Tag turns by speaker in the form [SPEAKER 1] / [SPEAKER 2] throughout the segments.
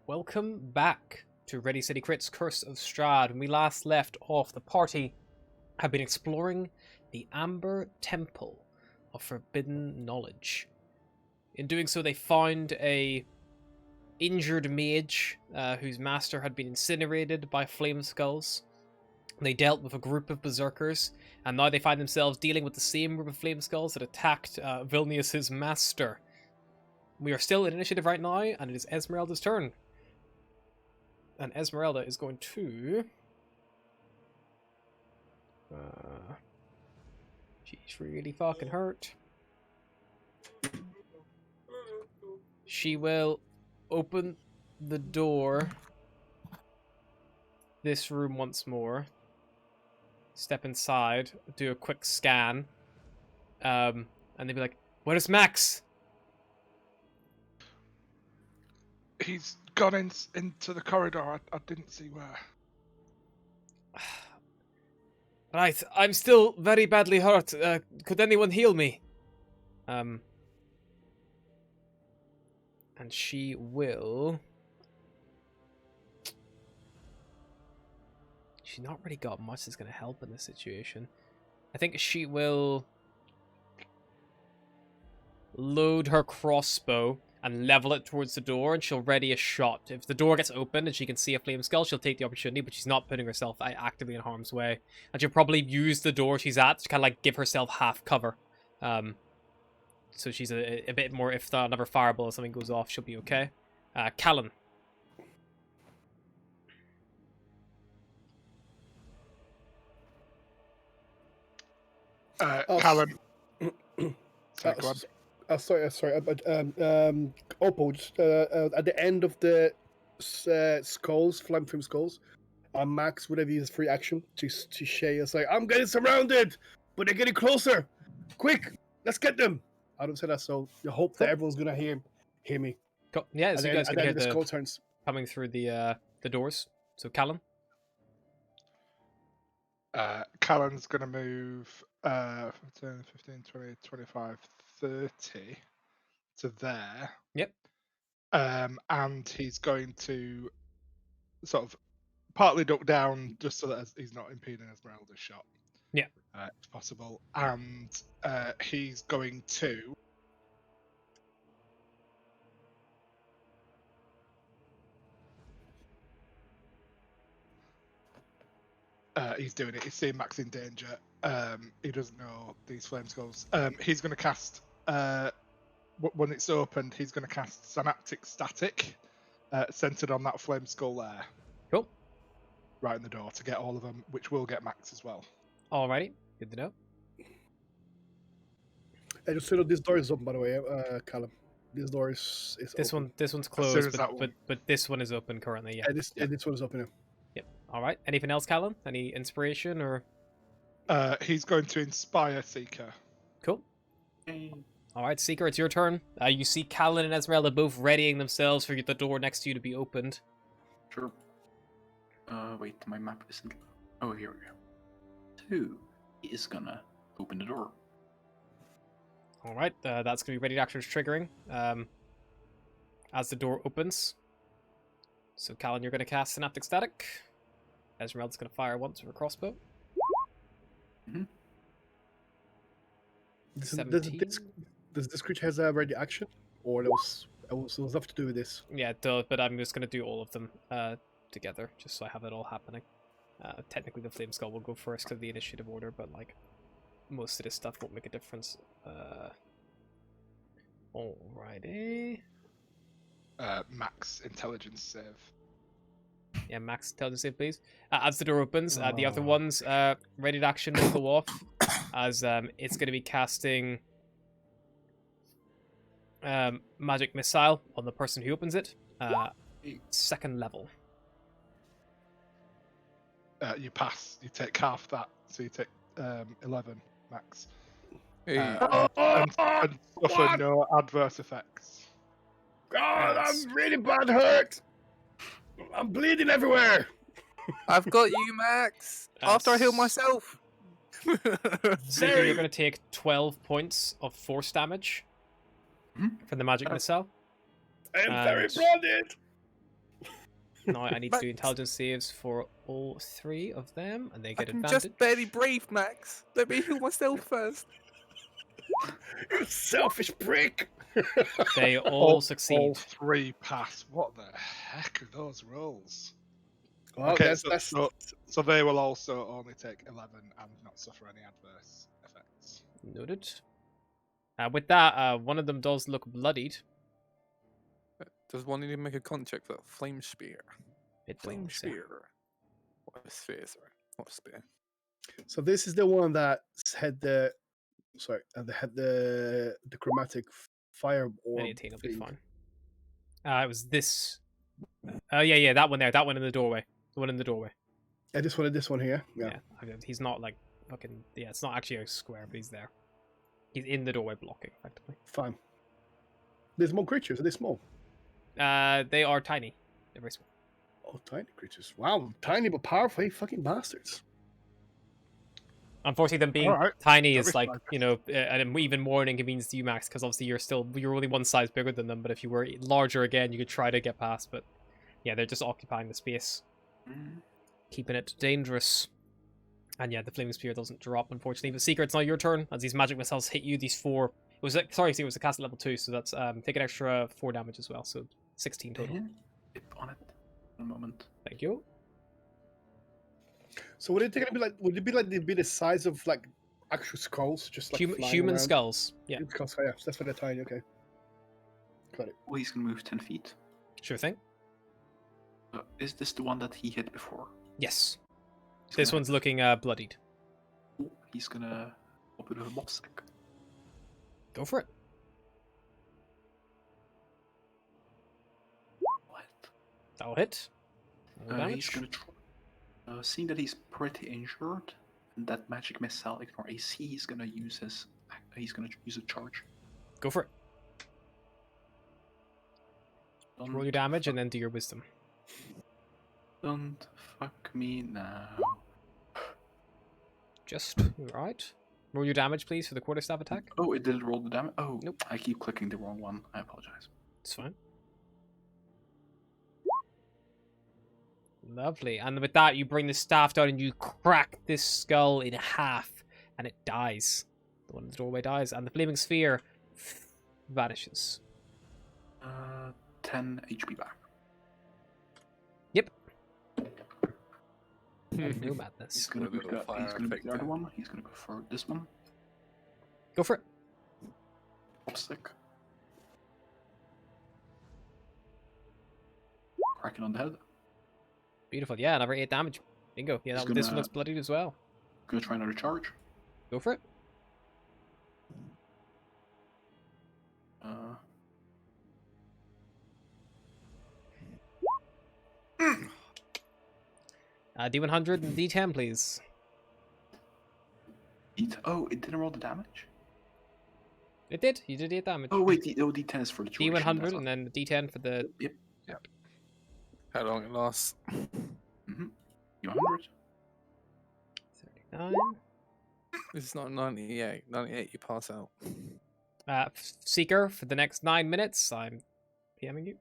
[SPEAKER 1] Welcome back to Ready City Crit's Curse of Strahd. When we last left off, the party had been exploring the Amber Temple of Forbidden Knowledge. In doing so, they found a injured mage whose master had been incinerated by flame skulls. They dealt with a group of berserkers, and now they find themselves dealing with the same group of flame skulls that attacked Vilnius's master. We are still in initiative right now, and it is Esmeralda's turn. And Esmeralda is going to... she's really fucking hurt. She will open the door. This room once more. Step inside. Do a quick scan. And they'd be like, "Where's Max?"
[SPEAKER 2] He's gone into the corridor. I didn't see where.
[SPEAKER 1] Right, I'm still very badly hurt. Could anyone heal me? And she will... She's not really got much that's going to help in this situation. I think she will load her crossbow and level it towards the door, and she'll ready a shot. If the door gets open and she can see a flame skull, she'll take the opportunity, but she's not putting herself actively in harm's way. And she'll probably use the door she's at to kind of like give herself half cover. So she's a bit more, if another fireball or something goes off, she'll be okay. Callan.
[SPEAKER 2] Callan. Sorry, go on.
[SPEAKER 3] Sorry. Opal, just at the end of the skulls, flame skulls, Max would have used free action to say, "It's like, I'm getting surrounded, but they're getting closer. Quick, let's get them." I don't say that, so you hope that everyone's gonna hear me.
[SPEAKER 1] Cool. Yeah, so you guys can hear the
[SPEAKER 3] skull turns
[SPEAKER 1] coming through the doors. So Callan.
[SPEAKER 2] Callan's going to move 10, 15, 20, 25, 30 to there.
[SPEAKER 1] Yep.
[SPEAKER 2] And he's going to sort of partly duck down just so that he's not impeding Esmeralda's shot.
[SPEAKER 1] Yeah.
[SPEAKER 2] If possible. And he's going to... he's doing it. He's seeing Max in danger. He doesn't know these flame skulls. He's going to cast... when it's opened, he's going to cast Synaptic Static, centered on that flame skull there.
[SPEAKER 1] Cool.
[SPEAKER 2] Right in the door to get all of them, which will get Max as well.
[SPEAKER 1] Alrighty, good to know.
[SPEAKER 3] Just so this door is open, by the way, Callum. This door is
[SPEAKER 1] this
[SPEAKER 3] open.
[SPEAKER 1] This one's closed,
[SPEAKER 2] one.
[SPEAKER 1] but this one is open currently. Yeah.
[SPEAKER 3] And this one is open now.
[SPEAKER 1] Yep. All right. Anything else, Callan? Any inspiration or?
[SPEAKER 2] He's going to inspire Seeker.
[SPEAKER 1] Cool. All right, Seeker, it's your turn. You see Callan and Esmeralda both readying themselves for the door next to you to be opened.
[SPEAKER 4] Sure. Wait, my map isn't... Oh, here we go. 2 is gonna open the door.
[SPEAKER 1] All right, that's going to be ready actions triggering as the door opens. So, Callan, you're going to cast Synaptic Static. Esmeralda's going to fire once with her crossbow.
[SPEAKER 4] Mm-hmm.
[SPEAKER 3] Does this creature has a ready action? Or it was nothing to do with this?
[SPEAKER 1] Yeah, it does, but I'm just going to do all of them together, just so I have it all happening. Technically, the Flame Skull will go first because of the initiative order, but like most of this stuff won't make a difference. Alrighty.
[SPEAKER 2] Max intelligence save.
[SPEAKER 1] Yeah, Max, intelligence save, please. As the door opens, the other ones, ready to action will go off, as it's going to be casting Magic Missile on the person who opens it. 2nd level.
[SPEAKER 2] You pass. You take half that, so you take 11, Max.
[SPEAKER 5] Hey.
[SPEAKER 2] And suffer no adverse effects.
[SPEAKER 3] God, I'm really bad hurt. I'm bleeding everywhere.
[SPEAKER 5] I've got you, Max. After I heal myself.
[SPEAKER 1] Seeker, you're going to take 12 points of force damage from the magic missile.
[SPEAKER 3] I am very blooded.
[SPEAKER 1] Now I need to do
[SPEAKER 5] Max.
[SPEAKER 1] intelligence saves for all 3 of them, and they
[SPEAKER 5] I
[SPEAKER 1] get
[SPEAKER 5] can
[SPEAKER 1] advantage.
[SPEAKER 5] just barely breathe, Max. Let me heal myself first.
[SPEAKER 3] You selfish prick!
[SPEAKER 1] They all succeed.
[SPEAKER 2] All 3 pass. What the heck are those rolls?
[SPEAKER 3] Well,
[SPEAKER 2] Okay,
[SPEAKER 3] that's
[SPEAKER 2] so they will also only take 11 and not suffer any adverse effects.
[SPEAKER 1] Noted. With that, one of them does look bloodied.
[SPEAKER 5] Does one need to make a con check for that flame spear?
[SPEAKER 1] It
[SPEAKER 5] Flame
[SPEAKER 1] does, yeah.
[SPEAKER 5] spear. What a spear, sorry. What a spear.
[SPEAKER 3] So this is the one that had the chromatic fire orb.
[SPEAKER 1] Any 18 will be
[SPEAKER 3] thing.
[SPEAKER 1] fine. It was this. Oh yeah, that one there. That one in the doorway. The one in the doorway.
[SPEAKER 3] I just wanted this one here. Yeah.
[SPEAKER 1] I mean, he's not like fucking. Yeah, it's not actually a square, but he's there. He's in the doorway blocking, effectively.
[SPEAKER 3] Fine. There's more creatures. Are they small?
[SPEAKER 1] They are tiny. They're very small.
[SPEAKER 3] Oh, tiny creatures. Wow, tiny but powerful. You fucking bastards.
[SPEAKER 1] Unfortunately, them being
[SPEAKER 2] Alright,
[SPEAKER 1] tiny
[SPEAKER 2] that
[SPEAKER 1] is like,
[SPEAKER 2] makes
[SPEAKER 1] and even more an inconvenience to you, Max, because obviously you're only one size bigger than them. But if you were larger again, you could try to get past. But yeah, they're just occupying the space, keeping it dangerous. And yeah, the flaming spear doesn't drop, unfortunately. But Seeker, it's now your turn as these magic missiles hit you. These 4. It was it was a cast at level 2, so that's take an extra 4 damage as well, so 16 total.
[SPEAKER 4] Hip on it. One moment.
[SPEAKER 1] Thank you.
[SPEAKER 3] So would it be like? Would it be like they'd be the size of like actual skulls, just like flying
[SPEAKER 1] Human
[SPEAKER 3] around?
[SPEAKER 1] skulls. Yeah,
[SPEAKER 3] Human skulls. Yeah, that's why they're tiny. Okay, got it.
[SPEAKER 4] Oh, he's gonna move 10 feet.
[SPEAKER 1] sure thing.
[SPEAKER 4] Is this the one that he hit before?
[SPEAKER 1] Yes,
[SPEAKER 4] He's
[SPEAKER 1] this
[SPEAKER 4] gonna-
[SPEAKER 1] one's looking bloodied.
[SPEAKER 4] Oh, he's gonna open a mob stick.
[SPEAKER 1] Go for it.
[SPEAKER 4] What?
[SPEAKER 1] That'll hit. No
[SPEAKER 4] He's
[SPEAKER 1] damage.
[SPEAKER 4] gonna try. Seeing that he's pretty injured, and that magic missile ignore AC, he's gonna use his. He's gonna use a charge.
[SPEAKER 1] Go for it. Roll your damage and
[SPEAKER 4] fuck,
[SPEAKER 1] then do your wisdom.
[SPEAKER 4] Don't fuck me now.
[SPEAKER 1] Just right. Roll your damage, please, for the quarterstaff attack.
[SPEAKER 4] Oh, it didn't roll the damage. Oh,
[SPEAKER 1] Nope.
[SPEAKER 4] I keep clicking the wrong one. I apologize.
[SPEAKER 1] It's fine. Lovely. And with that, you bring the staff down and you crack this skull in half, and it dies. The one in the doorway dies, and the flaming sphere vanishes.
[SPEAKER 4] 10 HP back.
[SPEAKER 1] Yep.
[SPEAKER 5] Hmm.
[SPEAKER 1] No
[SPEAKER 4] He's
[SPEAKER 1] madness.
[SPEAKER 4] gonna
[SPEAKER 5] With a
[SPEAKER 4] pick
[SPEAKER 5] little
[SPEAKER 4] up.
[SPEAKER 5] fire
[SPEAKER 4] He's gonna pick
[SPEAKER 5] effect
[SPEAKER 4] the other
[SPEAKER 5] there.
[SPEAKER 4] one. He's gonna go for this one.
[SPEAKER 1] Go for it.
[SPEAKER 4] Stick. Cracking on the head.
[SPEAKER 1] Beautiful. Yeah, another 8 damage. Bingo. Yeah,
[SPEAKER 4] He's
[SPEAKER 1] this one
[SPEAKER 4] gonna-
[SPEAKER 1] looks bloodied as well.
[SPEAKER 4] Gonna try another charge.
[SPEAKER 1] Go for it. D100 and D10, please.
[SPEAKER 4] Oh, it didn't roll the damage?
[SPEAKER 1] It did. You did 8 damage.
[SPEAKER 4] Oh, wait, D10 is for the duration.
[SPEAKER 1] D100
[SPEAKER 4] that's
[SPEAKER 1] and then the D10 for the...
[SPEAKER 4] Yep.
[SPEAKER 5] How long it lasts?
[SPEAKER 4] Mm-hmm. D100.
[SPEAKER 1] 39.
[SPEAKER 5] This is not 98. 98, you pass out.
[SPEAKER 1] Seeker, for the next 9 minutes, I'm PMing you.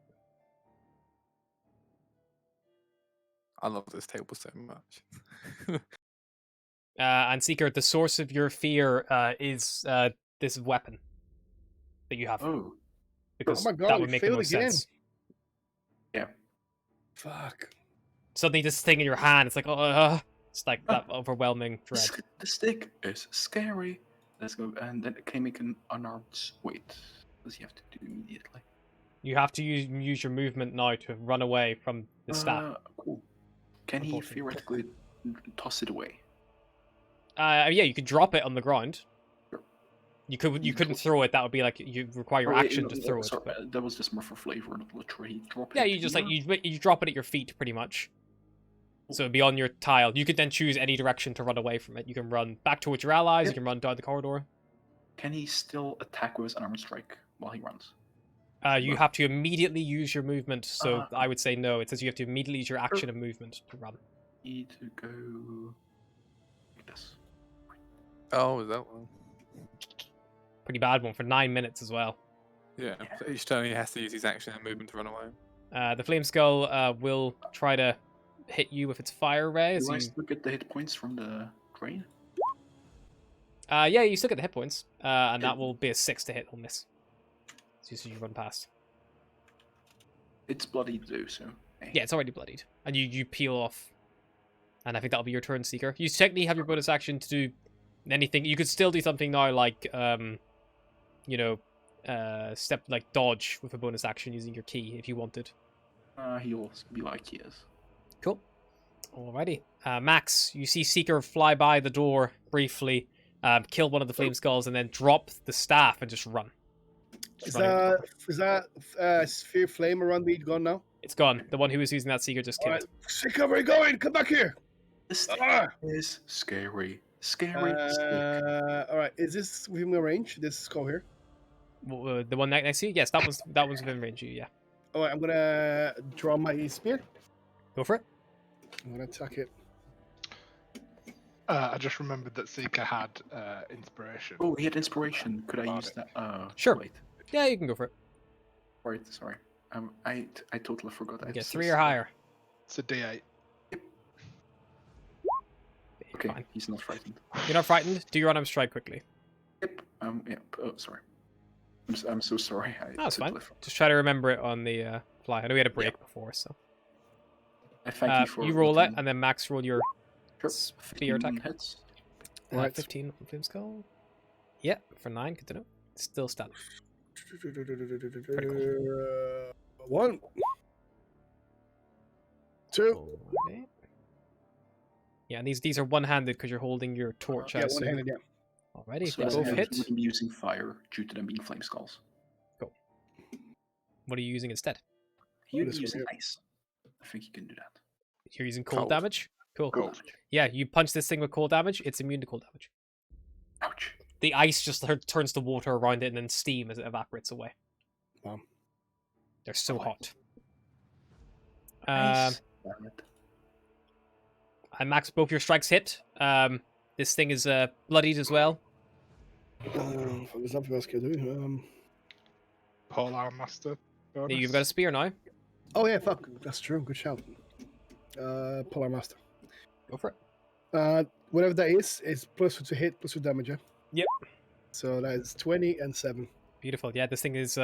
[SPEAKER 5] I love this table so much.
[SPEAKER 1] And Seeker, the source of your fear is this weapon that you have.
[SPEAKER 4] Oh,
[SPEAKER 1] Because
[SPEAKER 3] Oh my God,
[SPEAKER 1] that
[SPEAKER 3] we
[SPEAKER 1] would make the
[SPEAKER 3] failed
[SPEAKER 1] most
[SPEAKER 3] again.
[SPEAKER 1] sense.
[SPEAKER 4] yeah.
[SPEAKER 3] Fuck.
[SPEAKER 1] Suddenly this thing in your hand, it's like, it's like that overwhelming dread.
[SPEAKER 4] The stick is scary. Let's go. And then can you make an unarmed. Wait. Does he have to do immediately?
[SPEAKER 1] You have to use your movement now to run away from the staff.
[SPEAKER 4] Cool. Can he
[SPEAKER 1] Unfortunately.
[SPEAKER 4] theoretically toss it away?
[SPEAKER 1] Yeah, you could drop it on the ground.
[SPEAKER 4] Sure.
[SPEAKER 1] You couldn't
[SPEAKER 4] Easily.
[SPEAKER 1] throw it. That would be like you require your
[SPEAKER 4] Oh, wait,
[SPEAKER 1] action
[SPEAKER 4] no,
[SPEAKER 1] to
[SPEAKER 4] no,
[SPEAKER 1] throw it.
[SPEAKER 4] sorry,
[SPEAKER 1] but-
[SPEAKER 4] that was just more for flavor, not literally drop it.
[SPEAKER 1] Yeah, you just like
[SPEAKER 4] here.
[SPEAKER 1] you drop it at your feet pretty much. So it'd be on your tile. You could then choose any direction to run away from it. You can run back towards your allies.
[SPEAKER 4] Yeah.
[SPEAKER 1] You can run down the corridor.
[SPEAKER 4] Can he still attack with his unarmed strike while he runs?
[SPEAKER 1] You
[SPEAKER 4] Well-
[SPEAKER 1] have to immediately use your movement. So
[SPEAKER 4] Uh,
[SPEAKER 1] I would say no. It says you have to immediately use your action and movement to run.
[SPEAKER 4] Need to go like this.
[SPEAKER 5] Oh, is that one?
[SPEAKER 1] Pretty bad one for 9 minutes as well.
[SPEAKER 5] Yeah.
[SPEAKER 4] Yeah.
[SPEAKER 5] So each turn he has to use his action and movement to run away.
[SPEAKER 1] The Flame Skull will try to hit you with its fire ray.
[SPEAKER 4] Do I still get the hit points from the drain?
[SPEAKER 1] Yeah, you still get the hit points, and that will be a 6 to hit on this. As you run past.
[SPEAKER 4] It's bloody though, so. Hey.
[SPEAKER 1] Yeah, it's already bloodied, and you peel off. And I think that'll be your turn, Seeker. You technically have your bonus action to do anything. You could still do something now, like step like dodge with a bonus action using your key if you wanted.
[SPEAKER 4] He'll be like he is.
[SPEAKER 1] Cool. Alrighty. Max, you see Seeker fly by the door briefly, kill one of the flame skulls, and then drop the staff and just run.
[SPEAKER 3] Is that sphere flame around me gone now?
[SPEAKER 1] It's gone. The one who was using that Seeker just killed.
[SPEAKER 3] Right. Seeker, where are you going? Come back here.
[SPEAKER 4] This thing is scary. Scary.
[SPEAKER 3] All right. Is this within my range? This skull here.
[SPEAKER 1] The one next to you? Yes, that one's within range of you. Yeah.
[SPEAKER 3] All right. I'm gonna draw my spear.
[SPEAKER 1] Go for it.
[SPEAKER 3] I'm gonna attack it.
[SPEAKER 2] I just remembered that Seeker had inspiration.
[SPEAKER 4] Oh, he had inspiration. Could I use that?
[SPEAKER 1] Sure.
[SPEAKER 4] Wait.
[SPEAKER 1] Yeah, you can go for it.
[SPEAKER 4] Right. Sorry. I totally forgot.
[SPEAKER 1] Get 3 or higher.
[SPEAKER 2] It's a D8.
[SPEAKER 4] Okay,
[SPEAKER 1] Fine.
[SPEAKER 4] he's not frightened.
[SPEAKER 1] You're not frightened? Do your unarmed strike quickly.
[SPEAKER 4] Yep. Yep. Oh, sorry. I'm so sorry.
[SPEAKER 1] That's fine. Just try to remember it on the fly. I know we had a break before, so.
[SPEAKER 4] I thank you for.
[SPEAKER 1] You roll it, and then Max roll your spear
[SPEAKER 4] 15
[SPEAKER 1] attack.
[SPEAKER 4] Hits.
[SPEAKER 3] Right.
[SPEAKER 1] 15 on Flame Skull. Yeah, for 9. Good to know. Still standing.
[SPEAKER 3] 1, 2.
[SPEAKER 1] Okay. Yeah, and these are one-handed because you're holding your torch.
[SPEAKER 3] Yeah,
[SPEAKER 1] I assume.
[SPEAKER 3] one-handed. Yeah.
[SPEAKER 1] Alrighty,
[SPEAKER 4] So
[SPEAKER 1] they both
[SPEAKER 4] I
[SPEAKER 1] hit.
[SPEAKER 4] wouldn't be using fire due to them being flame skulls.
[SPEAKER 1] What are you using instead?
[SPEAKER 4] You'd
[SPEAKER 3] This
[SPEAKER 4] use
[SPEAKER 3] one here.
[SPEAKER 4] ice. I think you can do that.
[SPEAKER 1] You're using cold
[SPEAKER 5] Cold.
[SPEAKER 1] damage? Cool.
[SPEAKER 4] Cold.
[SPEAKER 1] Yeah, you punch this thing with cold damage, it's immune to cold damage.
[SPEAKER 4] Ouch.
[SPEAKER 1] The ice just turns to water around it and then steam as it evaporates away.
[SPEAKER 3] Wow.
[SPEAKER 1] They're so hot.
[SPEAKER 4] Ice. Damn it.
[SPEAKER 1] And Max, both your strikes hit. This thing is bloodied as well.
[SPEAKER 3] There's nothing else I can do.
[SPEAKER 2] Paul Arm Master. Bonus.
[SPEAKER 1] You've got a spear now.
[SPEAKER 3] Oh yeah, fuck. That's true. Good shout. Polar Master.
[SPEAKER 1] Go for it.
[SPEAKER 3] Whatever that is plus to hit, plus to damage. Yeah?
[SPEAKER 1] Yep.
[SPEAKER 3] So that is 20 and 7.
[SPEAKER 1] Beautiful. Yeah, this thing is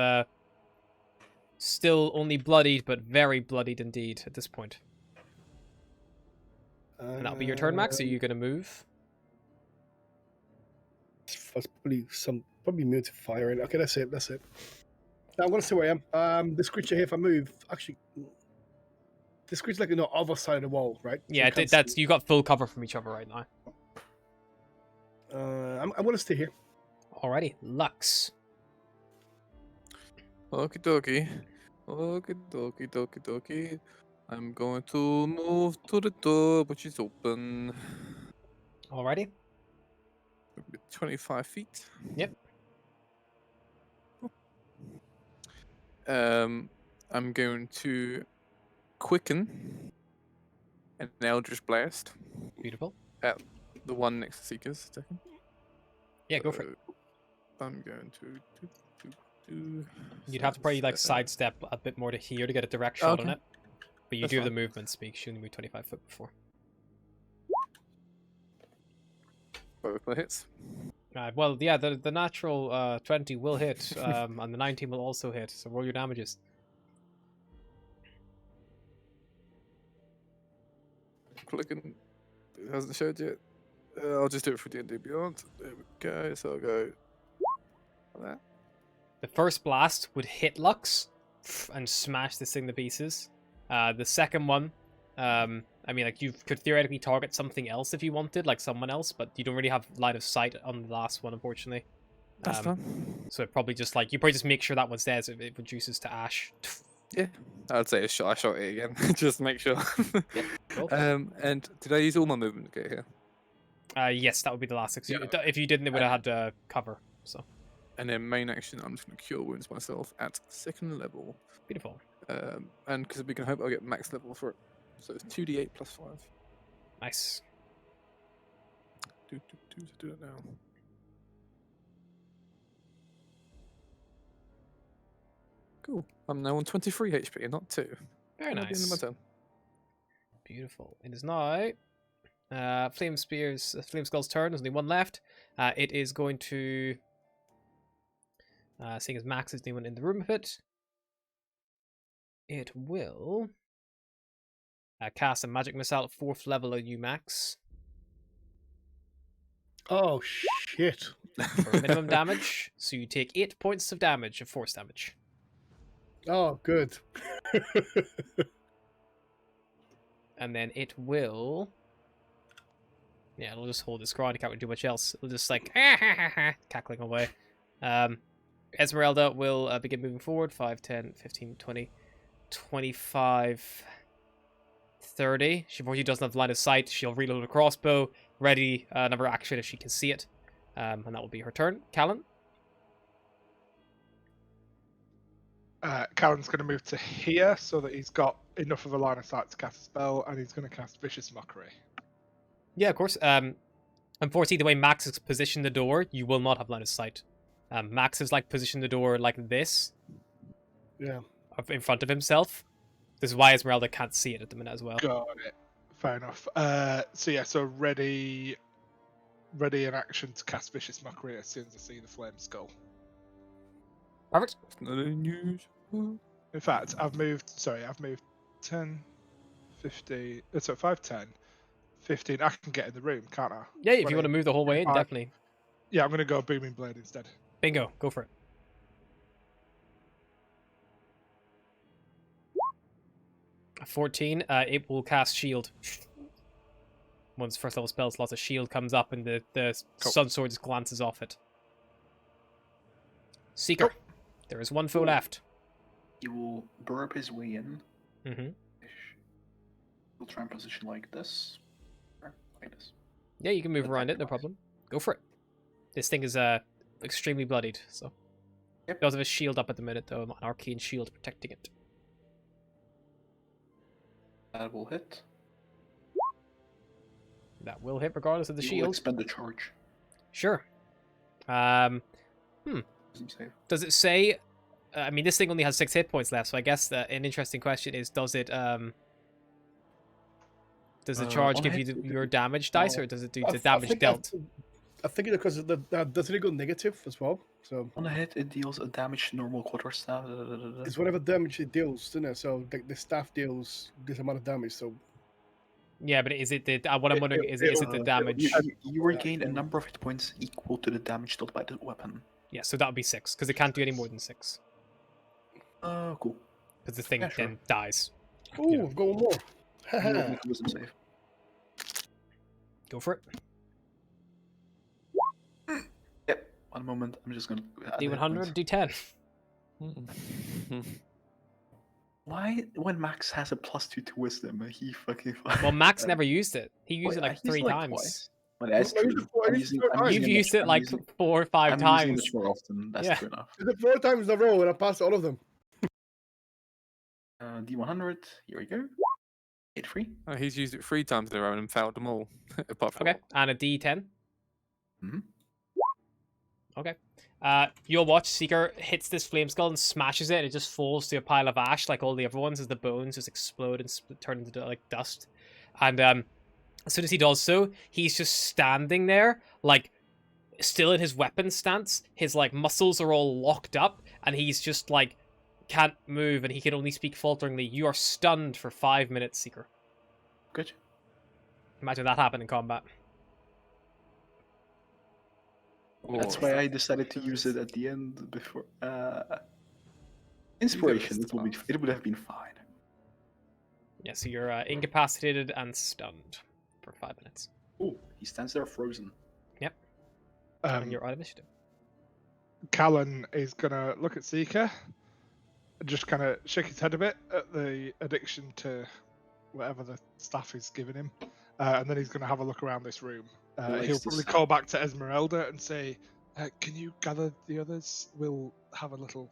[SPEAKER 1] still only bloodied, but very bloodied indeed at this point. And that'll be your turn, Max. Are you going to move?
[SPEAKER 3] That's probably immune to fire. Okay, that's it. Now I'm gonna see where I am. This creature here, if I move, actually, this creature's like on the other side of the wall, right? So
[SPEAKER 1] Yeah,
[SPEAKER 3] you can't
[SPEAKER 1] that's
[SPEAKER 3] see.
[SPEAKER 1] you got full cover from each other right now.
[SPEAKER 3] I'm gonna stay here.
[SPEAKER 1] Alrighty, Lux.
[SPEAKER 5] Okie dokie. Okie dokie dokie dokie. I'm going to move to the door, which is open.
[SPEAKER 1] Alrighty.
[SPEAKER 5] 25 feet.
[SPEAKER 1] Yep.
[SPEAKER 5] I'm going to quicken an Eldritch Blast
[SPEAKER 1] Beautiful.
[SPEAKER 5] at the one next to Seeker's attacking.
[SPEAKER 1] Yeah, go for it.
[SPEAKER 5] I'm going to do.
[SPEAKER 1] You'd have to probably like sidestep a bit more to here to get a direct shot on
[SPEAKER 5] Okay.
[SPEAKER 1] it. But you
[SPEAKER 5] That's
[SPEAKER 1] do have the
[SPEAKER 5] fine.
[SPEAKER 1] movement speak. She only moved 25 foot before.
[SPEAKER 5] Both my hits.
[SPEAKER 1] Well, yeah, the natural 20 will hit, and the 19 will also hit. So roll your damages.
[SPEAKER 5] Clicking. It hasn't showed yet. I'll just do it for D&D Beyond. There we go. So I'll go. Like that.
[SPEAKER 1] The first blast would hit Lux and smash this thing to pieces. The second one, I mean, like you could theoretically target something else if you wanted, like someone else, but you don't really have line of sight on the last one, unfortunately.
[SPEAKER 5] That's fine.
[SPEAKER 1] So it probably just like you probably just make sure that one's there, so it reduces to ash.
[SPEAKER 5] Yeah. I'd say I shot it again. Just to make sure.
[SPEAKER 1] Cool.
[SPEAKER 5] And did I use all my movement to get here?
[SPEAKER 1] Yes, that would be the last 6.
[SPEAKER 5] Yeah.
[SPEAKER 1] If you didn't, it would have had cover. So
[SPEAKER 5] And then main action, I'm just going to cure wounds myself at 2nd level.
[SPEAKER 1] beautiful.
[SPEAKER 5] And because we can hope I'll get max level for it. So it's 2d8 plus 5.
[SPEAKER 1] Nice.
[SPEAKER 5] Do that now. Cool. I'm now on 23 HP and not 2.
[SPEAKER 1] Very
[SPEAKER 5] At the end of my
[SPEAKER 1] nice.
[SPEAKER 5] turn.
[SPEAKER 1] Beautiful. It is now Flame Skull's turn. There's only one left. It is going to, seeing as Max is the one in the room with it, it will cast a magic missile at 4th level on you, Max,
[SPEAKER 3] Oh shit!
[SPEAKER 1] for minimum damage. So you take 8 points of damage, of force damage.
[SPEAKER 3] Oh, good.
[SPEAKER 1] And then it will. Yeah, it'll just hold its ground. It can't really do much else. It'll just like cackling away. Esmeralda will begin moving forward. 5, 10, 15, 20, 25, 30. She unfortunately doesn't have line of sight. She'll reload a crossbow. Ready another action if she can see it. And that will be her turn. Callan?
[SPEAKER 2] Callan's going to move to here so that he's got enough of a line of sight to cast a spell, and he's going to cast Vicious Mockery.
[SPEAKER 1] Yeah, of course. Unfortunately, the way Max has positioned the door, you will not have line of sight. Max has like positioned the door like this.
[SPEAKER 3] Yeah.
[SPEAKER 1] In front of himself. This is why Esmeralda can't see it at the minute as well.
[SPEAKER 2] Got it. Fair enough. So ready in action to cast Vicious Mockery as soon as I see the Flame Skull.
[SPEAKER 1] Perfect.
[SPEAKER 5] Not unusual.
[SPEAKER 2] In fact, I've moved 10, 15, so 5, 10, 15. I can get in the room, can't I?
[SPEAKER 1] Yeah, if you want to move the whole way in,
[SPEAKER 2] 25.
[SPEAKER 1] definitely.
[SPEAKER 2] Yeah, I'm going to go Booming Blade instead.
[SPEAKER 1] Bingo, go for it. A 14, it will cast Shield. Once first level spell slots, a shield comes up and the
[SPEAKER 5] Cool.
[SPEAKER 1] Sun Sword just glances off it. Seeker, there is one foe left.
[SPEAKER 4] He will burp his way in.
[SPEAKER 1] Mm-hmm.
[SPEAKER 4] He'll try and position like this. Or like this.
[SPEAKER 1] Yeah, you can move around it, no
[SPEAKER 4] Attack-wise.
[SPEAKER 1] problem. Go for it. This thing is extremely bloodied, so.
[SPEAKER 4] Yep.
[SPEAKER 1] It does have a shield up at the minute, though, an arcane shield protecting it.
[SPEAKER 4] That will hit.
[SPEAKER 1] That will hit regardless of the
[SPEAKER 4] He will
[SPEAKER 1] shield.
[SPEAKER 4] expend the charge.
[SPEAKER 1] Sure.
[SPEAKER 4] Doesn't save.
[SPEAKER 1] Does it say? I mean, this thing only has 6 hit points left, so I guess an interesting question is: does it? Does the charge
[SPEAKER 4] on
[SPEAKER 1] give
[SPEAKER 4] hit,
[SPEAKER 1] you
[SPEAKER 4] it-
[SPEAKER 1] your damage dice, or does it do the damage
[SPEAKER 3] think
[SPEAKER 1] dealt?
[SPEAKER 3] I think it because doesn't it go negative as well? So
[SPEAKER 4] On a hit, it deals a damage to normal quarter staff.
[SPEAKER 3] it's whatever damage it deals, doesn't it? So the staff deals this amount of damage. So
[SPEAKER 1] Yeah, but is it the? What I'm wondering is it the damage?
[SPEAKER 4] You regain a number of hit points equal to the damage dealt by the weapon.
[SPEAKER 1] Yeah, so that would be 6 because it can't do any more than 6
[SPEAKER 4] Cool.
[SPEAKER 1] because the thing
[SPEAKER 4] Yeah, sure.
[SPEAKER 1] then dies.
[SPEAKER 3] ooh,
[SPEAKER 1] Yeah.
[SPEAKER 3] I've got one more.
[SPEAKER 4] You will make a wisdom save.
[SPEAKER 1] Go for it.
[SPEAKER 4] Yep. One moment. I'm just gonna. add the hit
[SPEAKER 1] D100,
[SPEAKER 4] points.
[SPEAKER 1] D10.
[SPEAKER 4] Why, when Max has a +2 to wisdom, he fucking.
[SPEAKER 1] Well, Max never used it. He used it
[SPEAKER 4] Wait,
[SPEAKER 1] like
[SPEAKER 4] I used
[SPEAKER 1] 3
[SPEAKER 4] it, like,
[SPEAKER 1] times.
[SPEAKER 4] twice. Well, that's
[SPEAKER 3] I used
[SPEAKER 4] true.
[SPEAKER 3] it four- I used it four times.
[SPEAKER 1] You've used it like 4 or 5
[SPEAKER 4] I'm using it
[SPEAKER 1] times.
[SPEAKER 4] much more often. That's
[SPEAKER 1] Yeah.
[SPEAKER 4] true enough.
[SPEAKER 3] I did 4 times in a row and I passed all of them.
[SPEAKER 4] D100. Here we go. Hit free.
[SPEAKER 5] Oh, he's used it 3 times in a row and failed them all, apart from
[SPEAKER 1] Okay, and a D10.
[SPEAKER 4] Mhm.
[SPEAKER 1] Okay. You'll watch Seeker hits this flame skull and smashes it, and it just falls to a pile of ash like all the other ones as the bones just explode and turn into like dust. And as soon as he does so, he's just standing there, like still in his weapon stance. His like muscles are all locked up, and he's just like can't move, and he can only speak falteringly. You are stunned for 5 minutes, Seeker.
[SPEAKER 4] Good.
[SPEAKER 1] Imagine that happened in combat.
[SPEAKER 4] That's why I decided to use it at the end before. Inspiration. It would have been fine.
[SPEAKER 1] Yeah, so you're incapacitated and stunned for 5 minutes.
[SPEAKER 4] Oh, he stands there frozen.
[SPEAKER 1] And you're out of initiative.
[SPEAKER 2] Callan is going to look at Seeker and just kind of shake his head a bit at the addiction to whatever the staff is giving him. And then he's going to have a look around this room.
[SPEAKER 4] Likes
[SPEAKER 2] He'll
[SPEAKER 4] to
[SPEAKER 2] probably
[SPEAKER 4] see.
[SPEAKER 2] call back to Esmeralda and say, can you gather the others? We'll have a little...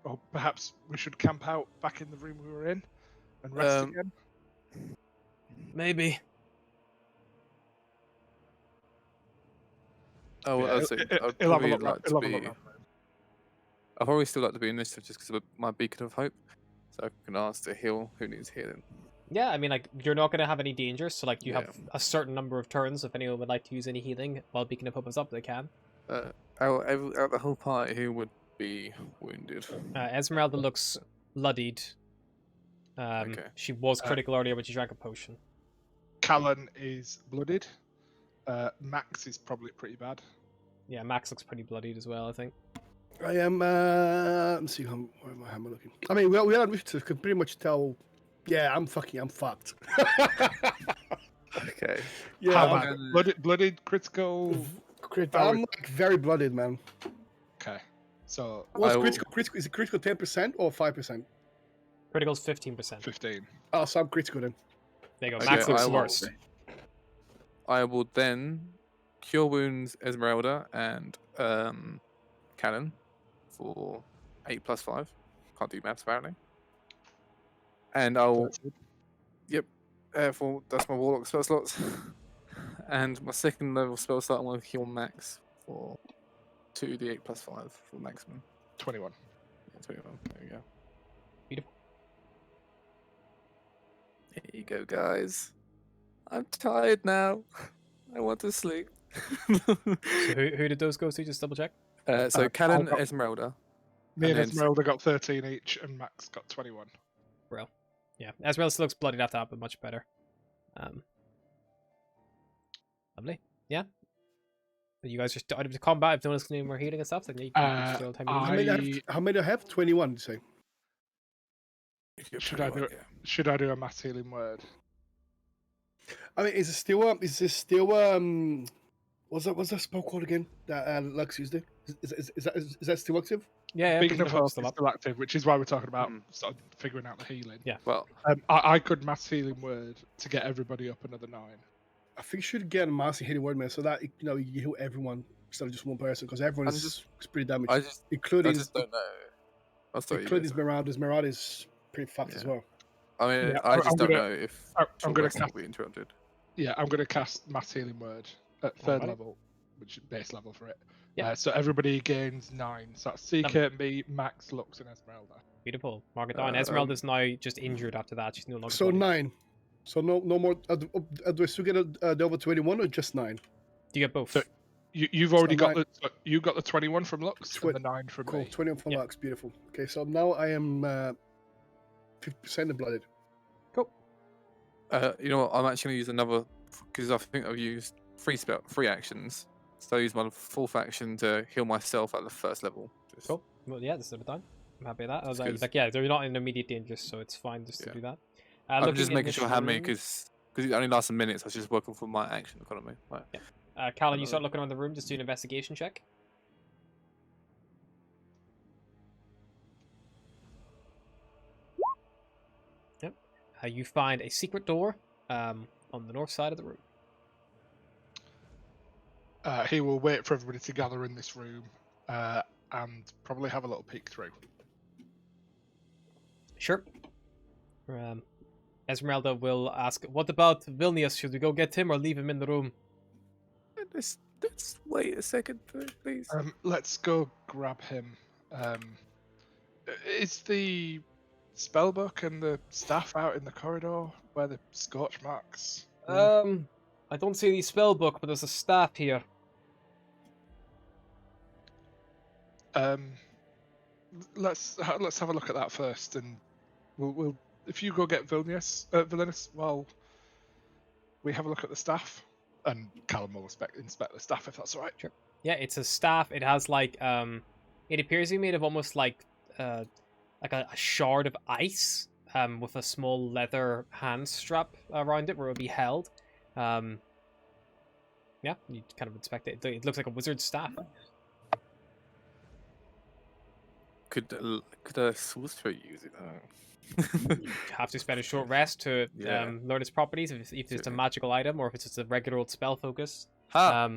[SPEAKER 2] Or perhaps we should camp out back in the room we were in and rest again.
[SPEAKER 1] Maybe.
[SPEAKER 5] Oh,
[SPEAKER 2] Yeah,
[SPEAKER 5] I see. I'd
[SPEAKER 2] he'll have a
[SPEAKER 5] probably
[SPEAKER 2] look
[SPEAKER 5] like
[SPEAKER 2] round-
[SPEAKER 5] to
[SPEAKER 2] he'll have a
[SPEAKER 5] be.
[SPEAKER 2] look round the room.
[SPEAKER 5] I'll probably still like to be initiative just because of my beacon of hope. So I can ask to heal who needs healing.
[SPEAKER 1] Yeah, I mean, like, you're not going to have any danger, so, like, you
[SPEAKER 5] Yeah.
[SPEAKER 1] have a certain number of turns. If anyone would like to use any healing while Beacon of Hope is up, they can.
[SPEAKER 5] Out of the whole party, who would be wounded?
[SPEAKER 1] Esmeralda looks bloodied.
[SPEAKER 5] Okay.
[SPEAKER 1] She was
[SPEAKER 2] Uh,
[SPEAKER 1] critical earlier, but she drank a potion.
[SPEAKER 2] Callan is blooded. Max is probably pretty bad.
[SPEAKER 1] Yeah, Max looks pretty bloodied as well, I think.
[SPEAKER 3] I am. Let's see. Where am I looking? I mean, we are initiative. Can pretty much tell. Yeah, I'm fucked.
[SPEAKER 5] Okay.
[SPEAKER 3] Yeah,
[SPEAKER 2] How
[SPEAKER 3] I'm,
[SPEAKER 2] bad? Blooded, critical.
[SPEAKER 3] I'm like very blooded, man.
[SPEAKER 2] Okay, so
[SPEAKER 3] What's
[SPEAKER 5] I will-
[SPEAKER 3] critical? Critical is it critical 10% or 5%?
[SPEAKER 1] Critical's 15%.
[SPEAKER 2] 15.
[SPEAKER 3] Oh, so I'm critical then.
[SPEAKER 1] There you go.
[SPEAKER 5] Okay,
[SPEAKER 1] Max looks
[SPEAKER 5] I will-
[SPEAKER 1] worse.
[SPEAKER 5] I will then cure wounds Esmeralda and Cannon for 8+5. Can't do maths apparently. And I'll that's my warlock spell slots. And my second level spell slot I'm going to heal Max for 2d8+5 for maximum.
[SPEAKER 2] 21.
[SPEAKER 5] Yeah, 21. There we go.
[SPEAKER 1] Beautiful.
[SPEAKER 5] Here you go, guys. I'm tired now. I want to sleep.
[SPEAKER 1] So who did those go to? Just double check.
[SPEAKER 5] So Cannon,
[SPEAKER 2] got-
[SPEAKER 5] Esmeralda.
[SPEAKER 2] Me and
[SPEAKER 5] then-
[SPEAKER 2] Esmeralda got 13 each, and Max got 21.
[SPEAKER 1] Bro. Yeah, Esmeralda still looks bloodied after that, but much better. Lovely. Yeah. But you guys are out of the combat. If no one's going to do more healing and stuff, then you can still time
[SPEAKER 3] How many? How many do I have? 21. You say?
[SPEAKER 2] Should I do it? Should I do a mass healing word?
[SPEAKER 3] I mean, is it still? Is this still? What's that spell called again? That Lux used it. Is that still active?
[SPEAKER 1] Yeah,
[SPEAKER 2] Beacon of Hope is
[SPEAKER 1] still up.
[SPEAKER 2] still active, which is why we're talking about
[SPEAKER 5] Mm.
[SPEAKER 2] sort of figuring out the healing.
[SPEAKER 1] Yeah.
[SPEAKER 5] Well,
[SPEAKER 2] I could mass healing word to get everybody up another 9.
[SPEAKER 3] I think you should get a massive hitting word, man, so that you heal everyone instead of just one person, because everyone is pretty damaged,
[SPEAKER 5] I just
[SPEAKER 3] including
[SPEAKER 5] don't know. I'll start
[SPEAKER 3] including Esmeralda. Esmeralda is pretty fucked as
[SPEAKER 5] Yeah.
[SPEAKER 3] well.
[SPEAKER 5] I mean,
[SPEAKER 2] Yeah,
[SPEAKER 5] I
[SPEAKER 2] I'm
[SPEAKER 5] just don't
[SPEAKER 2] gonna-
[SPEAKER 5] know if
[SPEAKER 2] I'm
[SPEAKER 5] short
[SPEAKER 2] gonna
[SPEAKER 5] rest
[SPEAKER 2] cast-
[SPEAKER 5] will be interrupted.
[SPEAKER 2] Yeah, I'm going to cast mass healing word at 3rd
[SPEAKER 1] Alrighty.
[SPEAKER 2] level, which is base level for it.
[SPEAKER 1] Yeah.
[SPEAKER 2] So everybody gains 9. So that's Seeker, me, Max, Lux, and Esmeralda.
[SPEAKER 1] Beautiful. Mark it down.
[SPEAKER 5] Um,
[SPEAKER 1] Esmeralda's now just injured after that. She's no longer
[SPEAKER 3] So
[SPEAKER 1] bloodied.
[SPEAKER 3] 9. So no more. Do I still get the over 21 or just 9?
[SPEAKER 1] Do you get both?
[SPEAKER 2] So- You've already
[SPEAKER 3] So
[SPEAKER 2] got
[SPEAKER 3] nine-
[SPEAKER 2] you got the 21 from Lux
[SPEAKER 3] Twen-
[SPEAKER 2] and the 9 from
[SPEAKER 3] Cool.
[SPEAKER 2] me.
[SPEAKER 3] 21 for
[SPEAKER 1] Yeah.
[SPEAKER 3] Lux. Beautiful. Okay, so now I am 50% blooded.
[SPEAKER 1] Cool.
[SPEAKER 5] You know what? I'm actually going to use another because I think I've used 3 actions. So I use my 4th action to heal myself at the 1st level. Just,
[SPEAKER 1] Cool. Well, yeah, this is the time. I'm happy with that. I was
[SPEAKER 5] It's
[SPEAKER 1] like, yeah, they're not in immediate danger, so it's fine just to
[SPEAKER 5] Yeah.
[SPEAKER 1] do that.
[SPEAKER 5] I'm
[SPEAKER 1] Looking
[SPEAKER 5] just
[SPEAKER 1] in
[SPEAKER 5] making
[SPEAKER 1] this
[SPEAKER 5] sure how many
[SPEAKER 1] room-
[SPEAKER 5] because it only lasts a minute. So I was just working for my action economy. Right.
[SPEAKER 1] Callan, you start looking around the room. Just do an investigation check. Yep. You find a secret door on the north side of the room.
[SPEAKER 2] He will wait for everybody to gather in this room and probably have a little peek through.
[SPEAKER 1] Sure. Esmeralda will ask, "What about Vilnius? Should we go get him or leave him in the room?"
[SPEAKER 5] Let's wait a second, please.
[SPEAKER 2] Let's go grab him. Is the spellbook and the staff out in the corridor where the scorch marks?
[SPEAKER 1] I don't see any spell book, but there's a staff here.
[SPEAKER 2] Let's have a look at that first, and we'll if you go get Vilnius, while we have a look at the staff, and Callum will inspect the staff if that's all right.
[SPEAKER 1] Sure. Yeah, it's a staff. It has like it appears to be made of almost like a shard of ice, with a small leather hand strap around it where it'll be held. Yeah, you kind of inspect it. It looks like a wizard's staff.
[SPEAKER 5] Could a sorcerer use it?
[SPEAKER 1] You have to spend a short rest to
[SPEAKER 5] Yeah.
[SPEAKER 1] learn its properties, if it's a
[SPEAKER 5] Certainly.
[SPEAKER 1] magical item or if it's just a regular old spell focus.
[SPEAKER 5] Ha!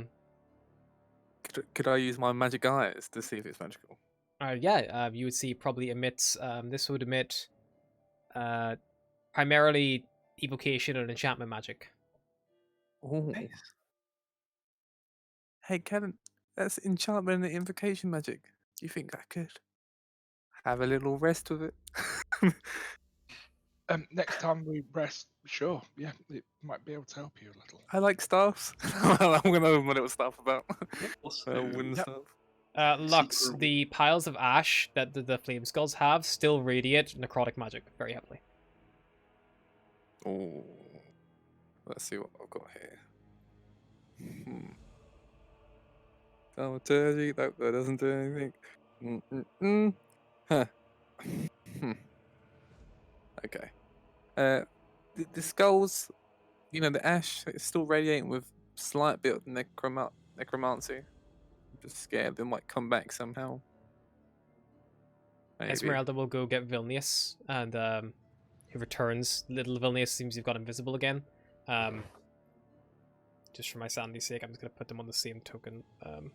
[SPEAKER 5] Could I use my magic eyes to see if it's magical?
[SPEAKER 1] You would see probably emits. This would emit primarily evocation and enchantment magic.
[SPEAKER 5] Oh. Hey, Kevin, that's enchantment and invocation magic. Do you think I could? have a little rest with it.
[SPEAKER 2] Next time we rest, sure, yeah, it might be able to help you a little.
[SPEAKER 5] I like staffs. I'm gonna have my little staff about.
[SPEAKER 4] Also,
[SPEAKER 5] Wooden
[SPEAKER 2] Yep.
[SPEAKER 5] staff.
[SPEAKER 1] Lux,
[SPEAKER 4] Secret-
[SPEAKER 1] the piles of ash that the flame skulls have still radiate necrotic magic very heavily.
[SPEAKER 5] Oh, let's see what I've got here. Thaumaturgy, that doesn't do anything. Huh. Okay. The skulls, the ash, it's still radiating with slight bit of necromancy. I'm just scared they might come back somehow. Maybe.
[SPEAKER 1] Esmeralda will go get Vilnius, and he returns. Little Vilnius seems to have got invisible again. Just for my sanity's sake, I'm just gonna put them on the same token, because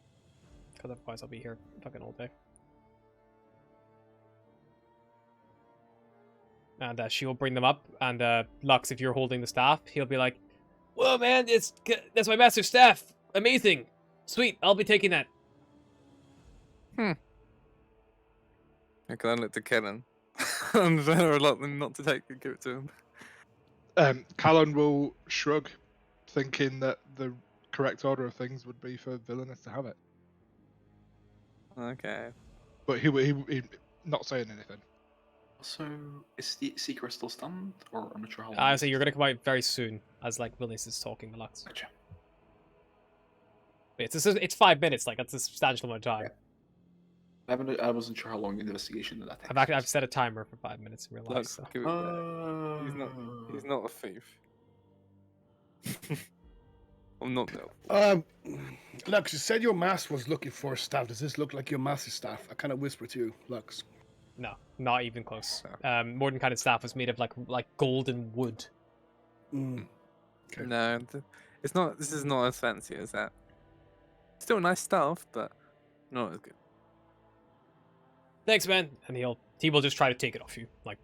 [SPEAKER 1] otherwise I'll be here fucking all day. And she will bring them up, and Lux, if you're holding the staff, he'll be like, "Whoa, man, that's my master's staff. Amazing, sweet. I'll be taking that."
[SPEAKER 5] Okay, I look to Kenan. I'm very reluctant not to give it to him.
[SPEAKER 2] Callan will shrug, thinking that the correct order of things would be for Villainous to have it.
[SPEAKER 5] Okay.
[SPEAKER 2] But he not saying anything.
[SPEAKER 4] Also, is the secret still stunned, or I'm not sure how long?
[SPEAKER 1] I say you're gonna come out very soon, as like Vilnius is talking to Lux.
[SPEAKER 4] Gotcha.
[SPEAKER 1] It's 5 minutes, like that's a substantial amount of time.
[SPEAKER 4] I wasn't sure how long the investigation that takes.
[SPEAKER 1] I've set a timer for 5 minutes in real life.
[SPEAKER 5] Lux,
[SPEAKER 1] So.
[SPEAKER 5] give it back. He's not a thief. I'm not no.
[SPEAKER 3] Lux, you said your mask was looking for a staff. Does this look like your master's staff? I kind of whispered to you, Lux.
[SPEAKER 1] No, not even close. Mordenkainen's staff was made of like golden wood.
[SPEAKER 3] Okay.
[SPEAKER 5] No, it's not. This is not as fancy as that. Still nice stuff, but not as good.
[SPEAKER 1] Thanks, man. And he will just try to take it off you. Like,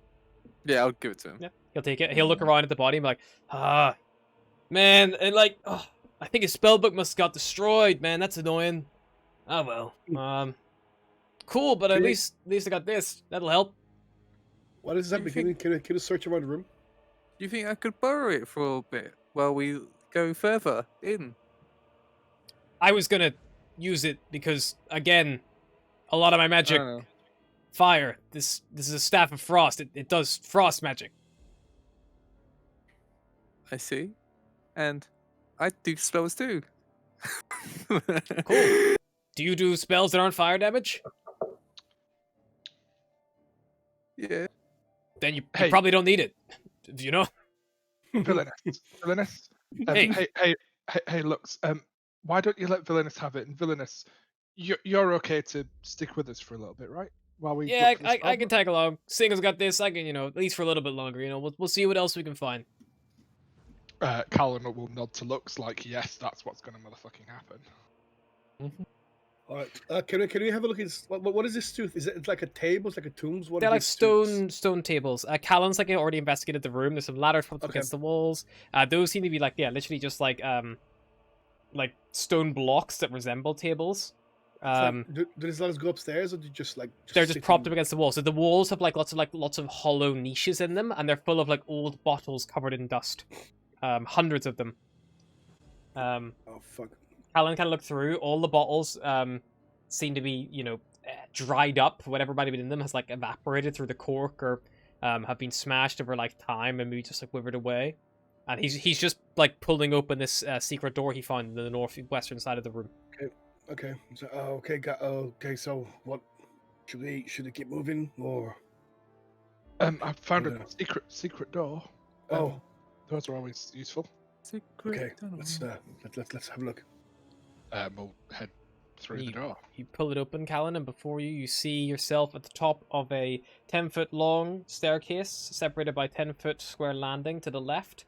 [SPEAKER 5] Yeah, I'll give it to him.
[SPEAKER 1] yeah, he'll take it. He'll look around at the body and be like, man, and like, I think his spellbook must have got destroyed, man. That's annoying. Oh well. Cool, but at
[SPEAKER 3] Okay.
[SPEAKER 1] least I got this. That'll help.
[SPEAKER 3] What is that
[SPEAKER 5] You
[SPEAKER 3] beginning? Can you search around the room?
[SPEAKER 5] Do you think I could borrow it for a bit while we go further in?
[SPEAKER 1] I was gonna use it because again, a lot of my
[SPEAKER 5] I
[SPEAKER 1] magic
[SPEAKER 5] don't know.
[SPEAKER 1] fire. This is a staff of frost. It does frost magic.
[SPEAKER 5] I see. And I do spells too.
[SPEAKER 1] Cool. Do you do spells that aren't fire damage?
[SPEAKER 5] Yeah.
[SPEAKER 1] Then you
[SPEAKER 2] Hey.
[SPEAKER 1] probably don't need it. You know?
[SPEAKER 2] Villainous.
[SPEAKER 1] Hey.
[SPEAKER 2] Hey, Lux. Why don't you let Villainous have it? And Villainous, you're okay to stick with us for a little bit, right? While we
[SPEAKER 1] Yeah,
[SPEAKER 2] look for the
[SPEAKER 1] I can
[SPEAKER 2] spellbook?
[SPEAKER 1] tag along. Singer's got this. I can, at least for a little bit longer. We'll see what else we can find.
[SPEAKER 2] Callan will nod to Lux like, yes, that's what's gonna motherfucking happen.
[SPEAKER 3] All right. Can we have a look at this? What is this tooth? Is it like a table? It's like a tombs? What
[SPEAKER 1] They're
[SPEAKER 3] are
[SPEAKER 1] like
[SPEAKER 3] these tooths?
[SPEAKER 1] stone tables. Callan's like already investigated the room. There's some ladders propped up
[SPEAKER 3] Okay.
[SPEAKER 1] against the walls. Those seem to be literally just like stone blocks that resemble tables.
[SPEAKER 3] It's like, do these ladders go upstairs, or do you just like?
[SPEAKER 1] They're just
[SPEAKER 3] sit
[SPEAKER 1] propped
[SPEAKER 3] in-
[SPEAKER 1] up against the wall. So the walls have lots of hollow niches in them, and they're full of like old bottles covered in dust. Hundreds of them.
[SPEAKER 3] Oh fuck.
[SPEAKER 1] Callan kind of looked through all the bottles. Seem to be dried up. Whatever might have been in them has like evaporated through the cork, or have been smashed over like time and maybe just like withered away. And he's just like pulling open this secret door he found in the northwestern side of the room.
[SPEAKER 3] Okay. So, okay. So what? Should we keep moving or?
[SPEAKER 2] I found
[SPEAKER 3] Yeah.
[SPEAKER 2] a secret door.
[SPEAKER 3] Oh,
[SPEAKER 2] Those are always useful.
[SPEAKER 5] Secret
[SPEAKER 3] okay.
[SPEAKER 5] tunnel.
[SPEAKER 3] Let's have a look.
[SPEAKER 2] We'll head through the
[SPEAKER 1] You-
[SPEAKER 2] door.
[SPEAKER 1] You pull it open, Callan, and before you see yourself at the top of a 10-foot long staircase, separated by 10-foot square landing to the left.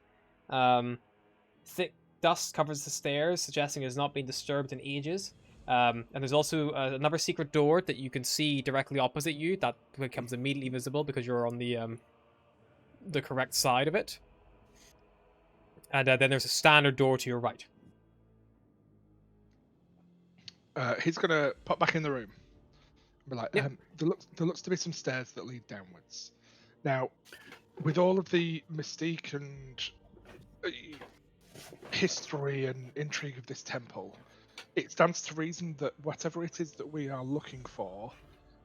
[SPEAKER 1] Thick dust covers the stairs, suggesting it has not been disturbed in ages. And there's also another secret door that you can see directly opposite you that becomes immediately visible because you're on the correct side of it. And then there's a standard door to your right.
[SPEAKER 2] He's gonna pop back in the room. But like,
[SPEAKER 1] Yep.
[SPEAKER 2] there looks to be some stairs that lead downwards. Now, with all of the mystique and history and intrigue of this temple, it stands to reason that whatever it is that we are looking for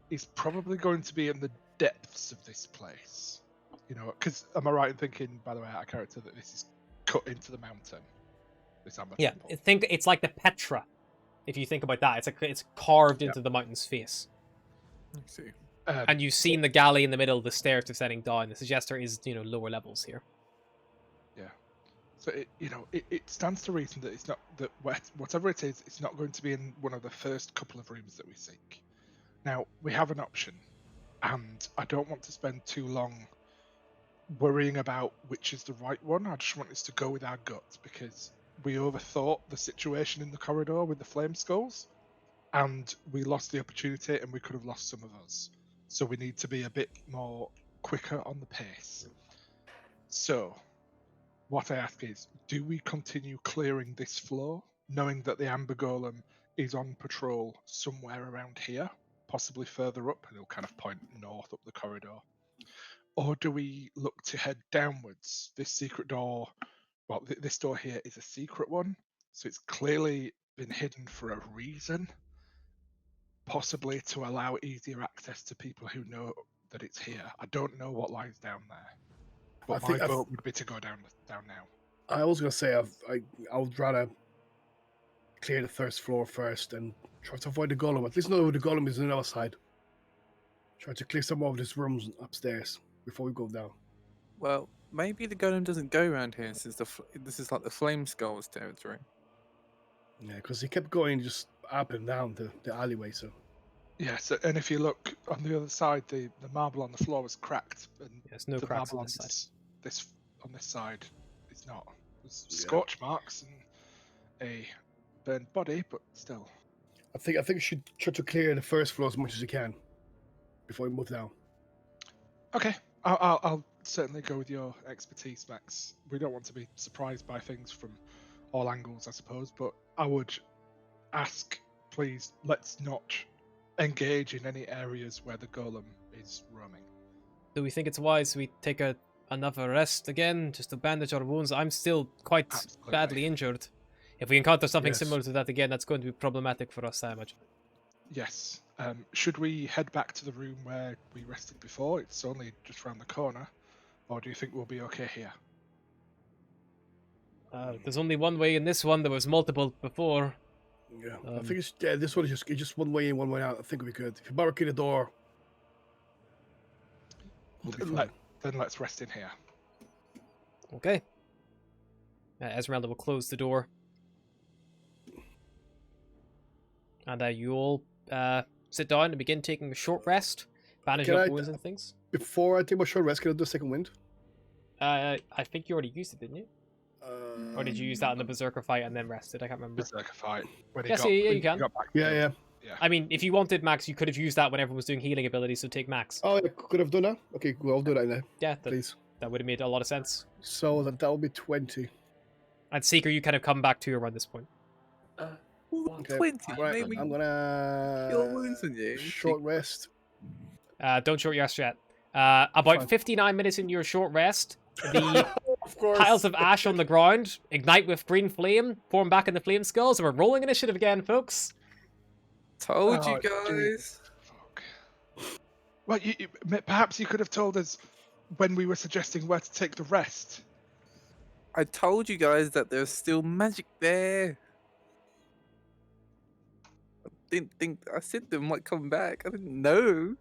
[SPEAKER 2] is probably going to be in the depths of this place. You know, because am I right in thinking, by the way, out of character, that this is cut into the mountain? This amber
[SPEAKER 1] Yeah,
[SPEAKER 2] temple.
[SPEAKER 1] think it's like the Petra. If you think about that, it's carved
[SPEAKER 2] Yeah.
[SPEAKER 1] into the mountain's face.
[SPEAKER 5] I see.
[SPEAKER 1] And you've seen the galley in the middle, the stairs descending down. The suggester is, lower levels here.
[SPEAKER 2] Yeah. So it stands to reason that it's not that whatever it is, it's not going to be in one of the first couple of rooms that we seek. Now we have an option, and I don't want to spend too long worrying about which is the right one. I just want us to go with our gut because we overthought the situation in the corridor with the flame skulls, and we lost the opportunity, and we could have lost some of us. So we need to be a bit more quicker on the pace. So what I ask is, do we continue clearing this floor, knowing that the Amber Golem is on patrol somewhere around here, possibly further up, and he'll kind of point north up the corridor? Or do we look to head downwards? This secret door, well, this door here is a secret one, so it's clearly been hidden for a reason, possibly to allow easier access to people who know that it's here. I don't know what lies down there, but my vote would be to go down now.
[SPEAKER 3] I was gonna say I would rather clear the first floor first and try to avoid the golem. At least know where the golem is on the other side. Try to clear some of these rooms upstairs before we go down.
[SPEAKER 5] Well, maybe the golem doesn't go around here since this is like the flame skulls territory.
[SPEAKER 3] Yeah, because he kept going just up and down the alleyway. So
[SPEAKER 2] Yes, and if you look on the other side, the marble on the floor was cracked, and
[SPEAKER 1] There's no
[SPEAKER 2] the
[SPEAKER 1] cracks
[SPEAKER 2] marble
[SPEAKER 1] on this side.
[SPEAKER 2] on this side is not. There's scorch marks and a burned body, but still.
[SPEAKER 3] I think you should try to clear the first floor as much as you can before we move down.
[SPEAKER 2] Okay, I'll certainly go with your expertise, Max. We don't want to be surprised by things from all angles, I suppose, but I would ask, please, let's not engage in any areas where the golem is roaming.
[SPEAKER 1] Do we think it's wise we take another rest again, just to bandage our wounds? I'm still quite
[SPEAKER 2] Absolutely.
[SPEAKER 1] badly injured. If we encounter something
[SPEAKER 3] Yes.
[SPEAKER 1] similar to that again, that's going to be problematic for us, I imagine.
[SPEAKER 2] Yes. Should we head back to the room where we rested before? It's only just round the corner. Or do you think we'll be okay here?
[SPEAKER 1] There's only one way in this one. There was multiple before.
[SPEAKER 3] Yeah, I think this one is just one way in, one way out. I think we could. If you barricade the door, we'll be fine.
[SPEAKER 2] Then let's rest in here.
[SPEAKER 1] Okay. Esmeralda will close the door. And you all sit down and begin taking a short rest, bandaging
[SPEAKER 3] Can
[SPEAKER 1] up
[SPEAKER 3] I-
[SPEAKER 1] wounds and things.
[SPEAKER 3] Before I take my short rest, can I do a second wind?
[SPEAKER 1] I think you already used it, didn't you? Or did you use that in the Berserker fight and then rested? I can't remember.
[SPEAKER 2] Berserker fight. When
[SPEAKER 1] Yes, yeah,
[SPEAKER 2] when
[SPEAKER 1] you can.
[SPEAKER 2] got back
[SPEAKER 3] Yeah.
[SPEAKER 1] I mean, if you wanted Max, you could have used that when everyone was doing healing abilities, so take Max.
[SPEAKER 3] Oh, I could have done that. Okay, well, I'll do that now,
[SPEAKER 1] Yeah,
[SPEAKER 3] please.
[SPEAKER 1] that would have made a lot of sense.
[SPEAKER 3] So that'll be 20.
[SPEAKER 1] And Seeker, you kind of come back to around this point.
[SPEAKER 3] Okay,
[SPEAKER 5] 20.
[SPEAKER 3] Right,
[SPEAKER 5] Maybe
[SPEAKER 3] I'm gonna
[SPEAKER 5] your wounds on you.
[SPEAKER 3] short rest.
[SPEAKER 1] Don't short your rest yet. About
[SPEAKER 3] Fine.
[SPEAKER 1] 59 minutes into your short rest, the
[SPEAKER 3] Of course.
[SPEAKER 1] piles of ash on the ground ignite with green flame, form back into flame skulls, and we're rolling initiative again, folks.
[SPEAKER 5] Told
[SPEAKER 2] Oh,
[SPEAKER 5] you guys.
[SPEAKER 2] Fuck. Well, perhaps you could have told us when we were suggesting where to take the rest.
[SPEAKER 5] I told you guys that there's still magic there. I didn't think I said they might come back. I didn't know.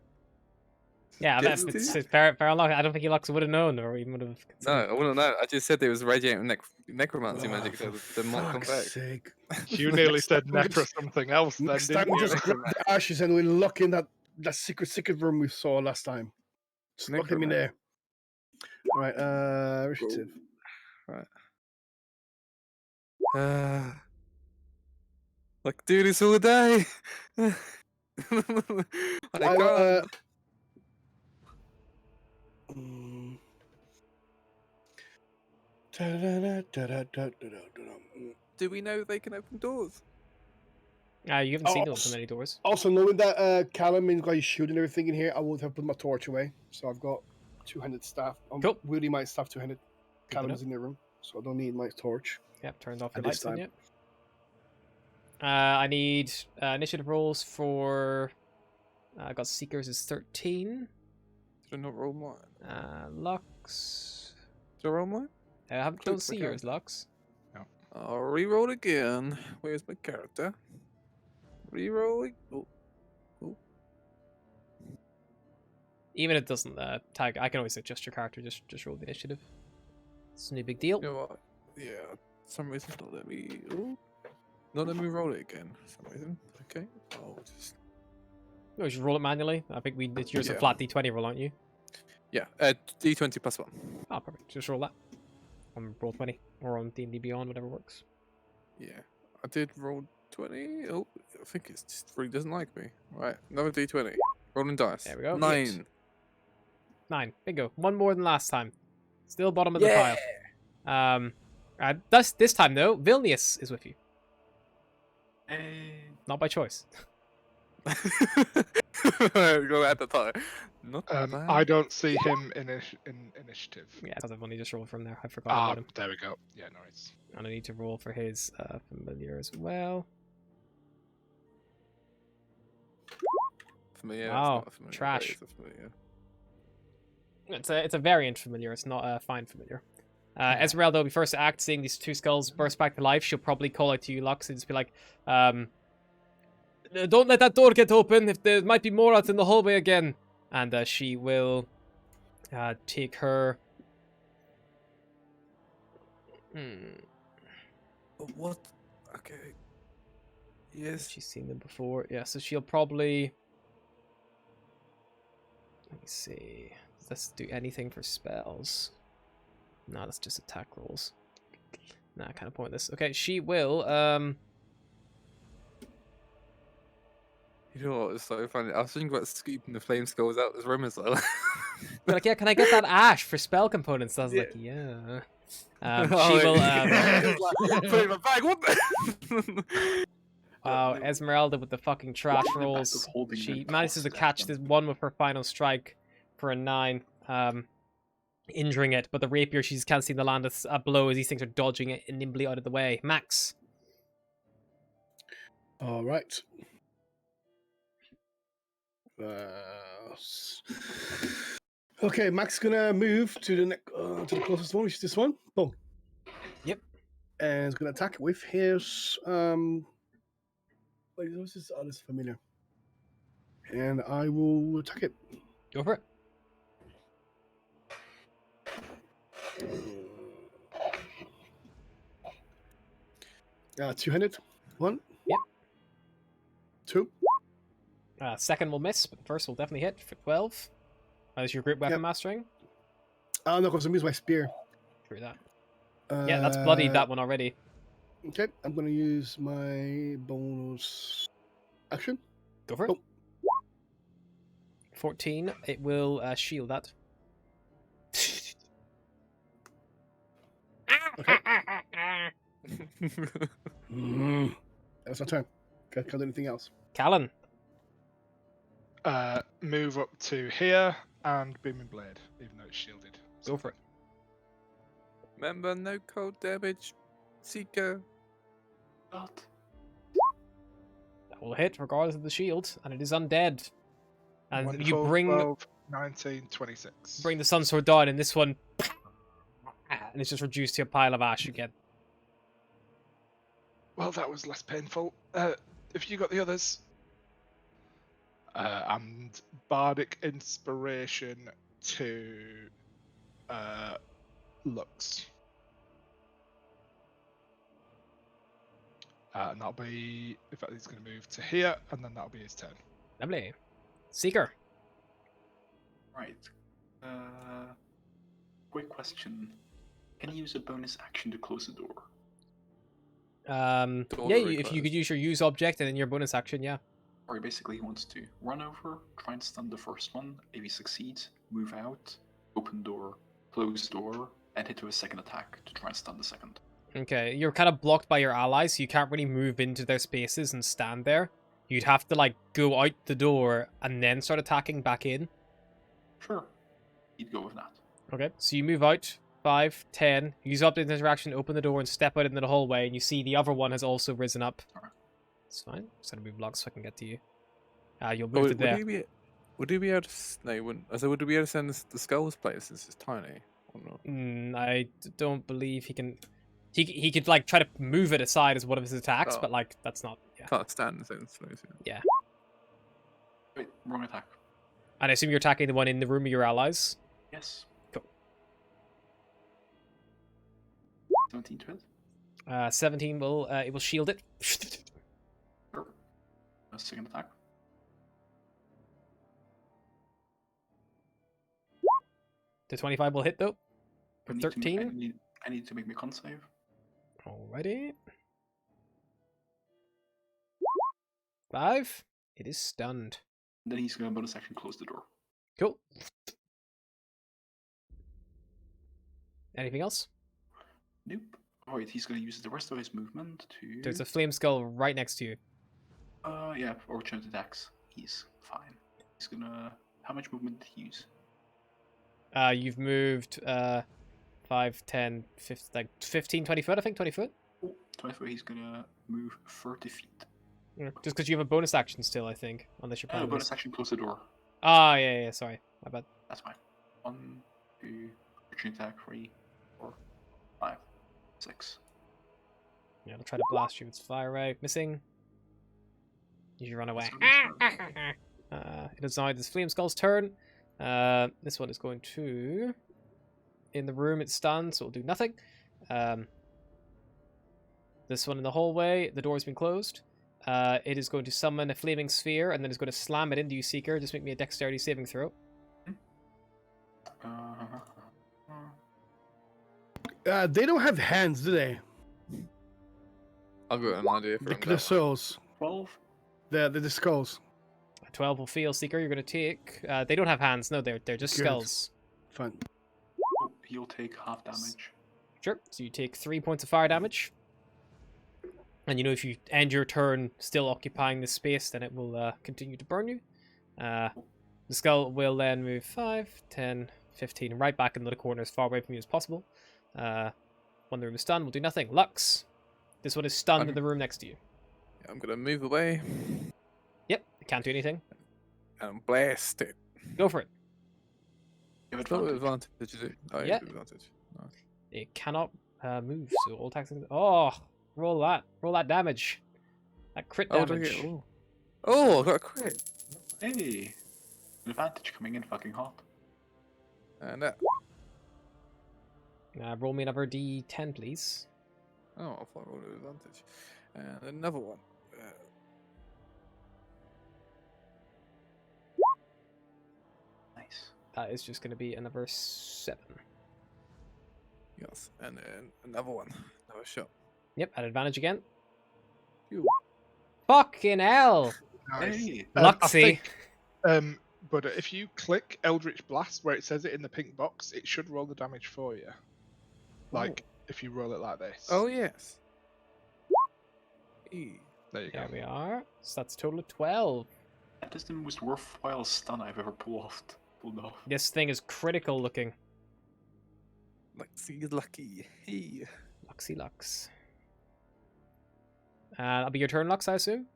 [SPEAKER 1] Yeah,
[SPEAKER 5] Yes,
[SPEAKER 1] it's fair enough. I don't think Elux would have known or even would have.
[SPEAKER 5] No, I wouldn't know. I just said there was radiating necromancy magic, so
[SPEAKER 3] for
[SPEAKER 5] they might come
[SPEAKER 3] fuck's
[SPEAKER 5] back.
[SPEAKER 3] sake.
[SPEAKER 2] You nearly said necro something else then,
[SPEAKER 3] Next time
[SPEAKER 2] didn't
[SPEAKER 3] we
[SPEAKER 2] you?
[SPEAKER 3] just grab the ashes and we lock in that secret room we saw last time. Just lock them in there. Alright, initiative.
[SPEAKER 5] Right. I could do this all day. I can't.
[SPEAKER 3] Da-da-da-da-da-da-da-da-da.
[SPEAKER 5] Do we know they can open doors?
[SPEAKER 1] You haven't seen so many doors.
[SPEAKER 3] Also, knowing that Callum has got his shield and everything in here, I would have put my torch away. So I've got two-handed staff. I'm
[SPEAKER 1] Cool.
[SPEAKER 3] wielding my staff two-handed.
[SPEAKER 1] Good
[SPEAKER 3] Callum
[SPEAKER 1] to
[SPEAKER 3] is in the room, so I don't need my torch.
[SPEAKER 1] Yep, turned off your
[SPEAKER 3] At this
[SPEAKER 1] lights on
[SPEAKER 3] time.
[SPEAKER 1] yet. I need initiative rolls for. I got Seekers is 13.
[SPEAKER 5] Did I not roll mine?
[SPEAKER 1] Lux.
[SPEAKER 5] Did I roll mine?
[SPEAKER 1] Don't
[SPEAKER 5] Click
[SPEAKER 1] see
[SPEAKER 5] my
[SPEAKER 1] yours, Lux.
[SPEAKER 5] I'll re-roll again. Where's my character? Re-rolling. Oh.
[SPEAKER 1] Even if it doesn't tag, I can always adjust your character. Just roll the initiative. It's no big deal.
[SPEAKER 5] You know what? Yeah. For some reason, not let me. Ooh. Not let me roll it again. For some reason. Okay. I'll just.
[SPEAKER 1] No, you should roll it manually. I think it's yours a
[SPEAKER 5] Yeah.
[SPEAKER 1] flat D20 roll, aren't you?
[SPEAKER 5] Yeah. D20 plus 1.
[SPEAKER 1] Oh, perfect. Just roll that on roll 20 or on D&D Beyond, whatever works.
[SPEAKER 5] Yeah. I did roll 20. Oh, I think it just really doesn't like me. Right. Another D20. Rolling dice.
[SPEAKER 1] There we go.
[SPEAKER 5] 9.
[SPEAKER 1] 9. Bingo. One more than last time. Still bottom of the pile. This time though, Vilnius is with you. Not by choice.
[SPEAKER 5] Go at the time. Not bad.
[SPEAKER 2] I don't see him in initiative.
[SPEAKER 1] Yeah, because I've only just rolled from there. I forgot about him.
[SPEAKER 2] There we go. Yeah, nice.
[SPEAKER 1] And I need to roll for his familiar as well.
[SPEAKER 5] Familiar.
[SPEAKER 1] Wow,
[SPEAKER 5] It's not a familiar,
[SPEAKER 1] trash.
[SPEAKER 5] but it's a familiar.
[SPEAKER 1] It's a variant familiar. It's not a fine familiar. Ezreal, though, be first to act, seeing these two skulls burst back to life. She'll probably call out to you, Lux, and just be like, "Don't let that door get open. If there might be more out in the hallway again." And she will take her.
[SPEAKER 5] What? Okay. Yes.
[SPEAKER 1] She's seen them before. Yeah, so she'll probably. Let me see. Does this do anything for spells? No, that's just attack rolls. Nah, kind of pointless. Okay, she will.
[SPEAKER 5] You know what? It's so funny. I was thinking about scooping the flame skulls out of this room as well.
[SPEAKER 1] Be like, yeah, can I get that ash for spell components? I was like, yeah. She will.
[SPEAKER 5] Put it in my bag. What the?
[SPEAKER 1] Wow, Esmeralda with the fucking trash
[SPEAKER 4] What in the back
[SPEAKER 1] rolls.
[SPEAKER 4] of holding
[SPEAKER 1] She
[SPEAKER 4] the
[SPEAKER 1] manages to
[SPEAKER 4] toss
[SPEAKER 1] catch
[SPEAKER 4] that
[SPEAKER 1] this
[SPEAKER 4] one?
[SPEAKER 1] one with her final strike for a 9, injuring it. But the rapier, she just can't seem to land a blow as these things are dodging it nimbly out of the way. Max.
[SPEAKER 3] All right. Okay, Max gonna move to the closest one, which is this one. Boom.
[SPEAKER 1] Yep.
[SPEAKER 3] And he's gonna attack with his wait, what's this? Oh, this is familiar. And I will attack it.
[SPEAKER 1] Go for it.
[SPEAKER 3] 200. 1.
[SPEAKER 1] Yep.
[SPEAKER 3] 2.
[SPEAKER 1] Second will miss, but the first will definitely hit for 12. As your group weapon
[SPEAKER 3] Yep.
[SPEAKER 1] mastering.
[SPEAKER 3] No, because I'm using my spear.
[SPEAKER 1] Through that. Yeah, that's bloodied that one already.
[SPEAKER 3] Okay, I'm gonna use my bonus action.
[SPEAKER 1] Go for it.
[SPEAKER 3] Oh.
[SPEAKER 1] 14. It will shield that.
[SPEAKER 3] That's my turn. Can't do anything else.
[SPEAKER 1] Callan.
[SPEAKER 2] Move up to here and Beaming Blade, even though it's shielded.
[SPEAKER 1] Go for it.
[SPEAKER 5] Remember, no cold damage. Seeker.
[SPEAKER 4] What?
[SPEAKER 1] That will hit regardless of the shield, and it is undead. And
[SPEAKER 2] 1,
[SPEAKER 1] you
[SPEAKER 2] 12,
[SPEAKER 1] bring
[SPEAKER 2] 12, 19, 26.
[SPEAKER 1] the sun sword down, and this one, and it's just reduced to a pile of ash again.
[SPEAKER 2] Well, that was less painful. If you got the others. And Bardic Inspiration to Lux. And that'll be, in fact, he's going to move to here, and then that'll be his turn.
[SPEAKER 1] Lovely. Seeker.
[SPEAKER 4] Right. Quick question. Can you use a bonus action to close the door?
[SPEAKER 1] Yeah, if you could use your use object and then your bonus action, yeah.
[SPEAKER 4] Or basically he wants to run over, try and stun the first one. If he succeeds, move out, open door, close door, and hit to a second attack to try and stun the second.
[SPEAKER 1] Okay, you're kind of blocked by your allies, so you can't really move into their spaces and stand there. You'd have to, like, go out the door and then start attacking back in.
[SPEAKER 4] Sure. He'd go with that.
[SPEAKER 1] Okay, so you move out. 5, 10. Use up the interaction to open the door and step out into the hallway, and you see the other one has also risen up.
[SPEAKER 4] Alright.
[SPEAKER 1] It's fine. Just gonna move blocks so I can get to you. You'll
[SPEAKER 5] Oh,
[SPEAKER 1] move to there.
[SPEAKER 5] would he be able to? No, he wouldn't. I said, would he be able to send the skulls place? It's just tiny. Or not?
[SPEAKER 1] Don't believe he can. He could like try to move it aside as one of his attacks,
[SPEAKER 5] Oh.
[SPEAKER 1] but like that's not. Yeah.
[SPEAKER 5] Can't stand the same space.
[SPEAKER 1] Yeah.
[SPEAKER 4] Wait, wrong attack.
[SPEAKER 1] And I assume you're attacking the one in the room of your allies.
[SPEAKER 4] Yes.
[SPEAKER 1] Cool.
[SPEAKER 4] 17 to hit.
[SPEAKER 1] 17 will it will shield it.
[SPEAKER 4] Sure. A second attack.
[SPEAKER 1] The 25 will hit though. For
[SPEAKER 4] I need to make-
[SPEAKER 1] 13.
[SPEAKER 4] I need to make my con save.
[SPEAKER 1] Alrighty. 5. It is stunned.
[SPEAKER 4] Then he's going to bonus action close the door.
[SPEAKER 1] Cool. Anything else?
[SPEAKER 4] Nope. Alright, he's going to use the rest of his movement to...
[SPEAKER 1] There's a flame skull right next to you.
[SPEAKER 4] Yeah, opportunity attacks. He's fine. He's gonna... How much movement did he use?
[SPEAKER 1] You've moved 5, 10, 15, like 15, 20 foot, I think, 20 foot.
[SPEAKER 4] Oh, 24, he's gonna move 30 feet.
[SPEAKER 1] Yeah. Just because you have a bonus action still, I think, unless you're planning
[SPEAKER 4] Bonus
[SPEAKER 1] this.
[SPEAKER 4] action close the door.
[SPEAKER 1] Yeah, sorry. My bad.
[SPEAKER 4] That's fine. 1, 2, opportunity attack, 3, 4, 5, 6.
[SPEAKER 1] Yeah, I'll try to blast you with fire ray. Missing. You run away. It is now this flame skull's turn. This one is going to... In the room it stands, so it'll do nothing. This one in the hallway, the door's been closed. It is going to summon a flaming sphere, and then it's going to slam it into you, Seeker. Just make me a dexterity saving throw.
[SPEAKER 3] They don't have hands, do they?
[SPEAKER 5] I've got an idea for
[SPEAKER 3] The souls.
[SPEAKER 4] 12?
[SPEAKER 3] The skulls.
[SPEAKER 1] A 12 will fail, Seeker. You're going to take... they don't have hands. No, they're just
[SPEAKER 3] Good.
[SPEAKER 1] skulls.
[SPEAKER 3] Fine.
[SPEAKER 4] Oh, he'll take half damage.
[SPEAKER 1] Sure. So you take 3 points of fire damage. And you know, if you end your turn still occupying this space, then it will continue to burn you. The skull will then move 5, 10, 15, right back into the corner as far away from you as possible. When the room is stunned, will do nothing. Lux. This one is stunned in the room next to you.
[SPEAKER 5] I'm gonna move away
[SPEAKER 1] Yep, it can't do anything.
[SPEAKER 5] and blast it.
[SPEAKER 1] Go for it.
[SPEAKER 4] You have
[SPEAKER 5] It's not with
[SPEAKER 4] advantage.
[SPEAKER 5] advantage, is it? Oh,
[SPEAKER 1] Yeah.
[SPEAKER 5] it's with advantage. Nice.
[SPEAKER 1] It cannot move, so all attacks... Oh, roll that. Roll that damage. That crit
[SPEAKER 5] Oh, do I
[SPEAKER 1] damage.
[SPEAKER 5] get... Oh, I got a crit.
[SPEAKER 4] Hey! Advantage coming in fucking hot.
[SPEAKER 5] And that.
[SPEAKER 1] Roll me another d10, please.
[SPEAKER 5] Oh, I thought I rolled with advantage. And another one.
[SPEAKER 4] Nice.
[SPEAKER 1] That is just going to be another 7.
[SPEAKER 5] Yes, and then another one. Another shot.
[SPEAKER 1] Yep, at advantage again.
[SPEAKER 5] Phew.
[SPEAKER 1] Fucking hell!
[SPEAKER 2] Nice.
[SPEAKER 4] Hey!
[SPEAKER 2] I
[SPEAKER 1] Luxy.
[SPEAKER 2] think, but if you click Eldritch Blast where it says it in the pink box, it should roll the damage for you. Like if you roll it like this.
[SPEAKER 5] Oh, yes. Hey.
[SPEAKER 2] There you go.
[SPEAKER 1] There we are. So that's a total of 12.
[SPEAKER 4] That is the most worthwhile stun I've ever pulled off.
[SPEAKER 1] This thing is critical looking.
[SPEAKER 5] Luxy lucky. Hey.
[SPEAKER 1] Luxy Lux. That'll be your turn, Lux, I assume?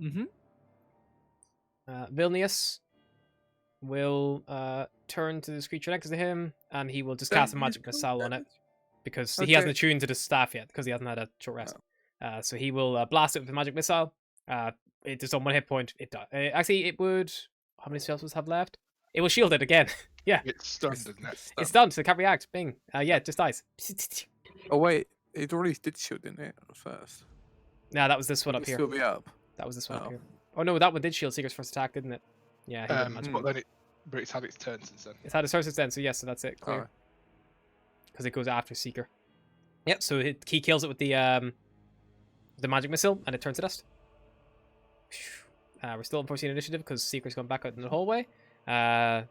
[SPEAKER 5] Mm-hmm.
[SPEAKER 1] Vilnius will turn to this creature next to him, and he will just cast a magic missile on it. Because he hasn't
[SPEAKER 5] Okay.
[SPEAKER 1] attuned to the staff yet, because he hasn't had a short rest. So he will blast it with a magic missile. It is on 1 hit point. It actually, it would... How many spells does it have left? It will shield it again. Yeah,
[SPEAKER 2] It's stunned, isn't it?
[SPEAKER 1] it's done, so it can't react. Bing. Yeah, it just dies.
[SPEAKER 5] Oh, wait. It already did shield, didn't it? First.
[SPEAKER 1] Nah, that was this one up
[SPEAKER 5] It'll
[SPEAKER 1] here.
[SPEAKER 5] still be up.
[SPEAKER 1] That was this one up
[SPEAKER 5] Oh.
[SPEAKER 1] here. Oh no, that one did shield Seeker's first attack, didn't it? Yeah, he did magic.
[SPEAKER 2] But then but it's had its turn since then.
[SPEAKER 1] It's had a source since then, so yes, so that's it. Clear.
[SPEAKER 5] Alright.
[SPEAKER 1] Because it goes after Seeker. Yep, so he kills it with the magic missile, and it turns to dust. We're still enforcing initiative because Seeker's gone back out in the hallway. The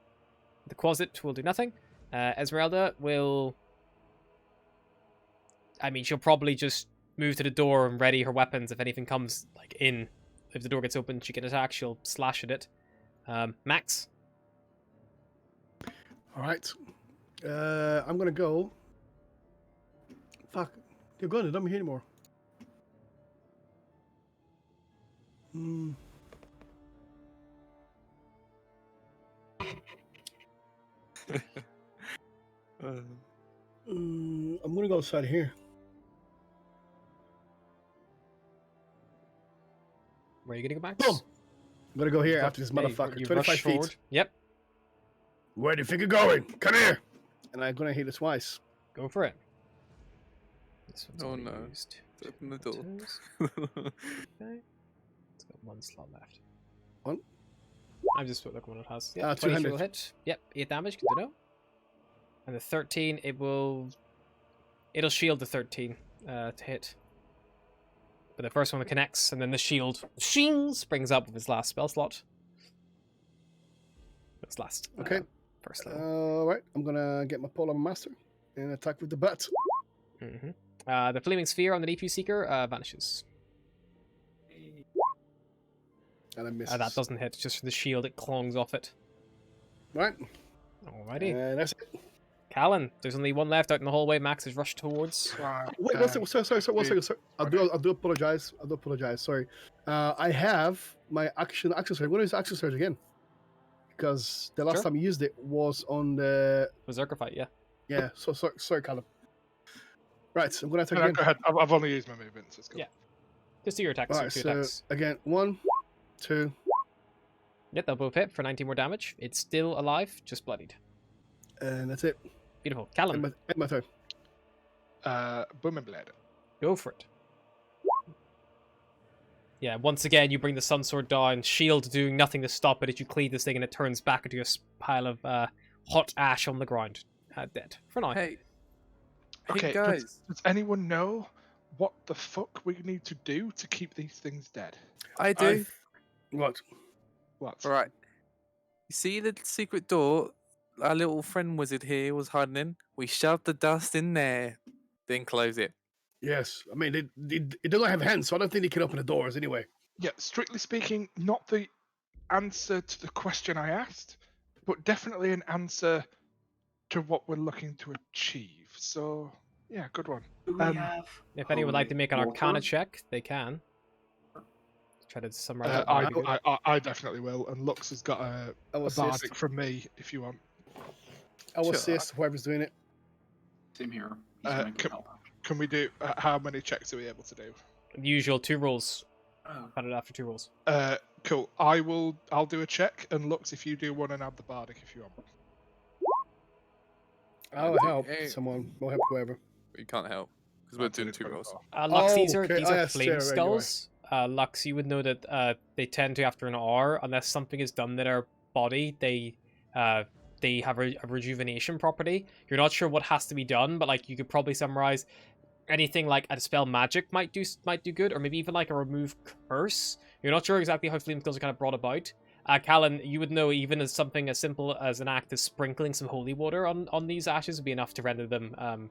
[SPEAKER 1] Quasit will do nothing. Esmeralda will I mean, she'll probably just move to the door and ready her weapons if anything comes like in. If the door gets open, she can attack. She'll slash at it. Max.
[SPEAKER 3] All right. I'm gonna go. Fuck. You're gone. I'm here anymore. Hmm. I'm gonna go outside here.
[SPEAKER 1] Where are you gonna go, Max?
[SPEAKER 3] Boom. I'm gonna go here
[SPEAKER 1] Ru-
[SPEAKER 3] after this
[SPEAKER 1] yeah, you-
[SPEAKER 3] motherfucker.
[SPEAKER 1] you
[SPEAKER 3] 25
[SPEAKER 1] rush
[SPEAKER 3] feet.
[SPEAKER 1] forward. Yep,
[SPEAKER 3] Where do you think you're going? Come here. And I'm gonna hit it twice.
[SPEAKER 1] go for it. This one's
[SPEAKER 5] Oh,
[SPEAKER 1] already
[SPEAKER 5] no.
[SPEAKER 1] used.
[SPEAKER 5] Open the door.
[SPEAKER 1] Toes. Okay. It's got one slot left.
[SPEAKER 3] One.
[SPEAKER 1] I'm just looking what it has. Yep,
[SPEAKER 3] 200.
[SPEAKER 1] 20 will hit. Yep, 8 damage, good to know. And the 13, it'll shield the 13 to hit. But the first one connects, and then the shield shing springs up with his last spell slot. Its last.
[SPEAKER 3] Okay.
[SPEAKER 1] First level.
[SPEAKER 3] All right. I'm gonna get my Polar Master and attack with the bat.
[SPEAKER 1] The flaming sphere on the DP Seeker vanishes.
[SPEAKER 3] And I miss.
[SPEAKER 1] That doesn't hit, just the shield, it clongs off it.
[SPEAKER 3] Right.
[SPEAKER 1] Alrighty.
[SPEAKER 3] That's it.
[SPEAKER 1] Callan, there's only one left out in the hallway. Max is rushed towards.
[SPEAKER 2] Right,
[SPEAKER 3] Wait, one second. Sorry. 1 second. Sorry. I do apologize. Sorry. I have my action surge. I'm going to use action surge again because the last
[SPEAKER 1] Sure.
[SPEAKER 3] time I used it was on the
[SPEAKER 1] Berserker fight, yeah.
[SPEAKER 3] yeah. So sorry, Callum. Right, I'm going to attack
[SPEAKER 2] No,
[SPEAKER 3] again.
[SPEAKER 2] go ahead. I've only used my movement, so it's good.
[SPEAKER 1] Yeah. Just do your attacks.
[SPEAKER 3] All
[SPEAKER 1] Your
[SPEAKER 3] right,
[SPEAKER 1] two
[SPEAKER 3] so
[SPEAKER 1] attacks.
[SPEAKER 3] again, 1, 2,
[SPEAKER 1] Yep, they'll both hit for 19 more damage. It's still alive, just bloodied.
[SPEAKER 3] and that's it.
[SPEAKER 1] Beautiful.
[SPEAKER 3] End
[SPEAKER 1] Callan,
[SPEAKER 3] my turn.
[SPEAKER 2] Booming blade.
[SPEAKER 1] go for it. Yeah, once again, you bring the Sun Sword down, shield doing nothing to stop it as you cleave this thing, and it turns back into a pile of hot ash on the ground. Dead. For now.
[SPEAKER 5] Hey.
[SPEAKER 2] Okay,
[SPEAKER 5] Hey guys.
[SPEAKER 2] does anyone know what the fuck we need to do to keep these things dead?
[SPEAKER 5] I do.
[SPEAKER 3] What?
[SPEAKER 2] What?
[SPEAKER 5] Alright. You see the secret door our little friend wizard here was hiding in? We shoved the dust in there, then close it.
[SPEAKER 3] Yes. I mean, it doesn't have hands, so I don't think they can open the doors anyway.
[SPEAKER 2] Yeah, strictly speaking, not the answer to the question I asked, but definitely an answer to what we're looking to achieve. So, yeah, good one.
[SPEAKER 4] Do we have?
[SPEAKER 1] If anyone would like to make an
[SPEAKER 4] holy
[SPEAKER 1] Arcana
[SPEAKER 4] water?
[SPEAKER 1] check, they can. Try to summarize that.
[SPEAKER 2] I definitely will, and Lux has got a
[SPEAKER 3] assist.
[SPEAKER 2] bardic from me if you want.
[SPEAKER 3] I will
[SPEAKER 5] Sure.
[SPEAKER 3] assist whoever's doing it.
[SPEAKER 4] Same here. He's gonna go help out.
[SPEAKER 2] Can we do? How many checks are we able to do?
[SPEAKER 1] The usual 2 rolls.
[SPEAKER 4] Oh,
[SPEAKER 1] Cut it after 2 rolls.
[SPEAKER 2] Cool. I'll do a check, and Lux, if you do one, and add the bardic if you want.
[SPEAKER 3] I'll help
[SPEAKER 5] Hey.
[SPEAKER 3] someone. I'll help whoever.
[SPEAKER 5] You can't help because we're
[SPEAKER 2] I'll do
[SPEAKER 5] doing
[SPEAKER 2] it
[SPEAKER 5] 2
[SPEAKER 2] for
[SPEAKER 5] rolls.
[SPEAKER 2] all.
[SPEAKER 1] Lux,
[SPEAKER 3] Oh,
[SPEAKER 1] these are
[SPEAKER 3] okay. Oh, yes,
[SPEAKER 1] flame
[SPEAKER 3] yeah, right, you're
[SPEAKER 1] skulls. Lux, you would know that they tend to, after an hour, unless something is done to their body, they have a rejuvenation property. You're not sure what has to be done, but like you could probably summarize anything like a spell magic might do good, or maybe even like a remove curse. You're not sure exactly how flame skulls are kind of brought about. Callan, you would know even as something as simple as an act of sprinkling some holy water on these ashes would be enough to render them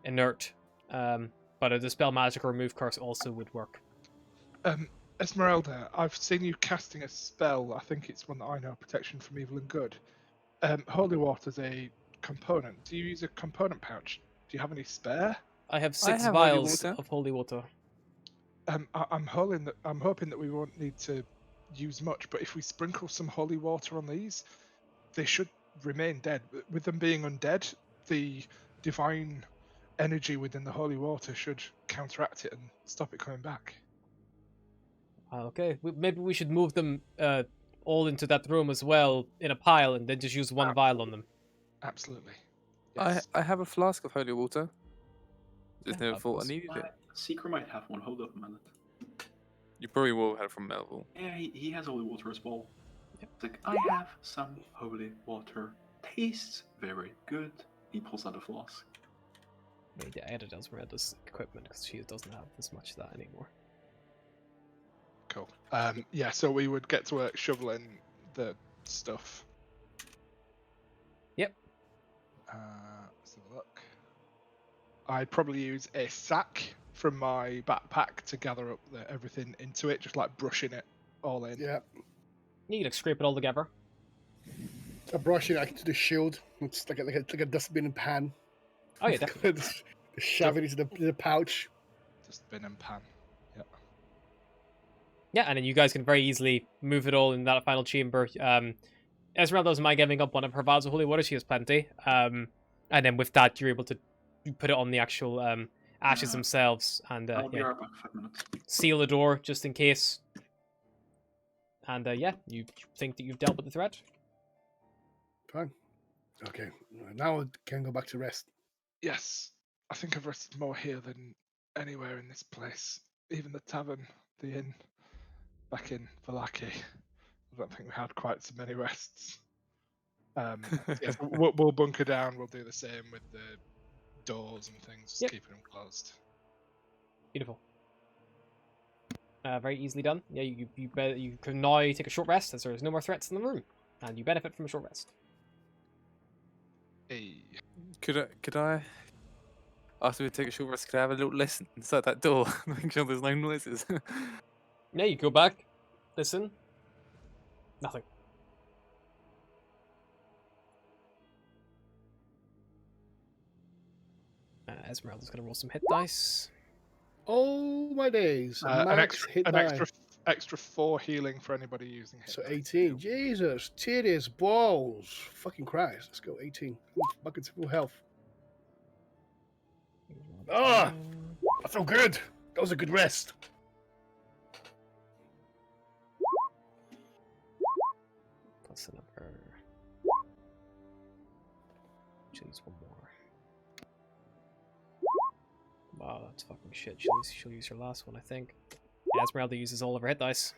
[SPEAKER 1] inert. But a dispel magic or remove curse also would work.
[SPEAKER 2] Esmeralda, I've seen you casting a spell. I think it's one that I know, protection from evil and good. Holy water's a component. Do you use a component pouch? Do you have any spare?
[SPEAKER 1] I have 6
[SPEAKER 5] have holy
[SPEAKER 1] vials
[SPEAKER 5] water.
[SPEAKER 1] of holy water.
[SPEAKER 2] I'm hoping that we won't need to use much, but if we sprinkle some holy water on these, they should remain dead. With them being undead, the divine energy within the holy water should counteract it and stop it coming back.
[SPEAKER 1] Okay, maybe we should move them all into that room as well in a pile, and then just use one vial on them.
[SPEAKER 2] Absolutely. Yes.
[SPEAKER 5] I have a flask of holy water. Just
[SPEAKER 1] Yeah,
[SPEAKER 5] never thought I
[SPEAKER 1] obvious.
[SPEAKER 5] needed it.
[SPEAKER 4] Seeker might have one. Hold up a minute.
[SPEAKER 5] You probably will have it from Melville.
[SPEAKER 4] Yeah, he has holy water as well. It's like, I have some holy water. Tastes very good. He pulls out a flask.
[SPEAKER 1] Maybe I added Esmeralda's equipment because she doesn't have as much of that anymore.
[SPEAKER 2] Cool. Yeah, so we would get to work shoveling the stuff.
[SPEAKER 1] Yep.
[SPEAKER 2] Let's have a look. I'd probably use a sack from my backpack to gather up everything into it, just like brushing it all in.
[SPEAKER 3] Yeah.
[SPEAKER 1] You can like, scrape it all together.
[SPEAKER 3] I brush it like to the shield. It's like a dustbin and pan.
[SPEAKER 1] Oh yeah, definitely.
[SPEAKER 3] Just shove it into the pouch.
[SPEAKER 2] Dustbin and pan. Yeah.
[SPEAKER 1] Yeah, and then you guys can very easily move it all in that final chamber. Esmeralda's mind giving up one of her vials of holy water. She has plenty. And then with that, you're able to put it on the actual ashes themselves and
[SPEAKER 4] I'll be right back. 5 minutes.
[SPEAKER 1] seal the door just in case. And yeah, you think that you've dealt with the threat.
[SPEAKER 3] Fine. Okay. Now I can go back to rest.
[SPEAKER 2] Yes. I think I've rested more here than anywhere in this place. Even the tavern, the inn, back in Valaki. I don't think we had quite so many rests. Yes, we'll bunker down. We'll do the same with the doors and things, just keeping them closed.
[SPEAKER 1] Beautiful. Very easily done. Yeah, you can now take a short rest as there is no more threats in the room, and you benefit from a short rest.
[SPEAKER 2] Hey.
[SPEAKER 5] Could I? After we take a short rest, could I have a little listen inside that door? Make sure there's no noises.
[SPEAKER 1] Yeah, you go back, listen. Nothing. Esmeralda's gonna roll some hit dice.
[SPEAKER 3] Oh my days!
[SPEAKER 2] An
[SPEAKER 3] Max hit
[SPEAKER 2] extra 4 healing for anybody using hit
[SPEAKER 3] So
[SPEAKER 2] dice.
[SPEAKER 3] 18. Jesus, titties, balls, fucking Christ! Let's go 18. Back into full health. Ah, I feel good. That was a good rest.
[SPEAKER 1] Plus another. Choose one more. Wow, that's fucking shit. She'll use her last one, I think. Yeah, Esmeralda uses all of her hit dice.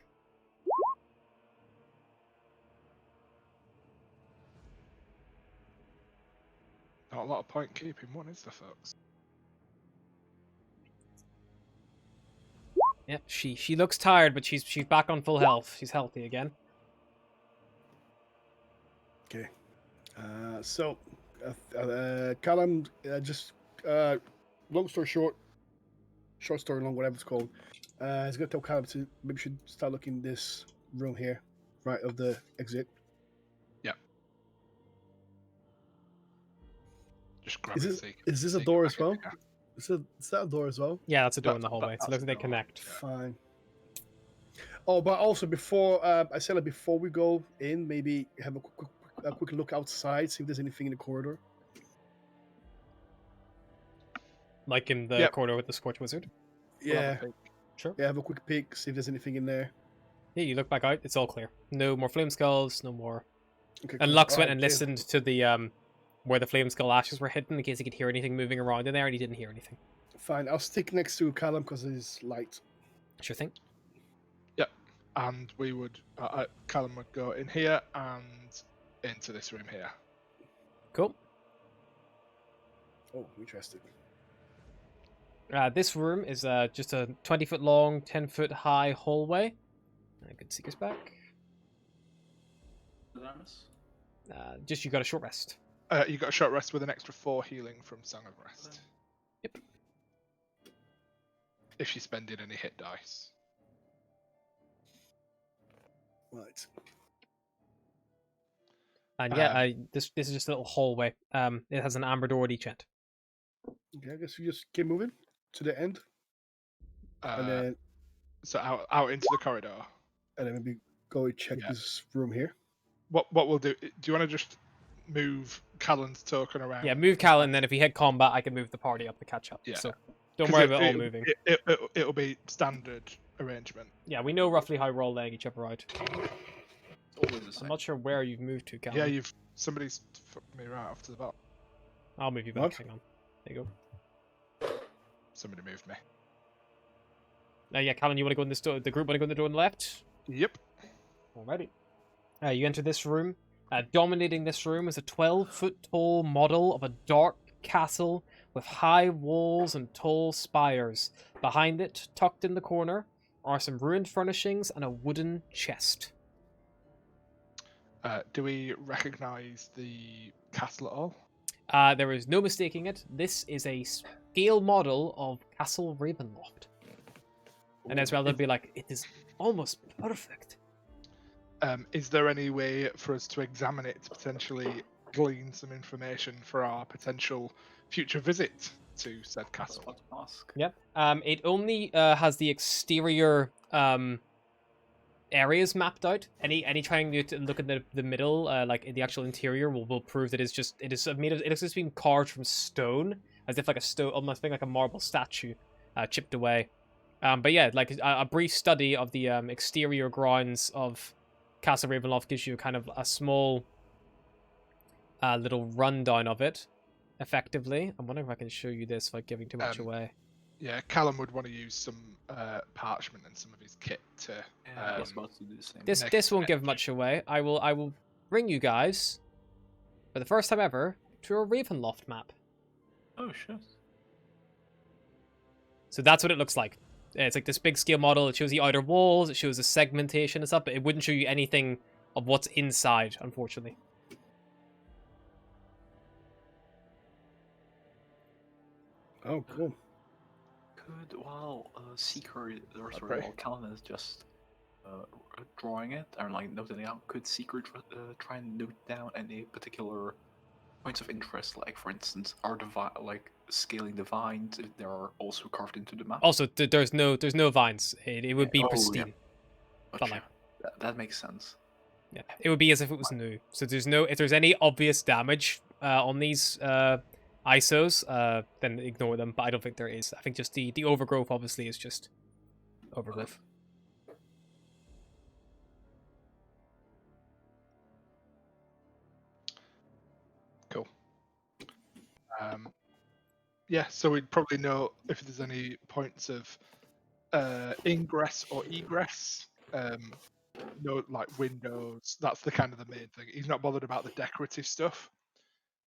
[SPEAKER 2] Not a lot of point keeping. What is the folks?
[SPEAKER 1] Yeah, she looks tired, but she's back on full health. She's healthy again.
[SPEAKER 3] Okay. So, Callum, just long story short story long, whatever it's called. He's gonna tell Callum to maybe should start looking in this room here, right of the exit.
[SPEAKER 2] Yeah. Just grab
[SPEAKER 3] Is
[SPEAKER 2] it.
[SPEAKER 3] this,
[SPEAKER 2] so you can
[SPEAKER 3] is this a
[SPEAKER 2] sneak
[SPEAKER 3] door
[SPEAKER 2] back
[SPEAKER 3] as well?
[SPEAKER 2] in there.
[SPEAKER 3] Is that a door as well?
[SPEAKER 1] Yeah, that's a door
[SPEAKER 2] That-
[SPEAKER 1] in the hallway. So it
[SPEAKER 2] that's
[SPEAKER 1] looks
[SPEAKER 2] a
[SPEAKER 1] like they
[SPEAKER 2] door,
[SPEAKER 1] connect.
[SPEAKER 2] yeah.
[SPEAKER 3] Fine. Oh, but also before I said it before we go in, maybe have a quick look outside, see if there's anything in the corridor.
[SPEAKER 1] Like in the
[SPEAKER 2] Yep.
[SPEAKER 1] corridor with the Scorch Wizard.
[SPEAKER 2] We'll have
[SPEAKER 3] Yeah,
[SPEAKER 2] a peek.
[SPEAKER 1] Sure.
[SPEAKER 3] yeah, have a quick peek, see if there's anything in there.
[SPEAKER 1] Yeah, you look back out. It's all clear. No more flame skulls. No more.
[SPEAKER 3] Okay,
[SPEAKER 1] And
[SPEAKER 3] cool.
[SPEAKER 1] Lux went
[SPEAKER 3] Alright,
[SPEAKER 1] and
[SPEAKER 3] cheers.
[SPEAKER 1] listened to the where the flame skull ashes were hidden in case he could hear anything moving around in there, and he didn't hear anything.
[SPEAKER 3] Fine, I'll stick next to Callum because it's light.
[SPEAKER 1] Sure thing.
[SPEAKER 2] And we would, Callum would go in here and into this room here.
[SPEAKER 1] Cool.
[SPEAKER 3] Oh, interesting.
[SPEAKER 1] This room is just a 20-foot long, 10-foot high hallway. Good seeker's back.
[SPEAKER 4] Did I miss?
[SPEAKER 1] Just you got a short rest.
[SPEAKER 2] You got a short rest with an extra 4 healing from Song of Rest.
[SPEAKER 1] Yep.
[SPEAKER 2] If she spended any hit dice.
[SPEAKER 3] Right.
[SPEAKER 1] And yeah, this is just a little hallway. It has an amber door at each end.
[SPEAKER 3] Okay, I guess we just keep moving to the end, and then
[SPEAKER 2] So out into the corridor.
[SPEAKER 3] maybe go and check
[SPEAKER 2] Yeah.
[SPEAKER 3] this room here.
[SPEAKER 2] What we'll do? Do you want to just move Callan's token around?
[SPEAKER 1] Yeah, move Cal, and then if he hit combat, I can move the party up to catch up.
[SPEAKER 2] Yeah.
[SPEAKER 1] So don't
[SPEAKER 2] 'Cause
[SPEAKER 1] worry about all moving.
[SPEAKER 2] It'll be standard arrangement.
[SPEAKER 1] Yeah, we know roughly how we're all laying each other out.
[SPEAKER 4] It's always the
[SPEAKER 1] I'm
[SPEAKER 4] same.
[SPEAKER 1] not sure where you've moved to, Cal.
[SPEAKER 2] Yeah, somebody's fucked me right off to the bottom.
[SPEAKER 1] I'll move you back.
[SPEAKER 3] What?
[SPEAKER 1] Hang on. There you
[SPEAKER 2] Somebody moved me.
[SPEAKER 1] go. Yeah, Callan, you want to go in this door? The group want to go in the door on the left?
[SPEAKER 2] Yep.
[SPEAKER 1] Alrighty. You enter this room. Dominating this room is a 12-foot tall model of a dark castle with high walls and tall spires. Behind it, tucked in the corner, are some ruined furnishings and a wooden chest.
[SPEAKER 2] Do we recognise the castle at all?
[SPEAKER 1] There is no mistaking it. This is a scale model of Castle Ravenloft. And Esmeralda would be like, it is almost perfect.
[SPEAKER 2] Is there any way for us to examine it to potentially glean some information for our potential future visit to said castle?
[SPEAKER 4] Let's ask.
[SPEAKER 1] Yep. It only has the exterior areas mapped out. Any trying to look at the middle, like in the actual interior, will prove that it is made of. It looks like it's been carved from stone, as if like a stone, almost like a marble statue, chipped away. But yeah, like a brief study of the exterior grounds of Castle Ravenloft gives you kind of a small little rundown of it, effectively. I'm wondering if I can show you this without giving too much away.
[SPEAKER 2] Yeah, Callum would want to use some parchment and some of his kit to.
[SPEAKER 4] I was about to do the same.
[SPEAKER 1] This won't give much away. I will bring you guys, for the first time ever, to a Ravenloft map.
[SPEAKER 4] Oh shit.
[SPEAKER 1] So that's what it looks like. It's like this big scale model. It shows the outer walls. It shows the segmentation and stuff, but it wouldn't show you anything of what's inside, unfortunately.
[SPEAKER 3] Oh, cool.
[SPEAKER 4] Could while Seeker, or sorry,
[SPEAKER 2] pray.
[SPEAKER 4] while Callan is just drawing it or like noting it out, could Seeker try and note down any particular points of interest, like for instance, are like scaling the vines if they are also carved into the map?
[SPEAKER 1] Also, there's no vines. It would be
[SPEAKER 4] Oh,
[SPEAKER 1] pristine.
[SPEAKER 4] yeah.
[SPEAKER 1] Fun line.
[SPEAKER 4] That makes sense.
[SPEAKER 1] Yeah, it would be as if it was new. So if there's any obvious damage on these ISOs, then ignore them. But I don't think there is. I think just the overgrowth obviously is just overgrowth.
[SPEAKER 2] Cool. Yeah, so we'd probably know if there's any points of ingress or egress. No, like windows. That's the kind of the main thing. He's not bothered about the decorative stuff.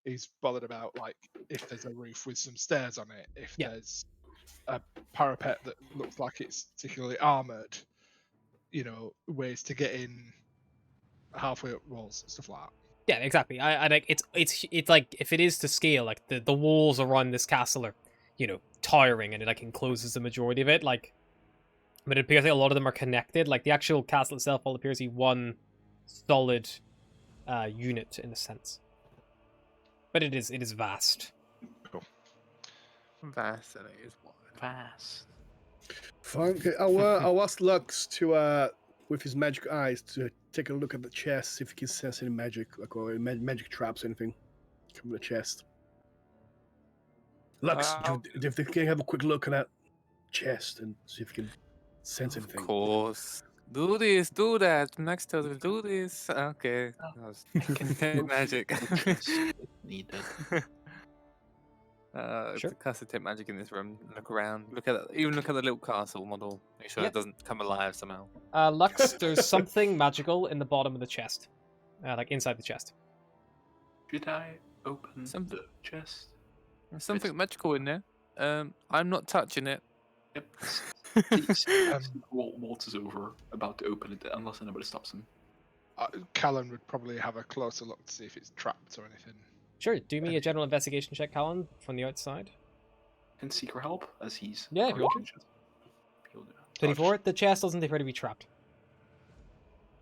[SPEAKER 2] He's bothered about like if there's a roof with some stairs on it, if there's a parapet that looks like it's particularly armored. You know, ways to get in halfway up walls, stuff like that.
[SPEAKER 1] Yeah, exactly. I like it's like if it is to scale, like the walls around this castle are, towering, and it like encloses the majority of it. Like, but it appears like a lot of them are connected. Like the actual castle itself all appears to be one solid unit in a sense. But it is vast.
[SPEAKER 2] Cool.
[SPEAKER 5] Vast, and it is wide.
[SPEAKER 4] Fast.
[SPEAKER 3] Fine. Okay, I'll ask Lux to, with his magic eyes, to take a look at the chest, see if he can sense any magic, like or magic traps, or anything. Come with the chest. Lux, if they can have a quick look at that chest and see if you can sense anything.
[SPEAKER 5] Of course. Do this, do that. Next to do this. Okay. Magic.
[SPEAKER 4] Needed.
[SPEAKER 1] Sure.
[SPEAKER 5] Cast detect magic in this room. Look around. Look at even look at the little castle model. Make sure
[SPEAKER 1] Yep.
[SPEAKER 5] it doesn't come alive somehow.
[SPEAKER 1] Lux, there's something magical in the bottom of the chest, like inside the chest.
[SPEAKER 4] Should I open
[SPEAKER 5] Some-
[SPEAKER 4] the chest?
[SPEAKER 5] There's something magical in there. I'm not touching it.
[SPEAKER 4] Yep. Please. Waltz is over, about to open it, unless anybody stops him.
[SPEAKER 2] Callan would probably have a closer look to see if it's trapped or anything.
[SPEAKER 1] Sure, do me a general investigation check, Callan, from the outside.
[SPEAKER 4] Can Seeker help as he's
[SPEAKER 1] Yeah, if you want
[SPEAKER 4] approaching the chest? He'll do that.
[SPEAKER 1] 24. The chest doesn't appear to be trapped.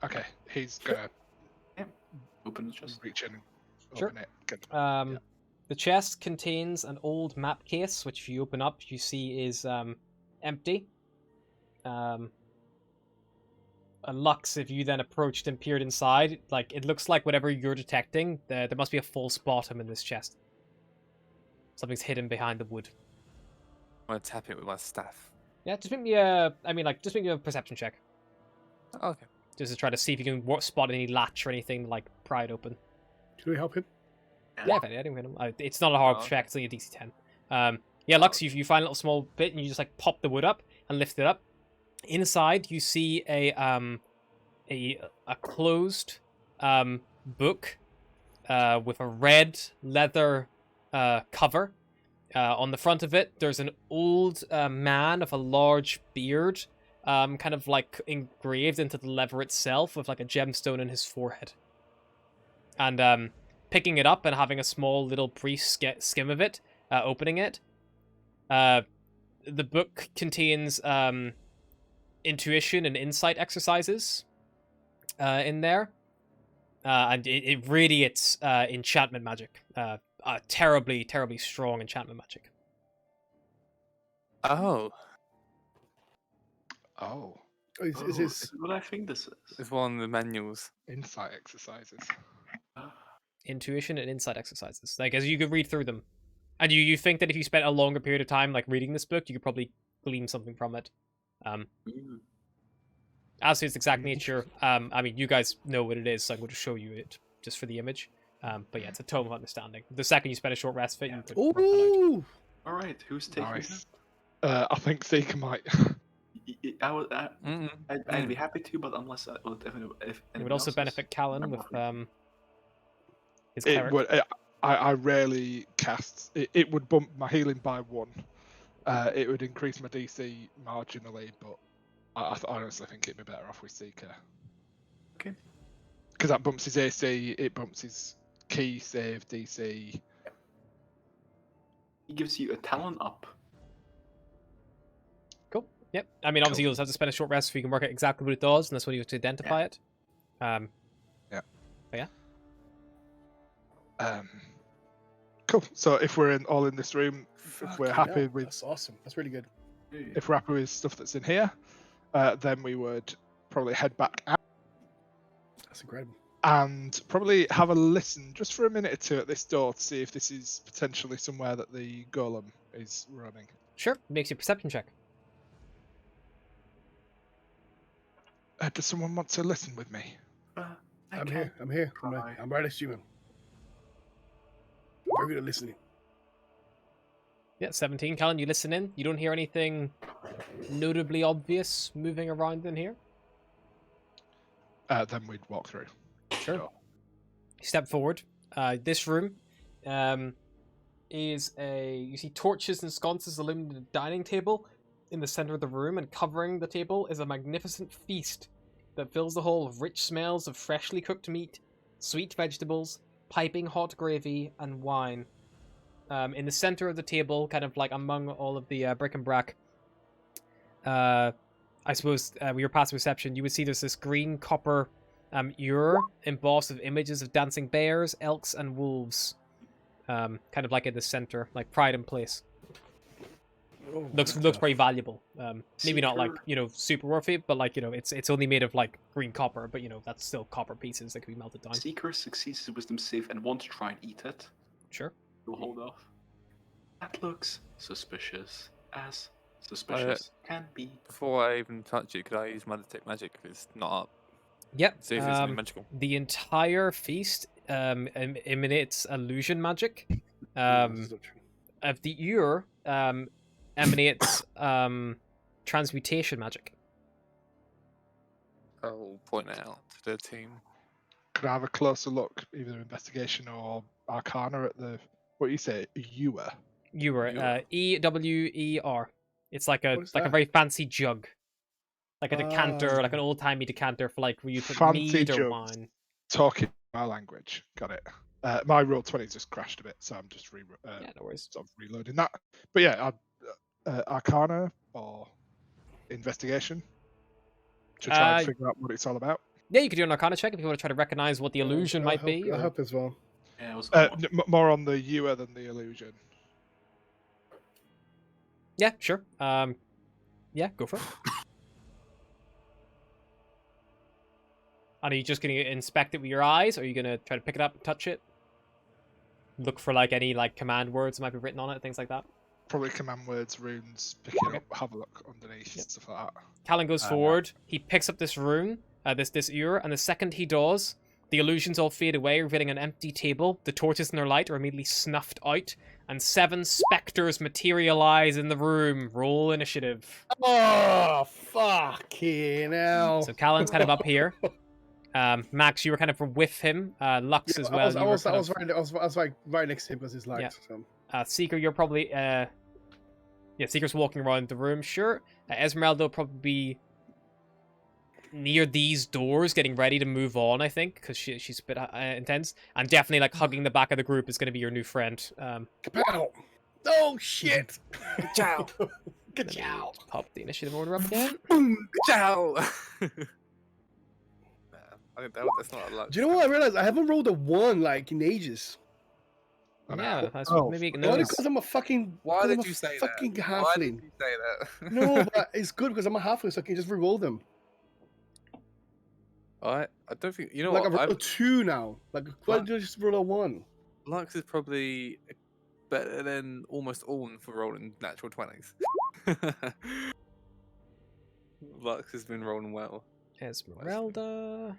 [SPEAKER 2] Okay, he's gonna
[SPEAKER 4] Open the chest.
[SPEAKER 2] reach in and
[SPEAKER 1] Sure.
[SPEAKER 2] open it. Good.
[SPEAKER 1] The chest contains an old map case, which if you open up, you see is empty. A Lux, if you then approached and peered inside, like it looks like whatever you're detecting, there must be a false bottom in this chest. Something's hidden behind the wood.
[SPEAKER 5] I'm gonna tap it with my staff.
[SPEAKER 1] Yeah, just make me a perception check,
[SPEAKER 5] Okay.
[SPEAKER 1] just to try to see if you can spot any latch or anything to, like pry it open.
[SPEAKER 3] Can we help him?
[SPEAKER 1] Yeah, if I didn't hit him. It's not a hard
[SPEAKER 5] Oh.
[SPEAKER 1] check. It's only a DC 10. Yeah, Lux, you find a little small bit and you just like pop the wood up and lift it up. Inside, you see a closed book with a red leather cover. On the front of it, there's an old man of a large beard, kind of like engraved into the leather itself with like a gemstone in his forehead. And picking it up and having a small little brief skim of it, opening it, The book contains intuition and insight exercises in there. And it radiates enchantment magic. Terribly, terribly strong enchantment magic.
[SPEAKER 5] Oh,
[SPEAKER 2] Oh,
[SPEAKER 3] Is
[SPEAKER 4] Oh,
[SPEAKER 3] this?
[SPEAKER 4] is what I think this is.
[SPEAKER 5] it's one of the manuals.
[SPEAKER 2] insight exercises.
[SPEAKER 1] Intuition and insight exercises. Like, as you could read through them. And you think that if you spent a longer period of time, like, reading this book, you could probably glean something from it.
[SPEAKER 4] Ooh.
[SPEAKER 1] As to its exact nature, I mean, you guys know what it is, so I'm going to show you it just for the image. But yeah, it's a tome of understanding. The second you spend a short rest of it, you could work that out.
[SPEAKER 3] Ooh!
[SPEAKER 4] All right, who's taking
[SPEAKER 2] Nice. I think Seeker might.
[SPEAKER 4] it? I'd be happy to, but unless if
[SPEAKER 1] It
[SPEAKER 4] anyone
[SPEAKER 1] would also
[SPEAKER 4] else is,
[SPEAKER 1] benefit Callan
[SPEAKER 4] I'm
[SPEAKER 1] with
[SPEAKER 4] happy.
[SPEAKER 1] his
[SPEAKER 2] It
[SPEAKER 1] cleric.
[SPEAKER 2] would. I rarely cast. It would bump my healing by 1. It would increase my DC marginally, but I honestly think it'd be better off with Seeker.
[SPEAKER 4] Okay.
[SPEAKER 2] Because that bumps his AC, it bumps his key save DC.
[SPEAKER 4] He gives you a talent up.
[SPEAKER 1] Cool. Yep. I mean, obviously,
[SPEAKER 2] Cool.
[SPEAKER 1] you'll just have to spend a short rest so you can work out exactly what it does, and that's when you have to identify it.
[SPEAKER 2] Cool. So if we're all in this room, if we're
[SPEAKER 3] Fucking
[SPEAKER 2] happy
[SPEAKER 3] hell,
[SPEAKER 2] with
[SPEAKER 3] That's awesome. That's really good.
[SPEAKER 2] if we're happy with stuff that's in here, then we would probably head back out
[SPEAKER 3] That's incredible.
[SPEAKER 2] and probably have a listen just for a minute or two at this door to see if this is potentially somewhere that the golem is running.
[SPEAKER 1] Sure. Makes you a perception check.
[SPEAKER 2] Does someone want to listen with me?
[SPEAKER 3] I'm here. I'm here.
[SPEAKER 4] try.
[SPEAKER 3] I'm right next to you, man. Very good at listening.
[SPEAKER 1] Yeah, 17. Callan, you listen in. You don't hear anything notably obvious moving around in here.
[SPEAKER 2] Then we'd walk through.
[SPEAKER 1] Sure. You step forward. This room is you see torches and sconces illuminated a dining table in the center of the room, and covering the table is a magnificent feast that fills the hall with rich smells of freshly cooked meat, sweet vegetables, piping hot gravy, and wine. In the center of the table, kind of like among all of the bric and brac, I suppose with your passive perception, you would see there's this green copper ewer embossed with images of dancing bears, elks, and wolves. Kind of like in the center, like pride in place.
[SPEAKER 3] Oh,
[SPEAKER 1] Looks very valuable. Maybe not like
[SPEAKER 4] Seeker-
[SPEAKER 1] super worth it, but like it's only made of like green copper, but that's still copper pieces that can be melted down.
[SPEAKER 4] Seeker succeeds his wisdom save and wants to try and eat it.
[SPEAKER 1] Sure.
[SPEAKER 4] You'll hold off. That looks suspicious, as suspicious can be.
[SPEAKER 5] Before I even touch it, could I use my detect magic if it's not up?
[SPEAKER 1] Yep.
[SPEAKER 5] See if it's something magical.
[SPEAKER 1] The entire feast emanates illusion magic.
[SPEAKER 3] this is not true.
[SPEAKER 1] Of the ewer emanates transmutation magic.
[SPEAKER 5] I'll point it out to the team.
[SPEAKER 2] Could I have a closer look, either investigation or arcana at the what you say, ewer?
[SPEAKER 1] Ewer,
[SPEAKER 5] Ewer.
[SPEAKER 1] EWER. It's like a
[SPEAKER 3] What is
[SPEAKER 1] a
[SPEAKER 3] that?
[SPEAKER 1] very fancy jug, like a decanter,
[SPEAKER 3] Ah.
[SPEAKER 1] like an old timey decanter for like where you put
[SPEAKER 2] Fancy
[SPEAKER 1] mead or
[SPEAKER 2] jugs.
[SPEAKER 1] wine.
[SPEAKER 2] Talking my language. Got it. My roll 20 just crashed a bit, so I'm just
[SPEAKER 1] Yeah, no worries.
[SPEAKER 2] sort of reloading that. But yeah, arcana or investigation to try and figure out what it's all about.
[SPEAKER 1] Yeah, you could do an Arcana check if you want to try to recognize what the illusion
[SPEAKER 3] I'll
[SPEAKER 1] might
[SPEAKER 3] help,
[SPEAKER 1] be.
[SPEAKER 3] I'll
[SPEAKER 1] or-
[SPEAKER 3] help as well.
[SPEAKER 4] Yeah, it was
[SPEAKER 2] More on the ewer than the illusion.
[SPEAKER 1] Yeah, sure. Yeah, go for it. And are you just going to inspect it with your eyes, or are you going to try to pick it up and touch it? Look for like any like command words that might be written on it, things like that.
[SPEAKER 2] Probably command words, runes, pick it up, have a look underneath,
[SPEAKER 1] Yep.
[SPEAKER 2] stuff like that.
[SPEAKER 1] Callan goes forward. He picks up this rune, this ewer, and the second he does, the illusions all fade away, revealing an empty table. The torches in their light are immediately snuffed out, and 7 specters materialize in the room. Roll initiative.
[SPEAKER 3] Oh, fucking hell.
[SPEAKER 1] So Callan's kind of up here. Max, you were kind of with him. Lux as well.
[SPEAKER 3] I was right next to him because he's light.
[SPEAKER 1] Yeah.
[SPEAKER 3] So.
[SPEAKER 1] Seeker, you're probably Seeker's walking around the room. Sure. Esmeralda will probably be near these doors, getting ready to move on. I think because she's a bit intense, and definitely like hugging the back of the group is going to be your new friend.
[SPEAKER 3] Kapow! Oh shit!
[SPEAKER 5] Ciao.
[SPEAKER 1] Let me pop the initiative order up again.
[SPEAKER 5] Ciao. Nah, I think that's not a luck.
[SPEAKER 3] Do you know what I realized? I haven't rolled a 1 like in ages.
[SPEAKER 2] I know.
[SPEAKER 1] Yeah, that's
[SPEAKER 2] Oh,
[SPEAKER 1] maybe
[SPEAKER 2] fuck.
[SPEAKER 3] Only
[SPEAKER 1] ignores.
[SPEAKER 3] because I'm a fucking.
[SPEAKER 5] Why
[SPEAKER 3] 'cause
[SPEAKER 5] did
[SPEAKER 3] I'm a
[SPEAKER 5] you say
[SPEAKER 3] fucking
[SPEAKER 5] that? Why did
[SPEAKER 3] halfling.
[SPEAKER 5] you say that?
[SPEAKER 3] No, but it's good because I'm a halfling, so I can just re-roll them.
[SPEAKER 5] I don't think you know
[SPEAKER 3] Like
[SPEAKER 5] what.
[SPEAKER 3] I've rolled a 2 now. Like why
[SPEAKER 5] What?
[SPEAKER 3] did I just roll a 1?
[SPEAKER 5] Lux is probably better than almost all for rolling natural 20s. Lux has been rolling well.
[SPEAKER 1] Esmeralda.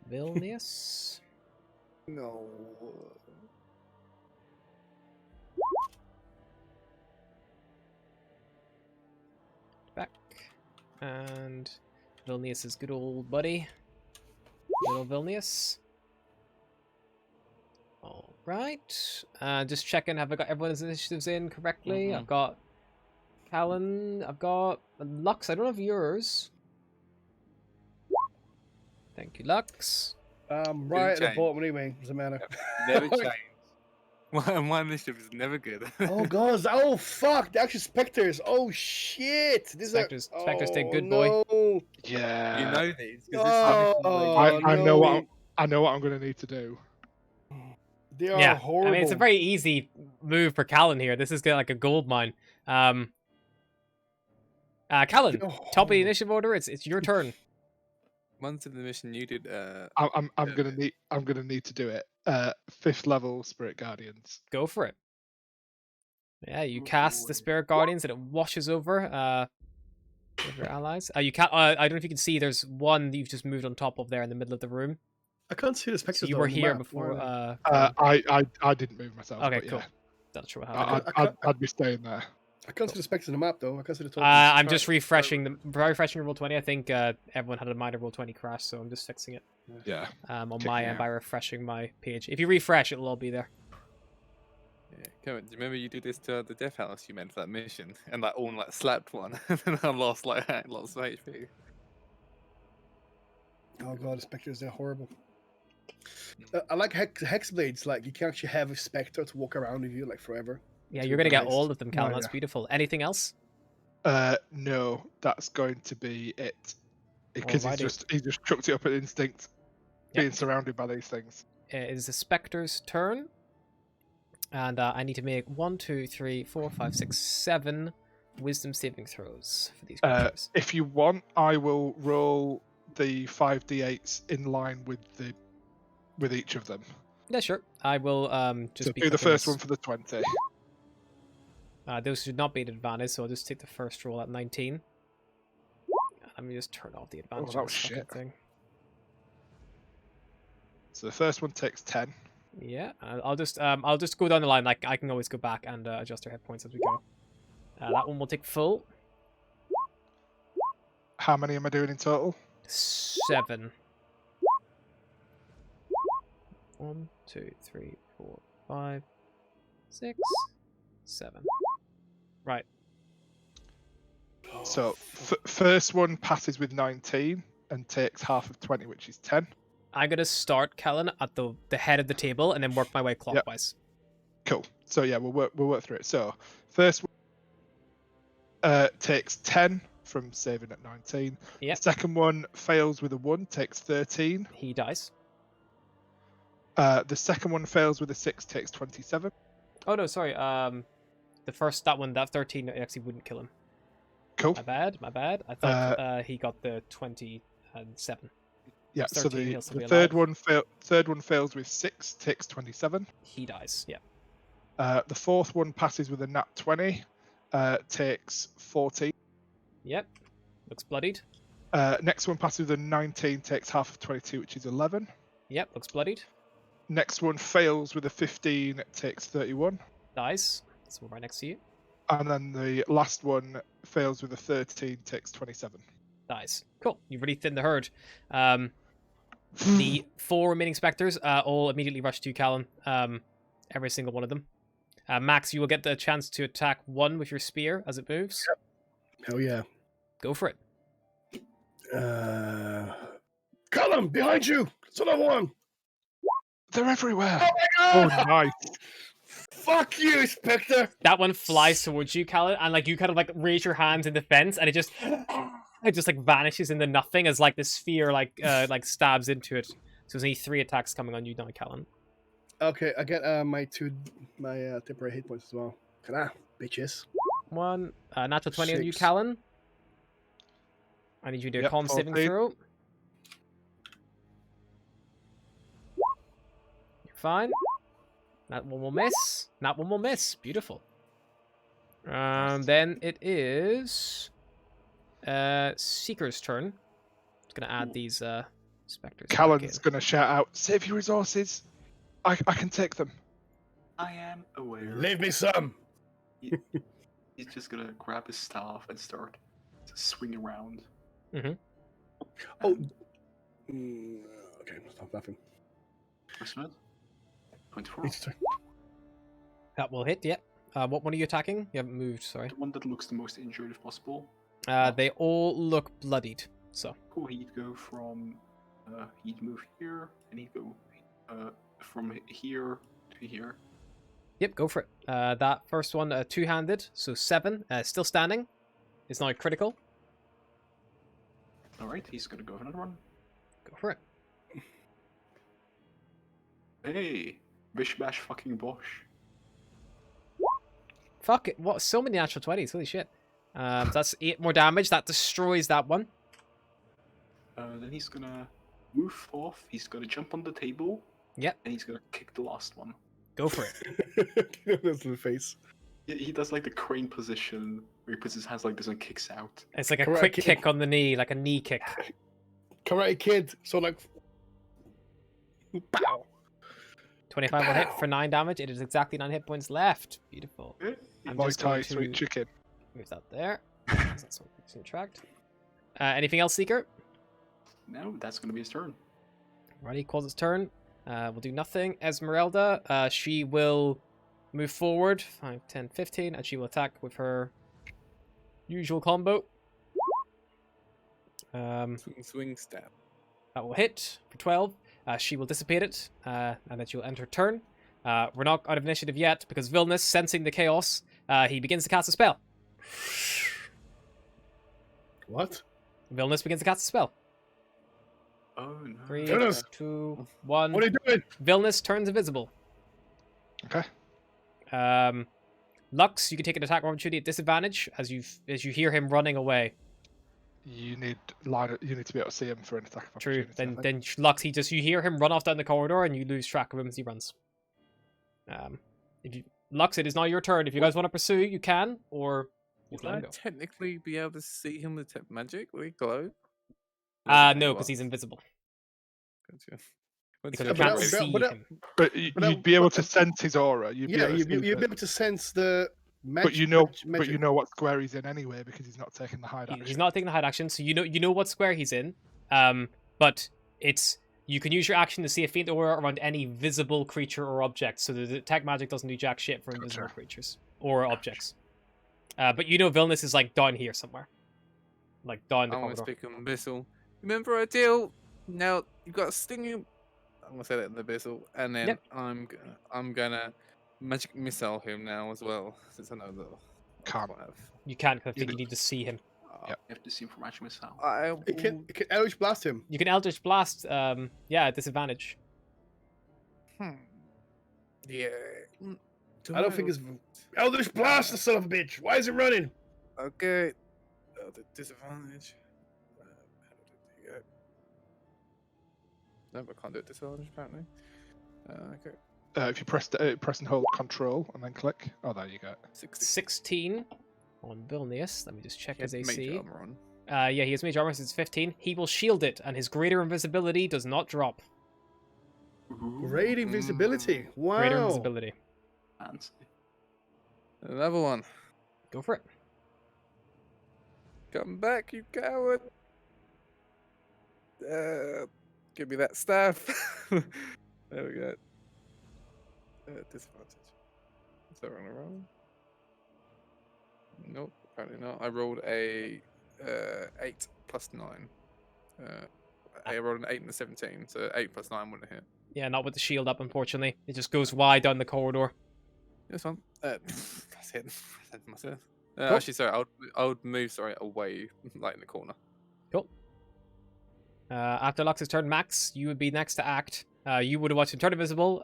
[SPEAKER 1] Vilnius.
[SPEAKER 5] No.
[SPEAKER 1] Back. And Vilnius's good old buddy. Little Vilnius. All right. Just checking. Have I got everyone's initiatives in correctly? I've got Callan. I've got Lux. I don't have yours. Thank you, Lux.
[SPEAKER 3] Right at the
[SPEAKER 5] change.
[SPEAKER 3] bottom anyway. Doesn't matter.
[SPEAKER 5] Never change. My initiative is never good.
[SPEAKER 3] Oh god! Oh fuck! The actual specters. Oh shit! These
[SPEAKER 1] Spectres did
[SPEAKER 3] oh,
[SPEAKER 1] good, boy.
[SPEAKER 3] no.
[SPEAKER 2] Yeah.
[SPEAKER 5] You know these because this is
[SPEAKER 3] Oh,
[SPEAKER 2] I
[SPEAKER 3] no,
[SPEAKER 2] know what I know what I'm going to need to do.
[SPEAKER 3] They are
[SPEAKER 1] Yeah,
[SPEAKER 3] horrible.
[SPEAKER 1] I mean it's a very easy move for Callan here. This is like a gold mine. Callan,
[SPEAKER 3] They're
[SPEAKER 1] top of the
[SPEAKER 3] horrible.
[SPEAKER 1] initiative order. It's your turn.
[SPEAKER 5] once in the mission you did.
[SPEAKER 2] I'm gonna need to do it. 5th level Spirit Guardians.
[SPEAKER 1] Go for it. Yeah, you cast the Spirit Guardians and it washes over with your allies. You can't. I don't know if you can see. There's one that you've just moved on top of there in the middle of the room.
[SPEAKER 3] I can't see the specters.
[SPEAKER 1] So you
[SPEAKER 3] though
[SPEAKER 1] were
[SPEAKER 3] on the
[SPEAKER 1] here
[SPEAKER 3] map.
[SPEAKER 1] before.
[SPEAKER 3] Where are
[SPEAKER 2] I didn't move myself.
[SPEAKER 1] Okay,
[SPEAKER 2] but
[SPEAKER 1] cool.
[SPEAKER 2] Yeah,
[SPEAKER 1] Not sure what happened.
[SPEAKER 2] I'd be staying there.
[SPEAKER 3] they? I can't see the specters on the map though. I can't see the tokens.
[SPEAKER 1] I'm just refreshing roll 20. I think everyone had a minor roll 20 crash, so I'm just fixing it
[SPEAKER 2] Yeah.
[SPEAKER 1] on
[SPEAKER 2] Okay,
[SPEAKER 1] my end by refreshing my page. If you refresh, it'll all be there.
[SPEAKER 5] Yeah, come on, do you remember you did this to the Death House you meant for that mission? And like all like slapped one and then I lost like lots of HP.
[SPEAKER 3] Oh god, the specters, they're horrible. I like hex blades. Like you can actually have a specter to walk around with you like forever.
[SPEAKER 1] Yeah,
[SPEAKER 3] It's
[SPEAKER 1] you're
[SPEAKER 3] really
[SPEAKER 1] gonna get
[SPEAKER 3] nice.
[SPEAKER 1] all of them, Cal.
[SPEAKER 2] Oh,
[SPEAKER 1] That's
[SPEAKER 2] yeah.
[SPEAKER 1] beautiful. Anything else?
[SPEAKER 2] No, that's going to be it. Because
[SPEAKER 1] Alrighty.
[SPEAKER 2] he just chucked it up at instinct,
[SPEAKER 1] Yep.
[SPEAKER 2] being surrounded by these things.
[SPEAKER 1] It is the Spectre's turn. And I need to make 1, 2, 3, 4, 5, 6, 7 wisdom saving throws for these creatures.
[SPEAKER 2] If you want, I will roll the 5d8s in line with each of them.
[SPEAKER 1] Yeah, sure. I will just
[SPEAKER 2] So
[SPEAKER 1] be
[SPEAKER 2] do the
[SPEAKER 1] clicking
[SPEAKER 2] first
[SPEAKER 1] this.
[SPEAKER 2] one for the 20.
[SPEAKER 1] Those should not be an advantage, so I'll just take the first roll at 19. Let me just turn off the advantage
[SPEAKER 2] that
[SPEAKER 1] on
[SPEAKER 2] was
[SPEAKER 1] this fucking
[SPEAKER 2] shit.
[SPEAKER 1] thing.
[SPEAKER 2] So the first one takes 10.
[SPEAKER 1] Yeah, I'll just go down the line. Like I can always go back and adjust our hit points as we go. That one will take full.
[SPEAKER 2] How many am I doing in total?
[SPEAKER 1] 7. 1, 2, 3, 4, 5, 6, 7. Right.
[SPEAKER 2] So first one passes with 19 and takes half of 20, which is 10.
[SPEAKER 1] I'm gonna start, Callan, at the head of the table and then work my way clockwise.
[SPEAKER 2] Cool. So yeah, we'll work through it. So first one takes 10 from saving at 19.
[SPEAKER 1] Yep.
[SPEAKER 2] The second one fails with a 1, takes 13.
[SPEAKER 1] He dies.
[SPEAKER 2] The second one fails with a 6, takes 27.
[SPEAKER 1] Oh no, sorry. That 13 actually wouldn't kill him.
[SPEAKER 2] Cool.
[SPEAKER 1] My bad. I thought he got the 27.
[SPEAKER 2] Yeah. So
[SPEAKER 1] 13, he'll
[SPEAKER 2] the
[SPEAKER 1] still be
[SPEAKER 2] third
[SPEAKER 1] alive.
[SPEAKER 2] one fails with 6, takes 27.
[SPEAKER 1] He dies. Yeah.
[SPEAKER 2] The fourth one passes with a nat 20, takes 14.
[SPEAKER 1] Yep. Looks bloodied.
[SPEAKER 2] Next one passes with a 19, takes half of 22, which is 11.
[SPEAKER 1] Yep. Looks bloodied.
[SPEAKER 2] Next one fails with a 15, takes 31.
[SPEAKER 1] Dies. Let's move right next to you.
[SPEAKER 2] And then the last one fails with a 13, takes 27.
[SPEAKER 1] Dies. Cool. You've really thinned the herd. The 4 remaining specters all immediately rush to you, Callan. Every single one of them. Max, you will get the chance to attack one with your spear as it moves.
[SPEAKER 3] Hell yeah.
[SPEAKER 1] Go for it.
[SPEAKER 3] Callum, behind you! It's another one!
[SPEAKER 2] They're everywhere.
[SPEAKER 3] Oh
[SPEAKER 2] Oh,
[SPEAKER 3] my god!
[SPEAKER 2] nice.
[SPEAKER 3] Fuck you, Spectre!
[SPEAKER 1] That one flies towards you, Callan, and like you kind of like raise your hands in defense, and it just like vanishes into nothing as like the sphere like stabs into it. So there's only 3 attacks coming on you now, Callan.
[SPEAKER 3] Okay, I get my temporary hit points as well. Can bitches?
[SPEAKER 1] 1 natural 20 on you,
[SPEAKER 3] 6.
[SPEAKER 1] Callan. I need you to do a
[SPEAKER 2] Yep,
[SPEAKER 1] con saving
[SPEAKER 2] 14.
[SPEAKER 1] throw. You're fine. That one will miss. That one will miss. Beautiful. Then it is Seeker's turn. Just gonna add these specters. back
[SPEAKER 2] Callan's
[SPEAKER 1] in.
[SPEAKER 2] going to shout out, save your resources. I can take them.
[SPEAKER 4] I am aware.
[SPEAKER 3] Leave me some.
[SPEAKER 4] He's just gonna grab his staff and start to swing around.
[SPEAKER 3] Oh.
[SPEAKER 4] And
[SPEAKER 3] Okay, stop laughing.
[SPEAKER 4] first minute. 24.
[SPEAKER 3] It's turn.
[SPEAKER 1] That will hit. Yep. What one are you attacking? You haven't moved. Sorry.
[SPEAKER 4] The one that looks the most injured if possible.
[SPEAKER 1] They all look bloodied. So
[SPEAKER 4] Cool, he'd go from, he'd move here, and he'd go from here to here.
[SPEAKER 1] yep, go for it. That first one, two-handed, so 7, still standing. It's not critical.
[SPEAKER 4] Alright, he's gonna go for another one.
[SPEAKER 1] Go for it.
[SPEAKER 4] Hey! Bish bash fucking bosh.
[SPEAKER 1] Fuck it. What? So many natural 20s. Holy shit. That's 8 more damage. That destroys that one.
[SPEAKER 4] Then he's gonna move off, he's gonna jump on the table.
[SPEAKER 1] Yep.
[SPEAKER 4] And he's gonna kick the last one.
[SPEAKER 1] Go for it.
[SPEAKER 3] That's the face.
[SPEAKER 4] He does like the crane position where he puts his hands like this and kicks out.
[SPEAKER 1] It's like a
[SPEAKER 3] Karate
[SPEAKER 1] quick
[SPEAKER 3] Kid.
[SPEAKER 1] kick on the knee, like a knee kick.
[SPEAKER 3] Karate Kid. So like. Pow.
[SPEAKER 1] 25 will hit for 9 damage. It is exactly 9 hit points left. Beautiful. I'm
[SPEAKER 2] Muay
[SPEAKER 1] just
[SPEAKER 2] Thai,
[SPEAKER 1] going
[SPEAKER 2] sweet
[SPEAKER 1] to
[SPEAKER 2] chicken.
[SPEAKER 1] move that there. That's what we subtract. Anything else, Seeker?
[SPEAKER 4] Now that's gonna be his turn.
[SPEAKER 1] Righty, calls its turn. We'll do nothing. Esmeralda, she will move forward 5, 10, 15, and she will attack with her usual combo.
[SPEAKER 5] Swing stab.
[SPEAKER 1] That will hit for 12. She will dissipate it, and then she will end her turn. We're not out of initiative yet because Vilnius, sensing the chaos, he begins to cast a spell.
[SPEAKER 3] What?
[SPEAKER 1] Vilnius begins to cast a spell.
[SPEAKER 4] Oh no.
[SPEAKER 1] 3,
[SPEAKER 3] Vilnius!
[SPEAKER 1] 2, 1.
[SPEAKER 3] What are you doing?
[SPEAKER 1] Vilnius turns invisible.
[SPEAKER 2] Okay.
[SPEAKER 1] Lux, you can take an attack opportunity at disadvantage as you hear him running away.
[SPEAKER 2] You need to be able to see him for an attack of
[SPEAKER 1] True.
[SPEAKER 2] opportunity.
[SPEAKER 1] Then Lux, you hear him run off down the corridor and you lose track of him as he runs. Lux, it is now your turn. If you guys want to pursue, you can, or
[SPEAKER 5] Would
[SPEAKER 1] let
[SPEAKER 5] I
[SPEAKER 1] him go.
[SPEAKER 5] technically be able to see him with magic? Will he glow?
[SPEAKER 1] No, because he's invisible.
[SPEAKER 5] Gotcha.
[SPEAKER 1] Because
[SPEAKER 3] Yeah,
[SPEAKER 1] you
[SPEAKER 3] but
[SPEAKER 1] can't
[SPEAKER 3] that-
[SPEAKER 1] see
[SPEAKER 3] but that-
[SPEAKER 1] him.
[SPEAKER 2] But
[SPEAKER 3] But
[SPEAKER 2] you'd be able to sense his aura. You'd be
[SPEAKER 3] Yeah,
[SPEAKER 2] able to
[SPEAKER 3] you'd
[SPEAKER 2] see
[SPEAKER 3] be
[SPEAKER 2] the-
[SPEAKER 3] able to sense the magic.
[SPEAKER 2] But you know,
[SPEAKER 3] magic.
[SPEAKER 2] but you know what square he's in anyway because he's not taking the hide action.
[SPEAKER 1] He's not taking the hide action, so you know what square he's in. But you can use your action to see a faint aura around any visible creature or object. So the detect magic doesn't do jack shit for invisible creatures or objects. But you know Vilnius is like down here somewhere, like down the
[SPEAKER 5] I want to
[SPEAKER 1] corridor.
[SPEAKER 5] speak in Abyssal. Remember our deal? Now you've got a stinging. I'm gonna say that in Abyssal, and then
[SPEAKER 1] Yep.
[SPEAKER 5] I'm gonna magic missile him now as well, since I know that.
[SPEAKER 2] Can't.
[SPEAKER 1] You can't, because I
[SPEAKER 2] You
[SPEAKER 1] think
[SPEAKER 2] do-
[SPEAKER 1] you need to see him.
[SPEAKER 2] Yep.
[SPEAKER 4] You have to see him from Action Missile.
[SPEAKER 3] It can Eldritch blast him.
[SPEAKER 1] You can Eldritch Blast, at disadvantage.
[SPEAKER 5] Yeah.
[SPEAKER 3] I don't think it's Eldritch blast, the son of a bitch. Why is it running?
[SPEAKER 5] Okay. The disadvantage. How do I do it? No, I can't do it disadvantage apparently. Okay.
[SPEAKER 2] If you press and hold Control and then click. Oh, there you go.
[SPEAKER 1] 16 on Vilnius. Let me just check his
[SPEAKER 5] Mage
[SPEAKER 1] AC.
[SPEAKER 5] armor on.
[SPEAKER 1] Yeah, he has mage armor, so it's 15. He will shield it, and his greater invisibility does not drop.
[SPEAKER 3] Great invisibility. Wow.
[SPEAKER 1] Greater invisibility.
[SPEAKER 4] Fancy.
[SPEAKER 5] Another one.
[SPEAKER 1] Go for it.
[SPEAKER 5] Come back, you coward. Give me that staff. There we go. Disadvantage. Is that wrong or wrong? Nope, apparently not. I rolled a 8 plus 9. I rolled an 8 and a 17, so 8 plus 9 wouldn't hit.
[SPEAKER 1] Yeah, not with the shield up, unfortunately. It just goes wide down the corridor.
[SPEAKER 5] This one. That's it. That's myself.
[SPEAKER 3] Cool.
[SPEAKER 5] Actually, sorry. I would move. Sorry, away, like in the corner.
[SPEAKER 1] Cool. After Lux's turn, Max, you would be next to act. You would have watched him turn invisible.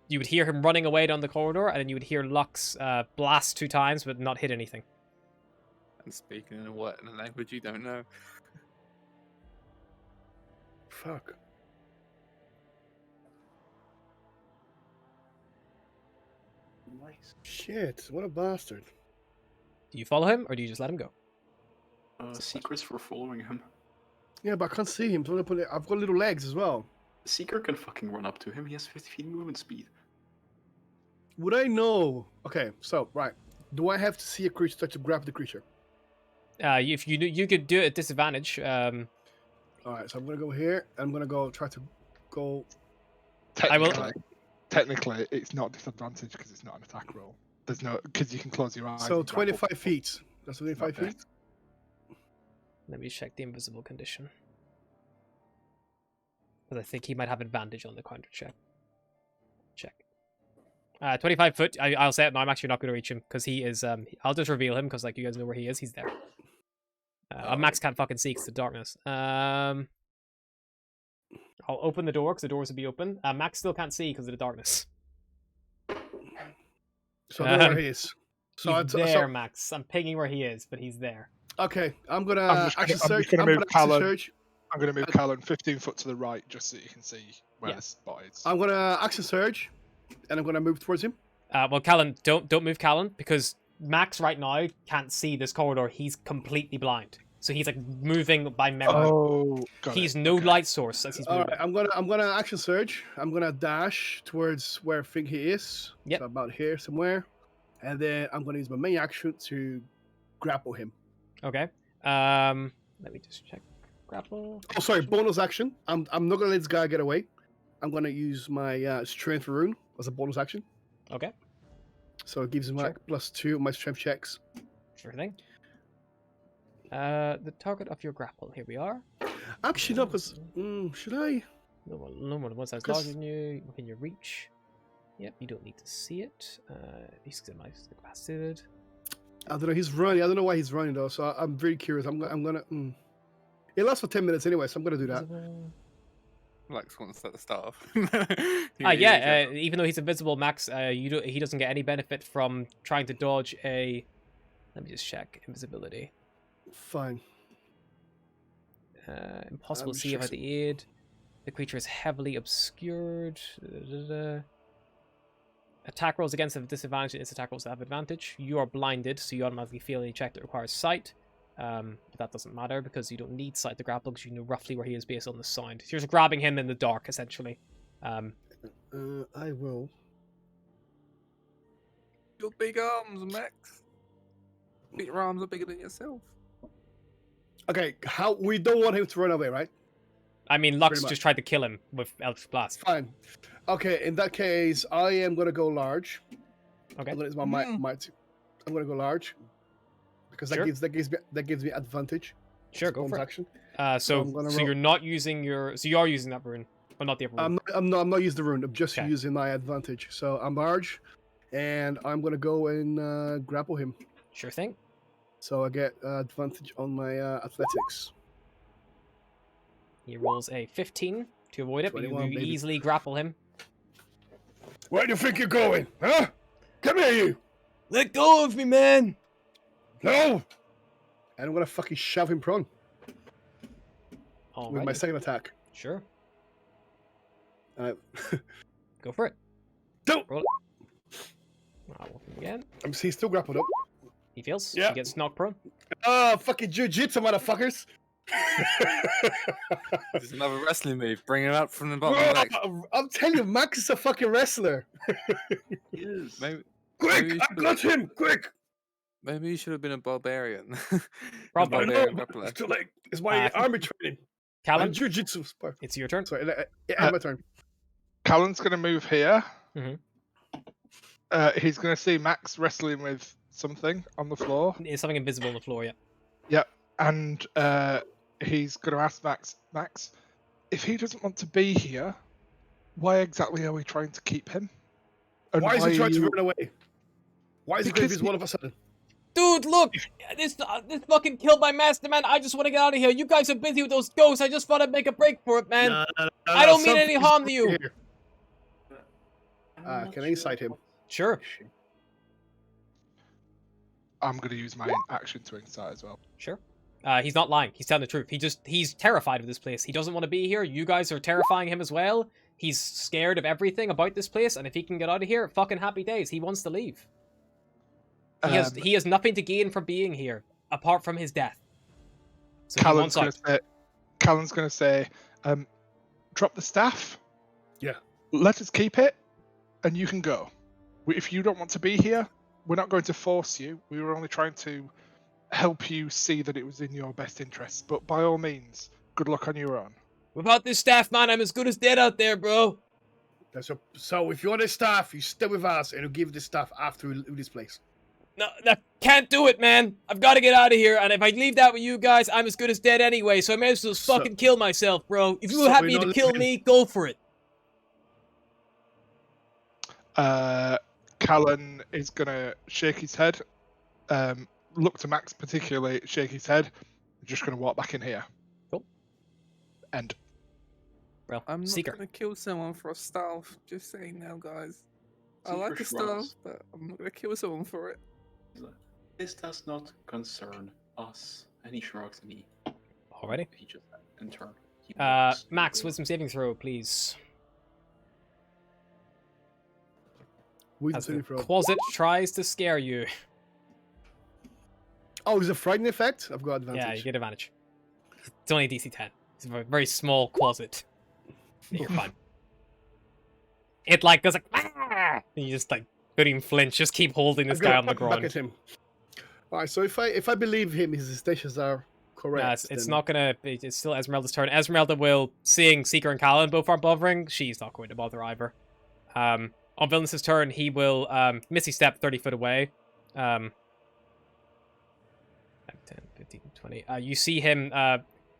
[SPEAKER 1] You would hear him running away down the corridor, and then you would hear Lux blast 2 times, but not hit anything.
[SPEAKER 5] And speaking in a language you don't know.
[SPEAKER 3] Fuck.
[SPEAKER 4] Nice.
[SPEAKER 3] Shit, what a bastard.
[SPEAKER 1] Do you follow him, or do you just let him go?
[SPEAKER 4] Secrets for following him.
[SPEAKER 3] Yeah, but I can't see him, so I've got little legs as well.
[SPEAKER 4] Seeker can fucking run up to him. He has 50 feet movement speed.
[SPEAKER 3] Would I know? Okay, so, right. Do I have to see a creature to grab the creature?
[SPEAKER 1] If you could do it at disadvantage.
[SPEAKER 3] Alright, so I'm going to go here. I'm going to try to go...
[SPEAKER 2] Technically, it's not disadvantage because it's not an attack roll. There's no... Because you can close your eyes.
[SPEAKER 3] So
[SPEAKER 2] and grapple.
[SPEAKER 3] 25 feet. That's 25
[SPEAKER 2] Okay.
[SPEAKER 3] feet?
[SPEAKER 1] Let me check the invisible condition. Because I think he might have advantage on the counter check. 25 foot. I'll say it now. I'm actually not going to reach him because he is. I'll just reveal him because like you guys know where he is. He's there. Max can't fucking see because the darkness. I'll open the door because the doors will be open. Max still can't see because of the darkness.
[SPEAKER 3] So I know where he is. So
[SPEAKER 1] He's there, Max. I'm pinging where he is, but he's there.
[SPEAKER 3] Okay, I'm going
[SPEAKER 2] I'm
[SPEAKER 3] to
[SPEAKER 2] just
[SPEAKER 3] action
[SPEAKER 2] gonna- I'm
[SPEAKER 3] search.
[SPEAKER 2] just gonna move Callan.
[SPEAKER 3] search.
[SPEAKER 2] I'm going to move Callan 15 foot to the right just so you can see where
[SPEAKER 1] Yeah.
[SPEAKER 2] the spot is.
[SPEAKER 3] I'm going to action surge, and I'm going to move towards him.
[SPEAKER 1] Well, Callan, don't move Callan because Max right now can't see this corridor. He's completely blind, so he's like moving by memory.
[SPEAKER 2] Oh, got
[SPEAKER 1] He's
[SPEAKER 2] it.
[SPEAKER 1] no
[SPEAKER 2] Okay.
[SPEAKER 1] light source as he's
[SPEAKER 3] All
[SPEAKER 1] moving.
[SPEAKER 3] right, I'm gonna action surge. I'm gonna dash towards where I think he is.
[SPEAKER 1] Yep.
[SPEAKER 3] So about here somewhere, and then I'm gonna use my main action to grapple him.
[SPEAKER 1] Okay. Let me just check. Grapple.
[SPEAKER 3] Oh, sorry, bonus action. I'm not gonna let this guy get away. I'm gonna use my strength rune as a bonus action.
[SPEAKER 1] Okay.
[SPEAKER 3] So it gives me like +2 on my strength checks.
[SPEAKER 1] Sure thing. The target of your grapple. Here we are.
[SPEAKER 3] Actually, no, because should I?
[SPEAKER 1] No more than one size
[SPEAKER 3] 'Cause-
[SPEAKER 1] larger than you. Within your reach. Yep. You don't need to see it. He's incapacitated.
[SPEAKER 3] I don't know. He's running. I don't know why he's running though. So I'm very curious. I'm gonna. It lasts for 10 minutes anyway, so I'm gonna do that.
[SPEAKER 1] Invisible.
[SPEAKER 5] Like wants at the start off.
[SPEAKER 1] Even though he's invisible, Max, he doesn't get any benefit from trying to dodge a. Let me just check invisibility.
[SPEAKER 3] Fine.
[SPEAKER 1] Impossible
[SPEAKER 3] I'm
[SPEAKER 1] to see
[SPEAKER 3] sure
[SPEAKER 1] without the aid. The creature is heavily obscured. Attack rolls against have disadvantage. Its attack rolls have advantage. You are blinded, so you automatically fail any check that requires sight. But that doesn't matter because you don't need sight to grapple because you know roughly where he is based on the sound. So you're just grabbing him in the dark, essentially.
[SPEAKER 3] I will.
[SPEAKER 5] Your big arms, Max. Your arms are bigger than yourself.
[SPEAKER 3] Okay, how we don't want him to run away, right?
[SPEAKER 1] I mean, Lux
[SPEAKER 3] Pretty
[SPEAKER 1] just tried to kill him with Eldritch Blast.
[SPEAKER 3] Fine. Okay, in that case, I am gonna go large.
[SPEAKER 1] Okay.
[SPEAKER 3] I'm gonna use my might. I'm gonna go large because
[SPEAKER 1] Sure.
[SPEAKER 3] that gives me advantage.
[SPEAKER 1] Sure, go
[SPEAKER 3] bonus
[SPEAKER 1] for it.
[SPEAKER 3] action.
[SPEAKER 1] So
[SPEAKER 3] I'm gonna
[SPEAKER 1] you're not using your. So you are using that rune, but not the upper rune.
[SPEAKER 3] I'm not using the rune. I'm just
[SPEAKER 1] Okay.
[SPEAKER 3] using my advantage. So I'm large, and I'm gonna go and grapple him.
[SPEAKER 1] Sure thing.
[SPEAKER 3] So I get advantage on my athletics.
[SPEAKER 1] He rolls a 15 to avoid it, but you
[SPEAKER 3] 21, baby.
[SPEAKER 1] easily grapple him.
[SPEAKER 3] Where do you think you're going? Huh? Come here, you!
[SPEAKER 1] Let go of me, man!
[SPEAKER 3] No! And I'm gonna fucking shove him prone
[SPEAKER 1] All
[SPEAKER 3] with my second attack.
[SPEAKER 1] Sure,
[SPEAKER 3] Uh,
[SPEAKER 1] go for it.
[SPEAKER 3] don't!
[SPEAKER 1] Roll it. I'll walk him again.
[SPEAKER 3] He's still grappled up.
[SPEAKER 1] He fails.
[SPEAKER 3] Yeah.
[SPEAKER 1] He gets knocked prone.
[SPEAKER 3] Oh, fucking jujitsu, motherfuckers!
[SPEAKER 5] There's another wrestling move. Bring him up from the bottom of the neck.
[SPEAKER 3] I'm telling you, Max is a fucking wrestler.
[SPEAKER 4] He is.
[SPEAKER 5] Maybe
[SPEAKER 3] Quick,
[SPEAKER 5] you
[SPEAKER 3] I
[SPEAKER 5] should-
[SPEAKER 3] got him! Quick!
[SPEAKER 5] Maybe you should have been a barbarian.
[SPEAKER 1] Probably.
[SPEAKER 3] I know,
[SPEAKER 5] Barbarian
[SPEAKER 3] but
[SPEAKER 5] grappler.
[SPEAKER 3] it's too late. It's my army training. My
[SPEAKER 1] Callan,
[SPEAKER 3] jujitsu sport.
[SPEAKER 1] it's your turn.
[SPEAKER 3] Sorry, yeah, my turn.
[SPEAKER 2] Callan's going to move here.
[SPEAKER 1] Mhm.
[SPEAKER 2] He's going to see Max wrestling with something on the floor.
[SPEAKER 1] There's something invisible on the floor, yeah.
[SPEAKER 2] And he's going to ask Max, if he doesn't want to be here, why exactly are we trying to keep him? And
[SPEAKER 3] Why is he trying to
[SPEAKER 2] you-
[SPEAKER 3] run away? Why is he
[SPEAKER 2] Because
[SPEAKER 3] confused all of a sudden?
[SPEAKER 1] Dude, look! This fucking killed my master, man. I just want to get out of here. You guys are busy with those ghosts. I just thought I'd make a break for it, man. I don't mean any harm to you.
[SPEAKER 3] Here. Can I incite him?
[SPEAKER 1] Sure.
[SPEAKER 2] I'm going to use my action to incite as well.
[SPEAKER 1] Sure. He's not lying. He's telling the truth. He's terrified of this place. He doesn't want to be here. You guys are terrifying him as well. He's scared of everything about this place, and if he can get out of here, fucking happy days. He wants to leave. He has nothing to gain from being here, apart from his death. So
[SPEAKER 2] Callan's going to say, drop the staff.
[SPEAKER 3] Yeah.
[SPEAKER 2] Let us keep it, and you can go. If you don't want to be here, we're not going to force you. We were only trying to help you see that it was in your best interests. But by all means, good luck on your own.
[SPEAKER 1] Without this staff, man, I'm as good as dead out there, bro.
[SPEAKER 3] So if you want the staff, you stay with us, and we'll give the staff after we leave this place.
[SPEAKER 1] No, can't do it, man. I've got to get out of here, and if I leave that with you guys, I'm as good as dead anyway, so I may as well fucking kill myself, bro. If you were happy to kill me, go for it.
[SPEAKER 2] Callan is going to shake his head, look to Max particularly, shake his head. We're just going to walk back in here.
[SPEAKER 1] Cool.
[SPEAKER 2] And
[SPEAKER 1] Well,
[SPEAKER 5] I'm not
[SPEAKER 1] Seeker.
[SPEAKER 5] gonna kill someone for a staff. Just saying now, guys. I
[SPEAKER 4] Seeker
[SPEAKER 5] like the
[SPEAKER 4] shrugs.
[SPEAKER 5] staff, but I'm not gonna kill someone for it.
[SPEAKER 4] This does not concern us. And he shrugs and
[SPEAKER 1] Alrighty.
[SPEAKER 4] he just in turn. he walks
[SPEAKER 1] Max,
[SPEAKER 4] away.
[SPEAKER 1] wisdom saving throw, please. As the closet tries to scare you.
[SPEAKER 3] Oh, is it a frightening effect? I've got advantage.
[SPEAKER 1] Yeah, you get advantage. It's only DC 10. It's a very small closet. You're fine. It like goes like, ah! And you just like don't even flinch. Just keep holding this
[SPEAKER 3] I'm
[SPEAKER 1] guy
[SPEAKER 3] gonna
[SPEAKER 1] on the
[SPEAKER 3] put him back
[SPEAKER 1] ground.
[SPEAKER 3] at him. All right. So if I believe him, his stations are correct.
[SPEAKER 1] It's
[SPEAKER 3] then-
[SPEAKER 1] not gonna. It's still Esmeralda's turn. Esmeralda will, seeing Seeker and Callan both aren't bothering. She's not going to bother either. On Villainous' turn, he will Misty Step 30 foot away. 10, 15, 20. You see him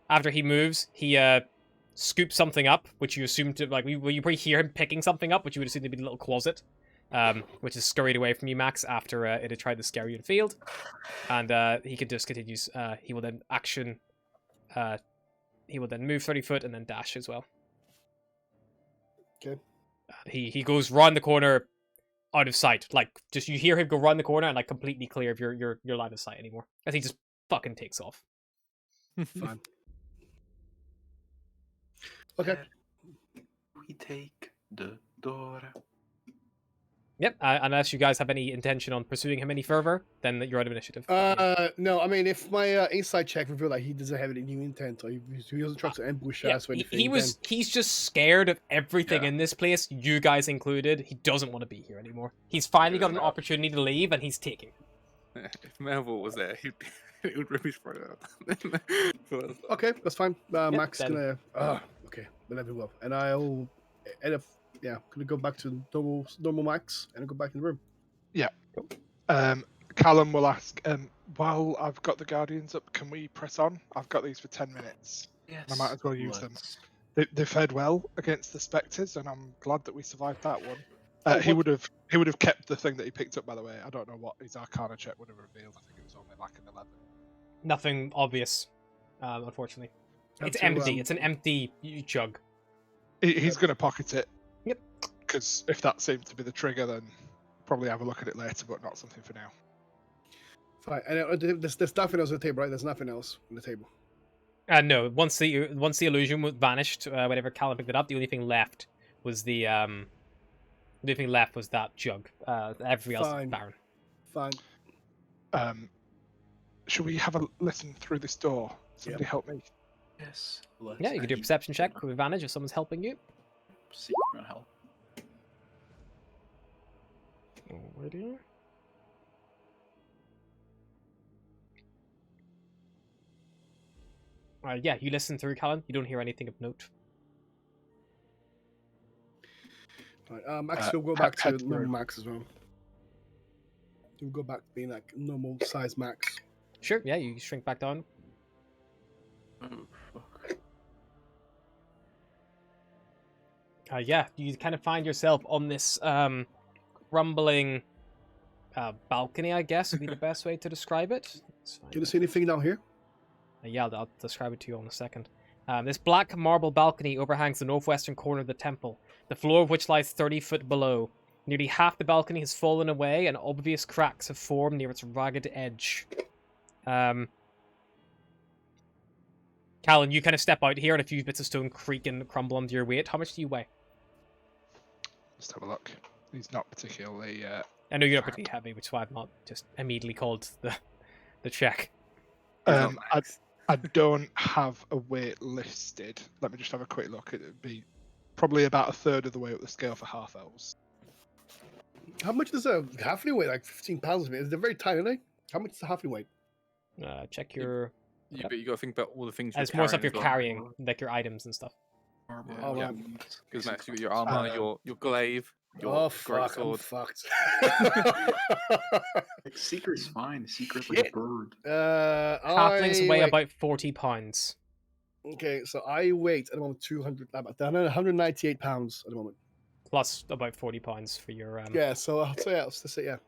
[SPEAKER 1] after he moves. He scoops something up, which you assume to like. You probably hear him picking something up, which you would assume to be the little closet. Which is scurried away from you, Max, after it had tried to scare you in field. And he can just continue. He will then action. He will then move 30 foot and then dash as well.
[SPEAKER 3] Okay.
[SPEAKER 1] He goes round the corner, out of sight. Like just you hear him go round the corner and like completely clear of your line of sight anymore. As he just fucking takes off.
[SPEAKER 3] Fine. Okay.
[SPEAKER 4] We take the door.
[SPEAKER 1] Yep. Unless you guys have any intention on pursuing him any further, then you're out of initiative.
[SPEAKER 3] No, I mean, if my inside check revealed that he doesn't have any new intent, or he doesn't try to ambush us or anything,
[SPEAKER 1] he's just scared of everything in this place, you guys included. He doesn't want to be here anymore. He's finally got an opportunity to leave, and he's taking it.
[SPEAKER 5] If Melville was there, he would rip his throat out.
[SPEAKER 3] then... Okay, that's fine. Max
[SPEAKER 1] then-
[SPEAKER 3] gonna... okay, whatever. Well, and I'll end up... Yeah, gonna go back to normal Max and go back in the room.
[SPEAKER 2] Callum will ask, while I've got the Guardians up, can we press on? I've got these for 10 minutes.
[SPEAKER 4] Yes.
[SPEAKER 2] I might as well use them.
[SPEAKER 4] let's-
[SPEAKER 2] They fared well against the Spectres, and I'm glad that we survived that one.
[SPEAKER 3] Oh,
[SPEAKER 2] He
[SPEAKER 3] what-
[SPEAKER 2] would have kept the thing that he picked up, by the way. I don't know what his Arcana check would have revealed. I think it was only like an 11.
[SPEAKER 1] Nothing obvious, unfortunately. It's
[SPEAKER 3] Have to,
[SPEAKER 1] empty. It's an empty jug.
[SPEAKER 2] He's going to pocket it.
[SPEAKER 1] Yep.
[SPEAKER 2] Because if that seems to be the trigger, then probably have a look at it later, but not something for now.
[SPEAKER 3] Fine. And there's nothing else on the table, right? There's nothing else on the table.
[SPEAKER 1] No. Once the illusion vanished, whenever Callum picked it up, the only thing left was the only thing left was that jug. Everything else is
[SPEAKER 3] Fine.
[SPEAKER 1] barren.
[SPEAKER 3] Fine.
[SPEAKER 2] Should we have a listen through this door? Somebody help me.
[SPEAKER 4] Yes. Let's
[SPEAKER 1] Yeah, you can do a perception check with advantage if someone's helping you.
[SPEAKER 4] Secret gonna help.
[SPEAKER 1] Alrighty. Yeah, you listen through, Callan. You don't hear anything of note.
[SPEAKER 3] Fine. Max will go back to
[SPEAKER 2] head
[SPEAKER 3] normal
[SPEAKER 2] through.
[SPEAKER 3] Max as well. He'll go back to being like normal size Max.
[SPEAKER 1] Sure, yeah, you shrink back down.
[SPEAKER 4] Oh, fuck.
[SPEAKER 1] Yeah, you kind of find yourself on this rumbling balcony, I guess would be the best way to describe it.
[SPEAKER 3] Can you see anything down here?
[SPEAKER 1] Yeah, I'll describe it to you in a second. This black marble balcony overhangs the northwestern corner of the temple, the floor of which lies 30 foot below. Nearly half the balcony has fallen away, and obvious cracks have formed near its ragged edge. Callan, you kind of step out here, and a few bits of stone creak and crumble under your weight. How much do you weigh?
[SPEAKER 2] Let's have a look. He's not particularly.
[SPEAKER 1] I know you're pretty heavy, which is why I've not just immediately called the check.
[SPEAKER 2] I don't have a weight listed. Let me just have a quick look. It'd be probably about a third of the way up the scale for half elves.
[SPEAKER 3] How much does a halfling weigh? Like 15 pounds of it. They're very tiny, aren't they? How much does a halfling weigh?
[SPEAKER 1] Check your.
[SPEAKER 5] But you got to think about all the things.
[SPEAKER 1] It's more stuff you're carrying, like your items and stuff.
[SPEAKER 5] Yeah, because Max, you got your armor, your glaive, your
[SPEAKER 3] fuck, I'm
[SPEAKER 5] greatsword.
[SPEAKER 3] fucked.
[SPEAKER 4] Seeker's fine. Seeker's like a bird.
[SPEAKER 1] Halflings weigh about 40 pounds.
[SPEAKER 3] Okay, so I weigh at the moment 198 pounds at the moment.
[SPEAKER 1] Plus about 40 pounds for your.
[SPEAKER 3] Yeah, so I'll say that's it. Yeah.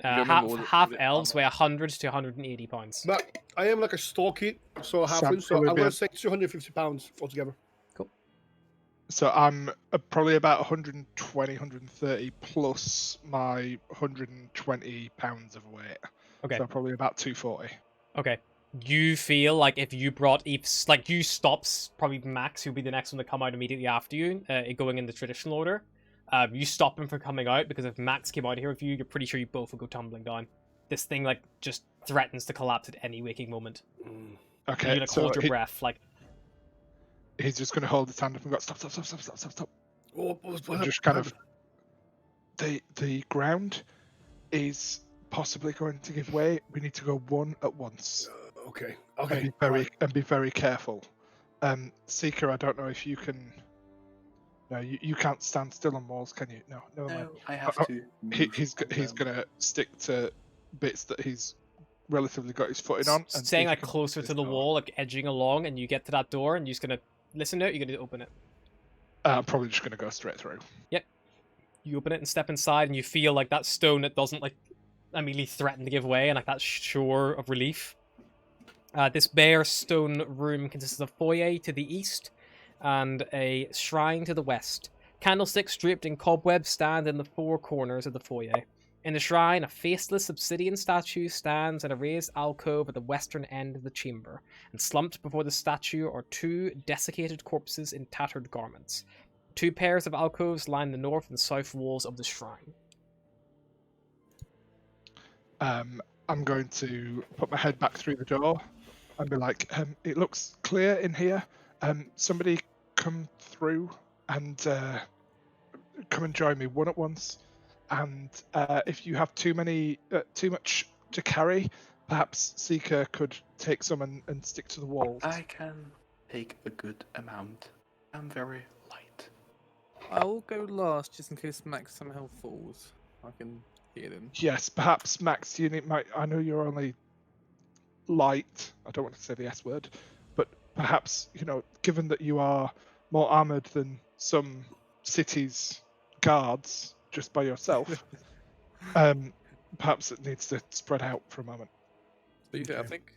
[SPEAKER 1] Half elves weigh 100 to 180 pounds.
[SPEAKER 3] But I am like a stocky, so a halfling, so I'm going to say 250 pounds altogether.
[SPEAKER 1] Cool.
[SPEAKER 2] So I'm probably about 120, 130 plus my 120 pounds of weight.
[SPEAKER 1] Okay.
[SPEAKER 2] So probably about 240.
[SPEAKER 1] Okay. You feel like if you brought like you stops probably Max, who'll be the next one to come out immediately after you, going in the traditional order. You stop him from coming out because if Max came out here with you, you're pretty sure you both would go tumbling down. This thing like just threatens to collapse at any waking moment.
[SPEAKER 2] Okay.
[SPEAKER 1] You like hold your breath, like
[SPEAKER 2] he's just going to hold his hand up and go stop.
[SPEAKER 3] What
[SPEAKER 2] just kind of the ground is possibly going to give way. We need to go one at once.
[SPEAKER 3] Okay.
[SPEAKER 2] And be very careful. Seeker, I don't know if you can. No, you can't stand still on walls, can you? No, never mind.
[SPEAKER 4] I have to.
[SPEAKER 2] He's gonna stick to bits that he's relatively got his footing on. And
[SPEAKER 1] staying like closer to the wall, like edging along, and you get to that door, and you're just gonna listen to it. You're gonna open it.
[SPEAKER 2] I'm probably just gonna go straight through.
[SPEAKER 1] Yep. You open it and step inside, and you feel like that stone that doesn't like immediately threaten to give way, and like that shore of relief. This bare stone room consists of a foyer to the east and a shrine to the west. Candlesticks draped in cobwebs stand in the four corners of the foyer. In the shrine, a faceless obsidian statue stands in a raised alcove at the western end of the chamber, and slumped before the statue are two desiccated corpses in tattered garments. Two pairs of alcoves line the north and south walls of the shrine.
[SPEAKER 2] I'm going to put my head back through the door and be like, it looks clear in here. Somebody come through and come and join me one at once. And if you have too much to carry, perhaps Seeker could take some and stick to the walls.
[SPEAKER 4] I can take a good amount. I'm very light.
[SPEAKER 5] I will go last just in case Max somehow falls. I can hear them.
[SPEAKER 2] Yes, perhaps Max, you need I know you're only light. I don't want to say the S word, but perhaps, given that you are more armored than some cities' guards just by yourself, perhaps it needs to spread out for a moment.
[SPEAKER 5] So you I think.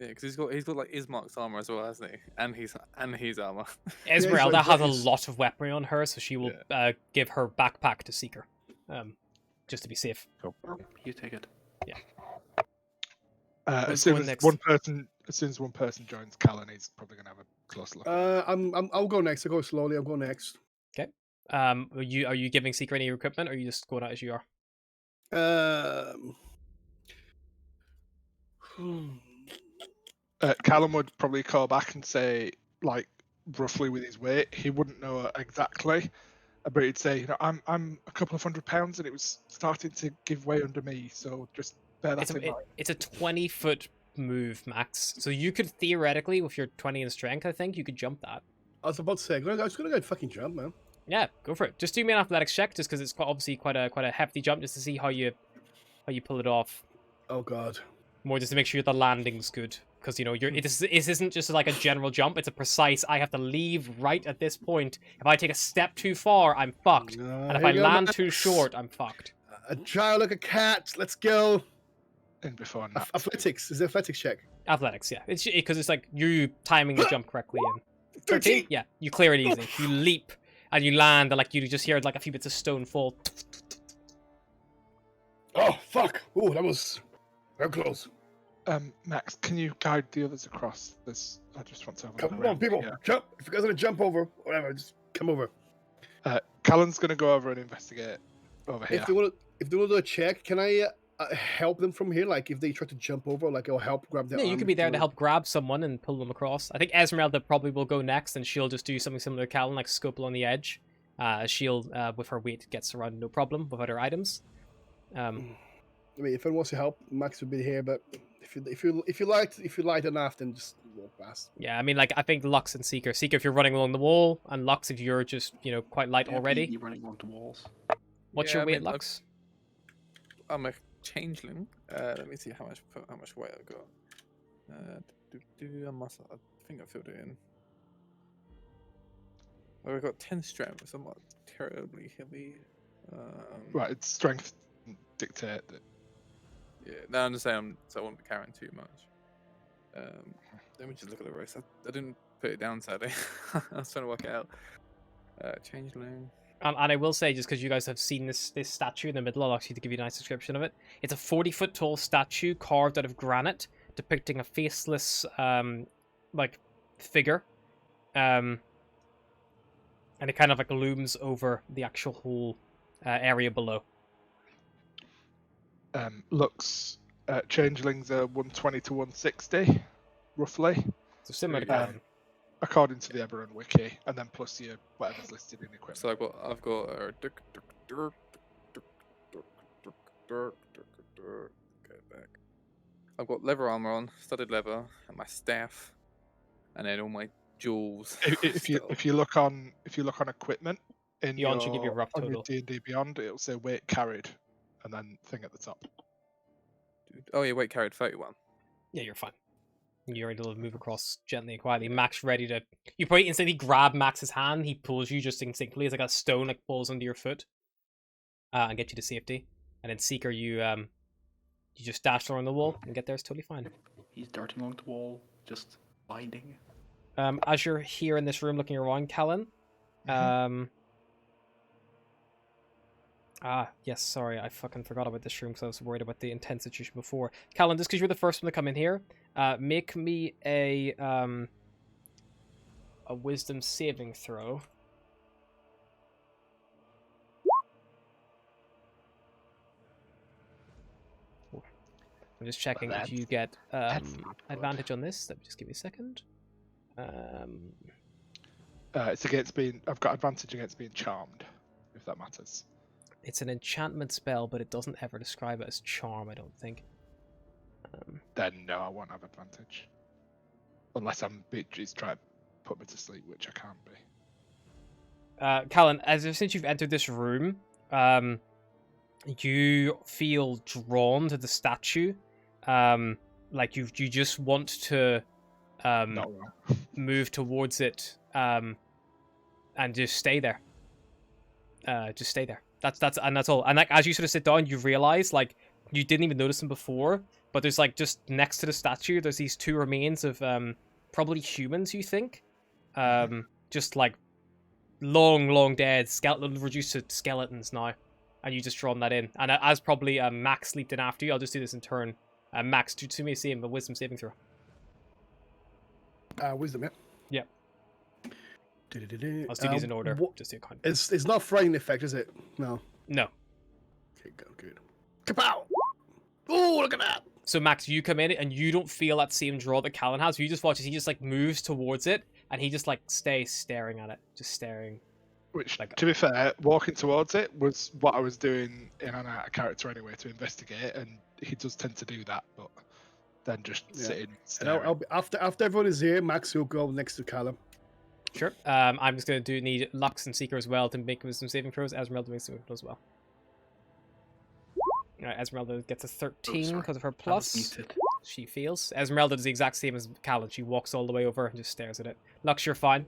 [SPEAKER 5] Yeah, because he's got like Ismark's armor as well, hasn't he? And his armor.
[SPEAKER 1] Esmeralda has a lot of weaponry on her, so she will give her backpack to Seeker, just to be safe.
[SPEAKER 2] Cool.
[SPEAKER 4] You take it.
[SPEAKER 1] Yeah.
[SPEAKER 2] As soon as one person joins Callan, he's probably gonna have a close look.
[SPEAKER 3] I'll go next. I'll go slowly. I'll go next.
[SPEAKER 1] Okay. Are you giving Seeker any equipment, or are you just going out as you are?
[SPEAKER 2] Callum would probably call back and say, like, roughly with his weight, he wouldn't know exactly, but he'd say, I'm a couple of 100 pounds and it was starting to give way under me, so just bear that in mind.
[SPEAKER 1] It's a 20-foot move, Max. So you could theoretically, with your 20 in strength, I think you could jump that.
[SPEAKER 3] I was about to say, I was gonna go fucking jump, man.
[SPEAKER 1] Yeah, go for it. Just do me an athletics check, just because it's obviously quite a hefty jump, just to see how you pull it off.
[SPEAKER 3] Oh god.
[SPEAKER 1] More just to make sure the landing's good because you know it isn't just like a general jump. It's a precise. I have to leave right at this point. If I take a step too far, I'm fucked. And if I land too short, I'm fucked.
[SPEAKER 3] A child like a cat. Let's go.
[SPEAKER 2] In before nap.
[SPEAKER 3] Athletics. Is it athletics check?
[SPEAKER 1] Athletics, yeah. It's because it's like you timing the jump correctly. And 13? Yeah, you clear it easy. You leap and you land, and like you just hear like a few bits of stone fall.
[SPEAKER 3] Oh fuck! Oh, that was very close.
[SPEAKER 2] Max, can you guide the others across? I just want to have a
[SPEAKER 3] Come
[SPEAKER 2] look
[SPEAKER 3] on, people,
[SPEAKER 2] Yeah.
[SPEAKER 3] jump! If you guys want to jump over, whatever, just come over.
[SPEAKER 2] Callan's gonna go over and investigate over here.
[SPEAKER 3] If they want to do a check, can I help them from here? Like if they try to jump over, like I'll help grab their.
[SPEAKER 1] Yeah, you
[SPEAKER 3] arm
[SPEAKER 1] could be there to
[SPEAKER 3] to-
[SPEAKER 1] help grab someone and pull them across. I think Esmeralda probably will go next, and she'll just do something similar to Callan, like scope along the edge. She'll, with her weight, gets around no problem without her items.
[SPEAKER 3] I mean, if anyone wants to help, Max will be here. But if you light enough, then just walk past.
[SPEAKER 1] Yeah, I mean, like, I think Lux and Seeker. Seeker, if you're running along the wall, and Lux, if you're just, quite light already.
[SPEAKER 4] Be running onto walls.
[SPEAKER 1] What's your weight, Lux?
[SPEAKER 5] I'm a changeling. Let me see how much weight I've got. I think I filled it in. Well, I've got 10 strength, so I'm not terribly heavy.
[SPEAKER 2] Right, it's strength dictate that.
[SPEAKER 5] Yeah, no, I'm just saying, so I won't be carrying too much. Let me just look at the race. I didn't put it down, sadly. I was trying to work it out. Changeling.
[SPEAKER 1] And I will say, just because you guys have seen this statue in the middle, I'll actually give you a nice description of it. It's a 40-foot tall statue carved out of granite, depicting a faceless, figure. And it kind of like looms over the actual whole area below.
[SPEAKER 2] Looks changelings are 120 to 160, roughly,
[SPEAKER 1] So similar to Callan.
[SPEAKER 2] according to the Eberron wiki, and then plus your whatever's listed in equipment.
[SPEAKER 5] So I've got go back. I've got leather armor on, studded leather, and my staff, and then all my jewels.
[SPEAKER 2] If you look on equipment in
[SPEAKER 1] Beyond should give you a rough
[SPEAKER 2] on your
[SPEAKER 1] total.
[SPEAKER 2] D&D Beyond, it'll say weight carried, and then thing at the top.
[SPEAKER 5] Oh yeah, weight carried 31.
[SPEAKER 1] Yeah, you're fine. You're able to move across gently and quietly. Max ready to... You probably instantly grab Max's hand. He pulls you just instinctively. It's like a stone like falls under your foot. And get you to safety. And then Seeker, you just dash around the wall and get there. It's totally fine.
[SPEAKER 4] He's darting along the wall, just binding.
[SPEAKER 1] As you're here in this room looking around, Callan. Yes, sorry, I fucking forgot about this room because I was worried about the intense situation before. Callan, just because you're the first one to come in here, make me a wisdom saving throw. I'm just checking if you get advantage on this. Let me just give you a second.
[SPEAKER 2] It's against being. I've got advantage against being charmed, if that matters.
[SPEAKER 1] It's an enchantment spell, but it doesn't ever describe it as charm, I don't think.
[SPEAKER 2] Then no, I won't have advantage. Unless he's trying to put me to sleep, which I can't be.
[SPEAKER 1] Callan, since you've entered this room, you feel drawn to the statue. Like you just want to
[SPEAKER 2] Not wrong.
[SPEAKER 1] move towards it and just stay there. Just stay there. That's all. And like as you sort of sit down, you realize like you didn't even notice them before, but there's like just next to the statue, there's these two remains of probably humans. You think, just like long dead, reduced to skeletons now, and you just drawn that in. And as probably Max leaped in after you, I'll just do this in turn. Max, do me a save, a wisdom saving throw.
[SPEAKER 3] Wisdom, yeah.
[SPEAKER 1] Yeah. I'll do these in order, just to account.
[SPEAKER 3] It's not frightening effect, is it? No.
[SPEAKER 1] No.
[SPEAKER 3] Okay, good. Kapow! Oh, look at that!
[SPEAKER 1] So Max, you come in and you don't feel that same draw that Callan has. You just watch as he just like moves towards it, and he just like stays staring at it, just staring.
[SPEAKER 2] Which,
[SPEAKER 1] like,
[SPEAKER 2] to be fair, walking towards it was what I was doing in and out of character anyway to investigate, and he does tend to do that, but then just sitting.
[SPEAKER 3] And I'll be, after everyone is here, Max will go next to Callum.
[SPEAKER 1] Sure. I'm just going to need Lux and Seeker as well to make wisdom saving throws. Esmeralda makes them as well. Alright, Esmeralda gets a 13 because of her plus. she feels. Esmeralda does the exact same as Callan. She walks all the way over and just stares at it. Lux, you're fine.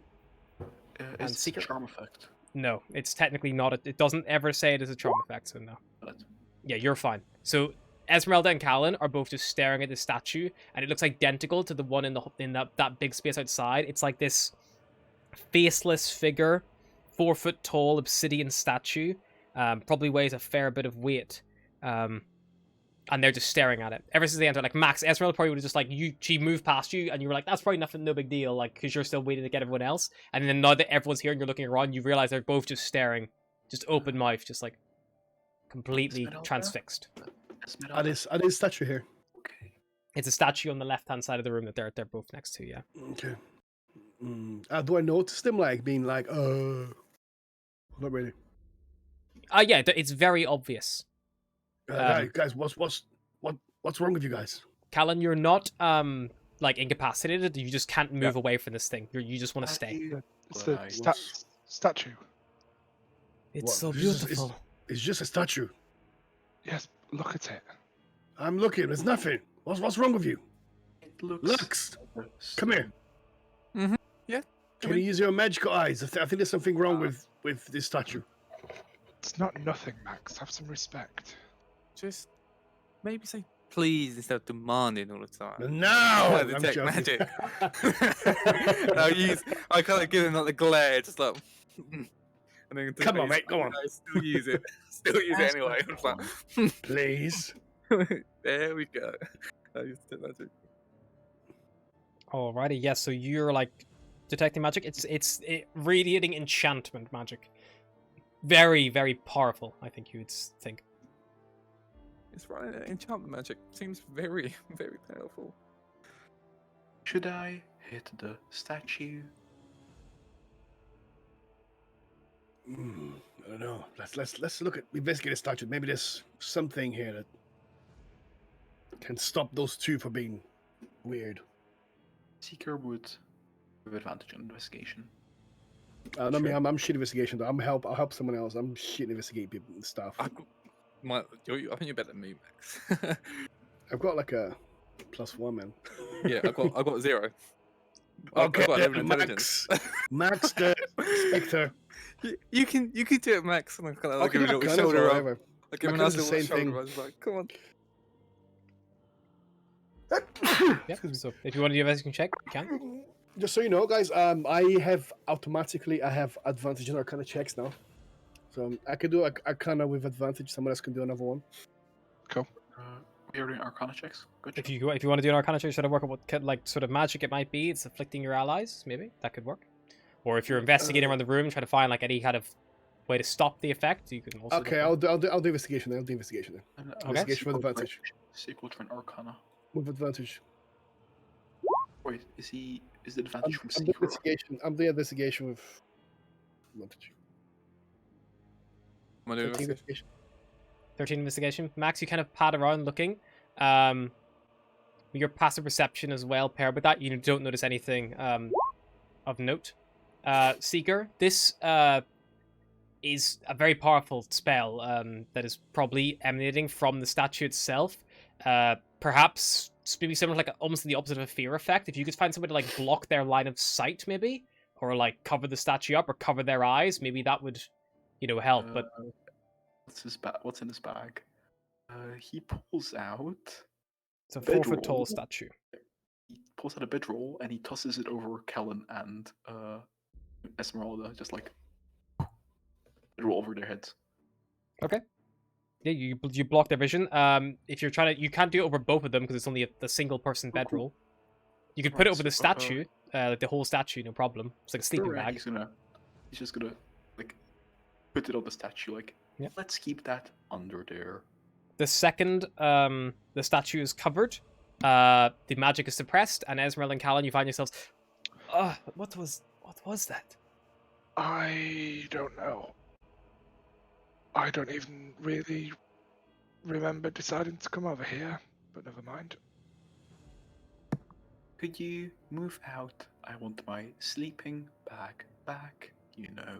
[SPEAKER 4] Is this a
[SPEAKER 1] Secret?
[SPEAKER 4] charm effect?
[SPEAKER 1] No, it's technically not. It doesn't ever say it is a charm effect, so no.
[SPEAKER 4] But
[SPEAKER 1] Yeah, you're fine. So Esmeralda and Callan are both just staring at the statue, and it looks identical to the one in that big space outside. It's like this faceless figure, 4 foot tall obsidian statue. Probably weighs a fair bit of weight. And they're just staring at it ever since they entered. Like Max, Esmeralda probably would have just like she moved past you, and you were like, "That's probably nothing, no big deal," like because you're still waiting to get everyone else. And then now that everyone's here and you're looking around, you realize they're both just staring, just open mouth, just like completely
[SPEAKER 4] Esmeralda?
[SPEAKER 1] transfixed.
[SPEAKER 3] Are this statue here?
[SPEAKER 4] Okay.
[SPEAKER 1] It's a statue on the left-hand side of the room that they're both next to. Yeah.
[SPEAKER 3] Okay. Do I notice them like being like, not really.
[SPEAKER 1] Yeah, it's very obvious.
[SPEAKER 3] Guys, what's wrong with you guys?
[SPEAKER 1] Callan, you're not like incapacitated. You just can't move away from this thing. You just want to stay.
[SPEAKER 2] It's the
[SPEAKER 4] Right.
[SPEAKER 2] statue.
[SPEAKER 1] It's
[SPEAKER 3] What?
[SPEAKER 1] so
[SPEAKER 3] It's just-
[SPEAKER 1] beautiful.
[SPEAKER 3] It's just a statue.
[SPEAKER 2] Yes, look at it.
[SPEAKER 3] I'm looking. There's nothing. What's wrong with you?
[SPEAKER 4] It looks.
[SPEAKER 3] Lux, come here.
[SPEAKER 5] Yeah.
[SPEAKER 3] Can you use your magical eyes? I think there's something wrong with this statue.
[SPEAKER 2] It's not nothing, Max. Have some respect.
[SPEAKER 5] Just maybe say please instead of demanding all the time.
[SPEAKER 3] No,
[SPEAKER 5] I
[SPEAKER 3] I'm
[SPEAKER 5] detect
[SPEAKER 3] joking.
[SPEAKER 5] magic. I kind of give him like the glare, just like. And then
[SPEAKER 3] Come on, mate, go on.
[SPEAKER 5] I still use it. Still use it anyway. It's like,
[SPEAKER 3] Please.
[SPEAKER 5] there we go. I used to magic.
[SPEAKER 1] Alrighty, yes. So you're like detecting magic. It's radiating enchantment magic. Very, very powerful. I think you would think.
[SPEAKER 5] It's right. Enchantment magic seems very, very powerful.
[SPEAKER 4] Should I hit the statue?
[SPEAKER 3] I don't know. Let's look at investigate the statue. Maybe there's something here that can stop those two from being weird.
[SPEAKER 4] Seeker would have advantage on investigation.
[SPEAKER 3] Not me. I'm shit investigation though. I'll help someone else. I'm shit investigate people and stuff.
[SPEAKER 5] I think you're better than me, Max.
[SPEAKER 3] I've got like a +1, man.
[SPEAKER 5] Yeah, I got 0.
[SPEAKER 3] Okay,
[SPEAKER 5] I've got
[SPEAKER 3] yeah,
[SPEAKER 5] 11 intelligence.
[SPEAKER 3] Max the Spectre.
[SPEAKER 5] You can do it, Max. And I'm kind of like
[SPEAKER 3] Okay,
[SPEAKER 5] giving a
[SPEAKER 3] yeah,
[SPEAKER 5] little
[SPEAKER 3] gun as well,
[SPEAKER 5] shoulder up.
[SPEAKER 3] whatever.
[SPEAKER 5] I give him a
[SPEAKER 3] My
[SPEAKER 5] nice
[SPEAKER 3] gun's
[SPEAKER 5] little
[SPEAKER 3] the same
[SPEAKER 5] shoulder.
[SPEAKER 3] thing.
[SPEAKER 5] I was like, come on.
[SPEAKER 1] Yeah. So if you want to do a investigation check, you can.
[SPEAKER 3] Just so you know, guys, I have advantage on Arcana checks now. So I can do Arcana with advantage. Someone else can do another one.
[SPEAKER 4] We are doing Arcana checks. Good.
[SPEAKER 1] If you want to do an Arcana check, sort of work out what like sort of magic it might be. It's afflicting your allies. Maybe that could work. Or if you're investigating around the room, try to find like any kind of way to stop the effect. You can also.
[SPEAKER 3] Okay, I'll do investigation then. I'll do investigation then. Investigation with advantage.
[SPEAKER 4] Sequel to an Arcana.
[SPEAKER 3] With advantage.
[SPEAKER 4] Wait, is the advantage from
[SPEAKER 3] I'm the
[SPEAKER 4] Seeker?
[SPEAKER 3] investigation. I'm the investigation with advantage.
[SPEAKER 5] Am I doing
[SPEAKER 3] 13
[SPEAKER 5] investigation?
[SPEAKER 3] investigation.
[SPEAKER 1] 13 investigation. Max, you kind of pat around looking. Your passive perception as well, paired with that, you don't notice anything of note. Seeker, this is a very powerful spell that is probably emanating from the statue itself. Perhaps maybe something like almost the opposite of a fear effect. If you could find somebody to like block their line of sight, maybe, or like cover the statue up or cover their eyes, maybe that would, help. But
[SPEAKER 4] What's in his bag? He pulls out.
[SPEAKER 1] it's a 4 foot
[SPEAKER 4] bedroll.
[SPEAKER 1] tall statue.
[SPEAKER 4] He pulls out a bedroll and he tosses it over Kellen and Esmeralda, just like bedroll over their heads.
[SPEAKER 1] Okay. Yeah, you block their vision. If you're trying to, you can't do it over both of them because it's only a single person bedroll. You could put it
[SPEAKER 4] Right,
[SPEAKER 1] over the
[SPEAKER 4] so,
[SPEAKER 1] statue, like the whole statue, no problem. It's like a sleeping
[SPEAKER 4] Alright,
[SPEAKER 1] bag.
[SPEAKER 4] He's just gonna like put it on the statue. Like,
[SPEAKER 1] Yeah.
[SPEAKER 4] let's keep that under there.
[SPEAKER 1] The second the statue is covered, the magic is suppressed, and Esmeralda and Callan, you find yourselves. What was that?
[SPEAKER 2] I don't know. I don't even really remember deciding to come over here, but never mind.
[SPEAKER 4] Could you move out? I want my sleeping bag back, you know.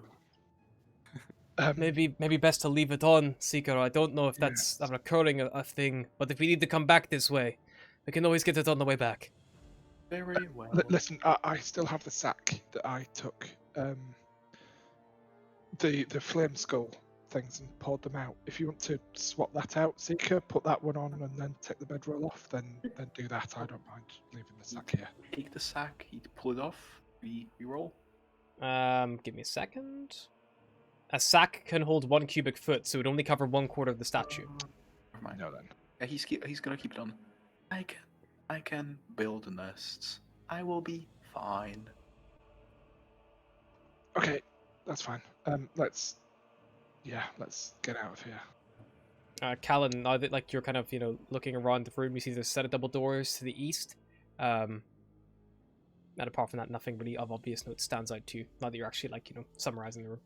[SPEAKER 1] Maybe best to leave it on, Seeker. I don't know if that's a recurring a thing, but if we need to come back this way, We can always get it on the way back.
[SPEAKER 4] Very well.
[SPEAKER 2] Listen, I still have the sack that I took. The flame skull things and poured them out. If you want to swap that out, Seeker, put that one on and then take the bedroll off, then do that. I don't mind leaving the sack here.
[SPEAKER 4] Take the sack, he'd pull it off, we roll.
[SPEAKER 1] Give me a second. A sack can hold 1 cubic foot, so it would only cover 1/4 of the statue.
[SPEAKER 4] Never mind.
[SPEAKER 2] No then.
[SPEAKER 4] Yeah, he's gonna keep it on. I can build nests. I will be fine.
[SPEAKER 2] Okay, that's fine. Let's get out of here.
[SPEAKER 1] Callan, now that like you're kind of looking around the room, you see there's a set of double doors to the east. And apart from that, nothing really of obvious note stands out to you. Now that you're actually summarizing the room.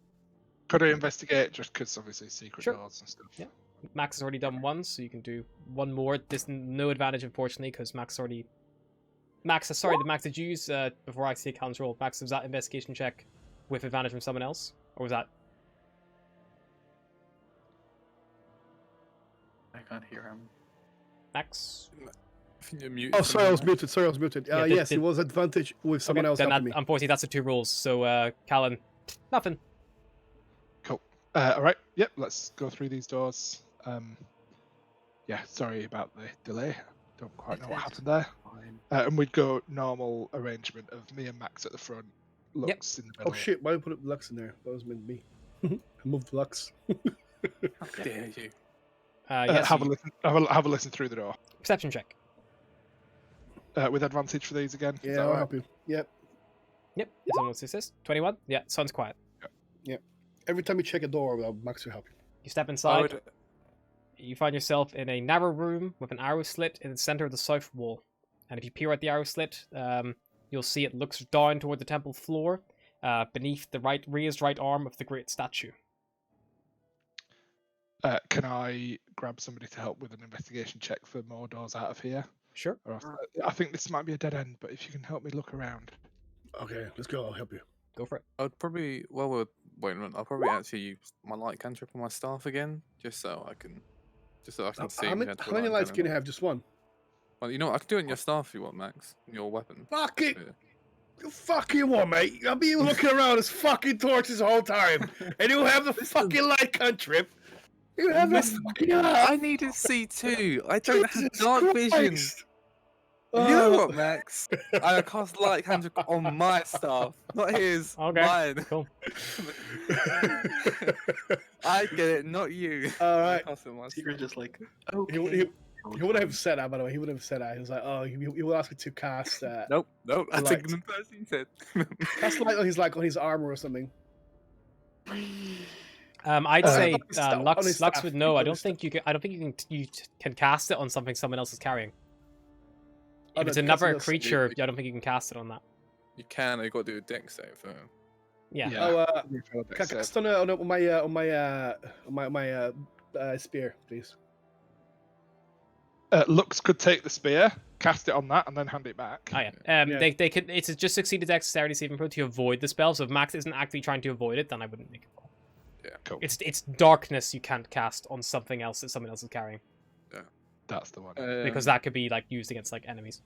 [SPEAKER 2] Could I investigate just because obviously secret
[SPEAKER 1] Sure.
[SPEAKER 2] doors and stuff?
[SPEAKER 1] Yeah. Max has already done one, so you can do one more. There's no advantage, unfortunately, because Max, did you use, before I see Callan's roll, Max, was that investigation check with advantage from someone else? Or was that...
[SPEAKER 4] I can't hear him.
[SPEAKER 1] Max?
[SPEAKER 5] I think you're muted.
[SPEAKER 3] Oh, sorry, I was muted.
[SPEAKER 1] Yeah,
[SPEAKER 3] Yes, it was advantage with someone else
[SPEAKER 1] then
[SPEAKER 3] helping me.
[SPEAKER 1] unfortunately, that's the 2 rules. So, Callan, nothing.
[SPEAKER 2] Cool. All right. Yep. Let's go through these doors. Yeah. Sorry about the delay. Don't quite know what happened there.
[SPEAKER 4] Fine.
[SPEAKER 2] And we'd go normal arrangement of me and Max at the front, Lux in the middle.
[SPEAKER 3] Oh shit! Why did I put Lux in there? That was meant to be. I moved Lux.
[SPEAKER 5] How dare you?
[SPEAKER 1] Yes,
[SPEAKER 2] have a listen. Have a listen through the door.
[SPEAKER 1] perception check.
[SPEAKER 2] With advantage for these again. Is
[SPEAKER 3] Yeah,
[SPEAKER 2] that
[SPEAKER 3] I'll
[SPEAKER 2] all right?
[SPEAKER 3] help you. Yep.
[SPEAKER 1] Yep, if someone wants to assist. 21? Yeah, sounds quiet.
[SPEAKER 3] Every time you check a door, Max will help you.
[SPEAKER 1] You step
[SPEAKER 5] I
[SPEAKER 1] inside.
[SPEAKER 5] would,
[SPEAKER 1] You find yourself in a narrow room with an arrow slit in the center of the south wall. And if you peer at the arrow slit, you'll see it looks down toward the temple floor, beneath the raised right arm of the great statue.
[SPEAKER 2] Can I grab somebody to help with an investigation check for more doors out of here?
[SPEAKER 1] Sure.
[SPEAKER 2] Or else, I think this might be a dead end, but if you can help me look around.
[SPEAKER 3] Okay, let's go. I'll help you.
[SPEAKER 1] Go for it.
[SPEAKER 5] I'd probably, wait a minute, I'll probably actually use my light cantrip on my staff again, just so I can see.
[SPEAKER 3] How many lights can you have? Just one?
[SPEAKER 5] Well, you know what, I can do it in your staff if you want, Max. Your weapon.
[SPEAKER 3] Fuck it!
[SPEAKER 5] Yeah.
[SPEAKER 3] Fuck you, what, mate? I'll be looking around as fucking torches the whole time, and you have the fucking light cantrip. You have the
[SPEAKER 5] Listen,
[SPEAKER 3] fucking.
[SPEAKER 5] I need a C2. I don't have
[SPEAKER 3] Jesus
[SPEAKER 5] dark vision.
[SPEAKER 3] Christ.
[SPEAKER 5] You know what, Max? I cast light cantrip on my staff, not his.
[SPEAKER 1] Okay,
[SPEAKER 5] Mine.
[SPEAKER 1] cool.
[SPEAKER 5] I get it, not you.
[SPEAKER 3] All right.
[SPEAKER 5] I cast it on my
[SPEAKER 4] Secret
[SPEAKER 5] staff.
[SPEAKER 4] just like, okay.
[SPEAKER 3] He wouldn't have said that, by the way. He wouldn't have said that. He was like, oh, he would ask me to cast.
[SPEAKER 5] Nope. I
[SPEAKER 3] Light.
[SPEAKER 5] take the first thing he said.
[SPEAKER 3] That's like on his armor or something.
[SPEAKER 1] I'd say
[SPEAKER 3] on his staff- on his
[SPEAKER 1] Lux
[SPEAKER 3] staff.
[SPEAKER 1] would know.
[SPEAKER 3] On
[SPEAKER 1] I
[SPEAKER 3] his
[SPEAKER 1] don't think you can. I don't think you can cast it on something someone else is carrying.
[SPEAKER 3] Oh,
[SPEAKER 1] If
[SPEAKER 3] no,
[SPEAKER 1] it's
[SPEAKER 3] cast
[SPEAKER 1] another
[SPEAKER 3] it on-
[SPEAKER 1] creature, I don't think you can cast it on that.
[SPEAKER 5] You can. You got to do a deck save.
[SPEAKER 1] Yeah.
[SPEAKER 3] Oh,
[SPEAKER 2] we failed that
[SPEAKER 3] can I
[SPEAKER 2] save.
[SPEAKER 3] cast on my spear, please?
[SPEAKER 2] Lux could take the spear, cast it on that, and then hand it back.
[SPEAKER 1] Oh yeah.
[SPEAKER 3] Yeah.
[SPEAKER 1] They could. It's just succeeded dexterity saving throw to avoid the spell. So if Max isn't actively trying to avoid it, then I wouldn't make it roll.
[SPEAKER 2] Cool.
[SPEAKER 1] It's darkness you can't cast on something else that someone else is carrying,
[SPEAKER 2] That's the one.
[SPEAKER 1] because that could be like used against like enemies.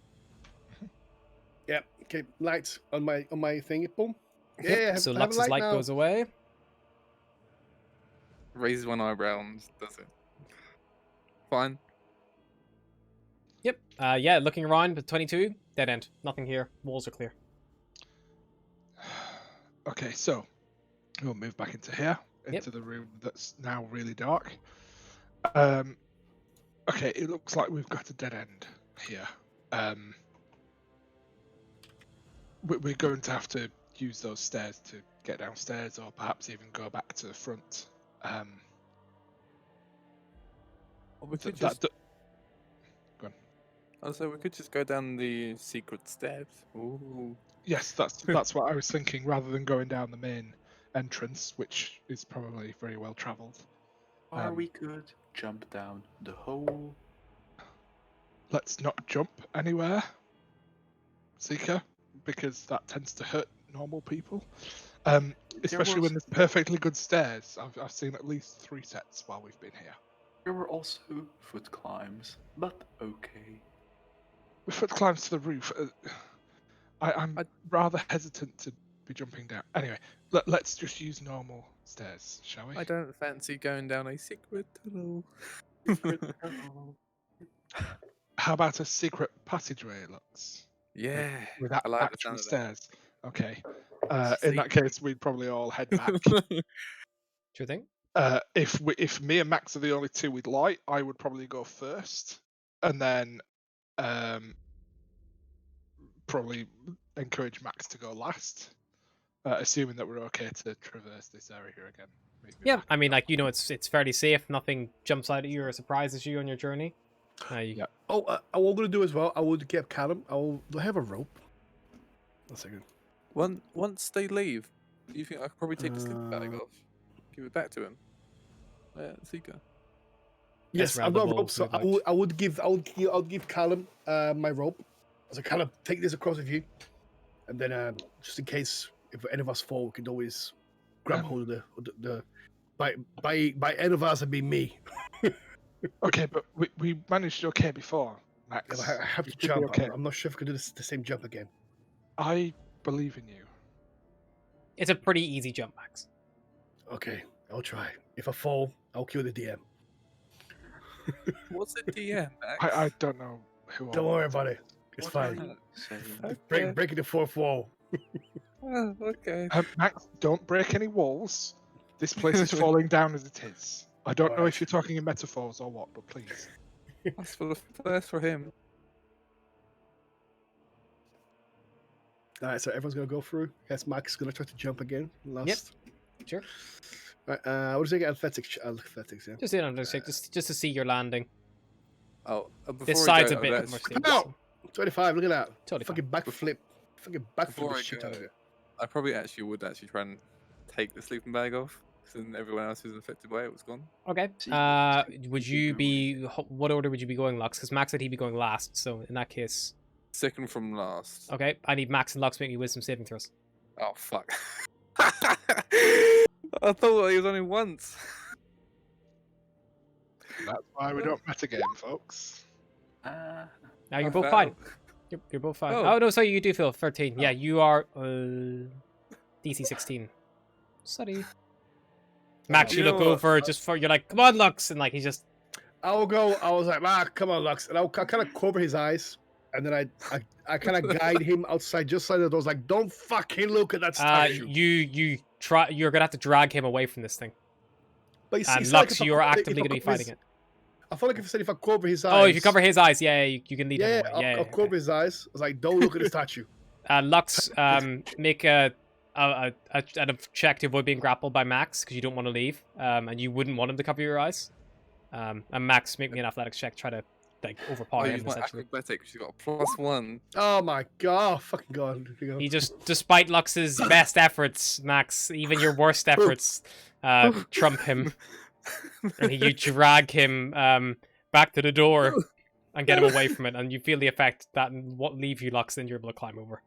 [SPEAKER 3] Yeah. Okay. Lights on my thingy. Boom.
[SPEAKER 1] Yep,
[SPEAKER 3] Yeah.
[SPEAKER 1] so
[SPEAKER 3] I have a
[SPEAKER 1] Lux's light
[SPEAKER 3] now.
[SPEAKER 1] goes away.
[SPEAKER 5] Raises one eyebrow and does it. Fine.
[SPEAKER 1] Yep. Yeah. Looking around with 22, dead end. Nothing here. Walls are clear.
[SPEAKER 2] Okay, so we'll move back into here,
[SPEAKER 1] Yep.
[SPEAKER 2] into the room that's now really dark. Okay, it looks like we've got a dead end here. We're going to have to use those stairs to get downstairs, or perhaps even go back to the front.
[SPEAKER 5] We could
[SPEAKER 2] That,
[SPEAKER 5] just.
[SPEAKER 2] go on.
[SPEAKER 5] Also, we could just go down the secret stairs. Ooh.
[SPEAKER 2] Yes, that's what I was thinking. Rather than going down the main entrance, which is probably very well travelled.
[SPEAKER 4] Or we could jump down the hole.
[SPEAKER 2] Let's not jump anywhere, Seeker, because that tends to hurt normal people. Especially when there's perfectly good stairs. I've seen at least 3 sets while we've been here.
[SPEAKER 4] There were also foot climbs, but okay.
[SPEAKER 2] effort climbs to the roof. I'm rather hesitant to be jumping down. Anyway, let's just use normal stairs, shall we?
[SPEAKER 5] I don't fancy going down a secret tunnel.
[SPEAKER 2] How about a secret passageway, Lux?
[SPEAKER 5] Yeah,
[SPEAKER 2] With
[SPEAKER 5] I like the
[SPEAKER 2] actual
[SPEAKER 5] sound of that.
[SPEAKER 2] stairs. Okay. In that case, we'd probably all head back.
[SPEAKER 1] Sure thing.
[SPEAKER 2] If me and Max are the only two with light, I would probably go first, and then probably encourage Max to go last, assuming that we're okay to traverse this area again. Maybe
[SPEAKER 1] Yeah,
[SPEAKER 2] back
[SPEAKER 1] I mean,
[SPEAKER 2] up.
[SPEAKER 1] like, you know, it's fairly safe. Nothing jumps out at you or surprises you on your journey.
[SPEAKER 2] Yeah.
[SPEAKER 3] Oh, what I'm gonna do as well, I would get Callum. Do I have a rope? 1 second.
[SPEAKER 5] Once they leave, do you think I could probably take the sleeping bag off? Give it back to him? Seeker.
[SPEAKER 3] Yes,
[SPEAKER 1] round
[SPEAKER 3] I've
[SPEAKER 1] the
[SPEAKER 3] got a
[SPEAKER 1] wall,
[SPEAKER 3] rope, so
[SPEAKER 1] pretty much.
[SPEAKER 3] I would give Callum my rope. So kind of take this across with you, and then just in case if any of us fall, we can always grab hold of the by any of us, it'd be me.
[SPEAKER 2] Okay, but we managed okay before, Max.
[SPEAKER 3] If I have to
[SPEAKER 2] You should be
[SPEAKER 3] jump,
[SPEAKER 2] okay.
[SPEAKER 3] I'm not sure if I can do the same jump again.
[SPEAKER 2] I believe in you.
[SPEAKER 1] It's a pretty easy jump, Max.
[SPEAKER 3] Okay, I'll try. If I fall, I'll kill the DM.
[SPEAKER 5] What's a DM, Max?
[SPEAKER 2] I don't know who.
[SPEAKER 3] Don't worry about it. It's
[SPEAKER 4] What are
[SPEAKER 3] fine.
[SPEAKER 4] you saying?
[SPEAKER 5] Okay.
[SPEAKER 3] Breaking the fourth wall.
[SPEAKER 5] Oh, okay.
[SPEAKER 2] Max, don't break any walls. This place is falling down as it is. I don't know
[SPEAKER 3] Alright.
[SPEAKER 2] if you're talking in metaphors or what, but please.
[SPEAKER 5] That's for the first for him.
[SPEAKER 3] All right, so everyone's gonna go through. Yes, Max is gonna try to jump again. Last.
[SPEAKER 1] Sure.
[SPEAKER 3] Right, what is it? Athletics. Athletics. Yeah.
[SPEAKER 1] Just just to see your landing.
[SPEAKER 5] Oh, before
[SPEAKER 1] This
[SPEAKER 5] we
[SPEAKER 1] side's
[SPEAKER 5] go,
[SPEAKER 1] a bit
[SPEAKER 5] let's-
[SPEAKER 1] more stable.
[SPEAKER 3] No! 25. Look at that.
[SPEAKER 1] Totally
[SPEAKER 3] Fucking backflip. Fucking
[SPEAKER 5] Before
[SPEAKER 3] backflip
[SPEAKER 5] I
[SPEAKER 3] the shit
[SPEAKER 5] go,
[SPEAKER 3] out of it.
[SPEAKER 5] I probably would try and take the sleeping bag off, because then everyone else who's affected by it was gone.
[SPEAKER 1] Okay. Would you be? What order would you be going, Lux? Because Max said he'd be going last. So in that case,
[SPEAKER 5] Second from last.
[SPEAKER 1] okay. I need Max and Lux to make me wisdom saving throws.
[SPEAKER 5] Oh fuck! I thought it was only once.
[SPEAKER 2] That's why we don't metagame, folks.
[SPEAKER 1] Now
[SPEAKER 5] I
[SPEAKER 1] you're both fine.
[SPEAKER 5] failed.
[SPEAKER 1] You're both fine.
[SPEAKER 5] Oh.
[SPEAKER 1] Oh no, sorry, you do feel 13. Yeah, you are DC 16. Sorry. Max,
[SPEAKER 3] You
[SPEAKER 1] you
[SPEAKER 3] know
[SPEAKER 1] look
[SPEAKER 3] what?
[SPEAKER 1] over just for you're like, come on, Lux, and like he's just
[SPEAKER 3] I will go. I was like, come on, Lux. And I'll kind of cover his eyes. And then I kind of guide him outside, just like the doors. Like, don't fucking look at that statue.
[SPEAKER 1] you're gonna have to drag him away from this thing.
[SPEAKER 3] But you see,
[SPEAKER 1] And
[SPEAKER 3] it's like
[SPEAKER 1] Lux,
[SPEAKER 3] if I
[SPEAKER 1] you're
[SPEAKER 3] cover-
[SPEAKER 1] actively
[SPEAKER 3] if I
[SPEAKER 1] gonna be
[SPEAKER 3] cover
[SPEAKER 1] fighting
[SPEAKER 3] his-
[SPEAKER 1] it.
[SPEAKER 3] I felt like if I said if I cover his eyes.
[SPEAKER 1] Oh, if you cover his eyes, yeah, you can lead him
[SPEAKER 3] Yeah,
[SPEAKER 1] away.
[SPEAKER 3] I'll
[SPEAKER 1] Yeah,
[SPEAKER 3] cover his eyes. I was like, don't look at the statue.
[SPEAKER 1] Lux, make a check to avoid being grappled by Max because you don't want to leave, and you wouldn't want him to cover your eyes. And Max, make me an athletics check, try to like overpower
[SPEAKER 5] Use
[SPEAKER 1] him.
[SPEAKER 5] my
[SPEAKER 1] Essentially,
[SPEAKER 5] acrobatic. She's got a +1.
[SPEAKER 3] Oh my god! Oh, fucking god! Here we go.
[SPEAKER 1] he just, despite Lux's best efforts, Max, even your worst efforts, trump him, and you drag him back to the door and get him away from it, and you feel the effect that what leave you, Lux, and you're able to climb over,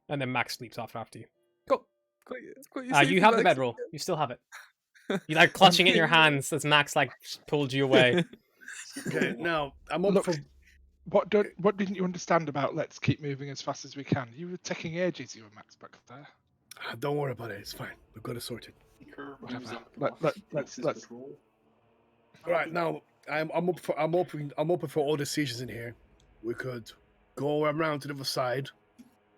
[SPEAKER 1] and then Max sleeps off after you. Go. You have the bedroll. You still have it. You like clutching it in your hands as Max like pulled you away.
[SPEAKER 3] Okay, now I'm up
[SPEAKER 2] Look,
[SPEAKER 3] for.
[SPEAKER 2] what didn't you understand about let's keep moving as fast as we can? You were taking ages, you and Max back there.
[SPEAKER 3] Don't worry about it. It's fine. We've got it sorted.
[SPEAKER 2] Whatever. Let's.
[SPEAKER 3] All right, now I'm open for all decisions in here. We could go around to the other side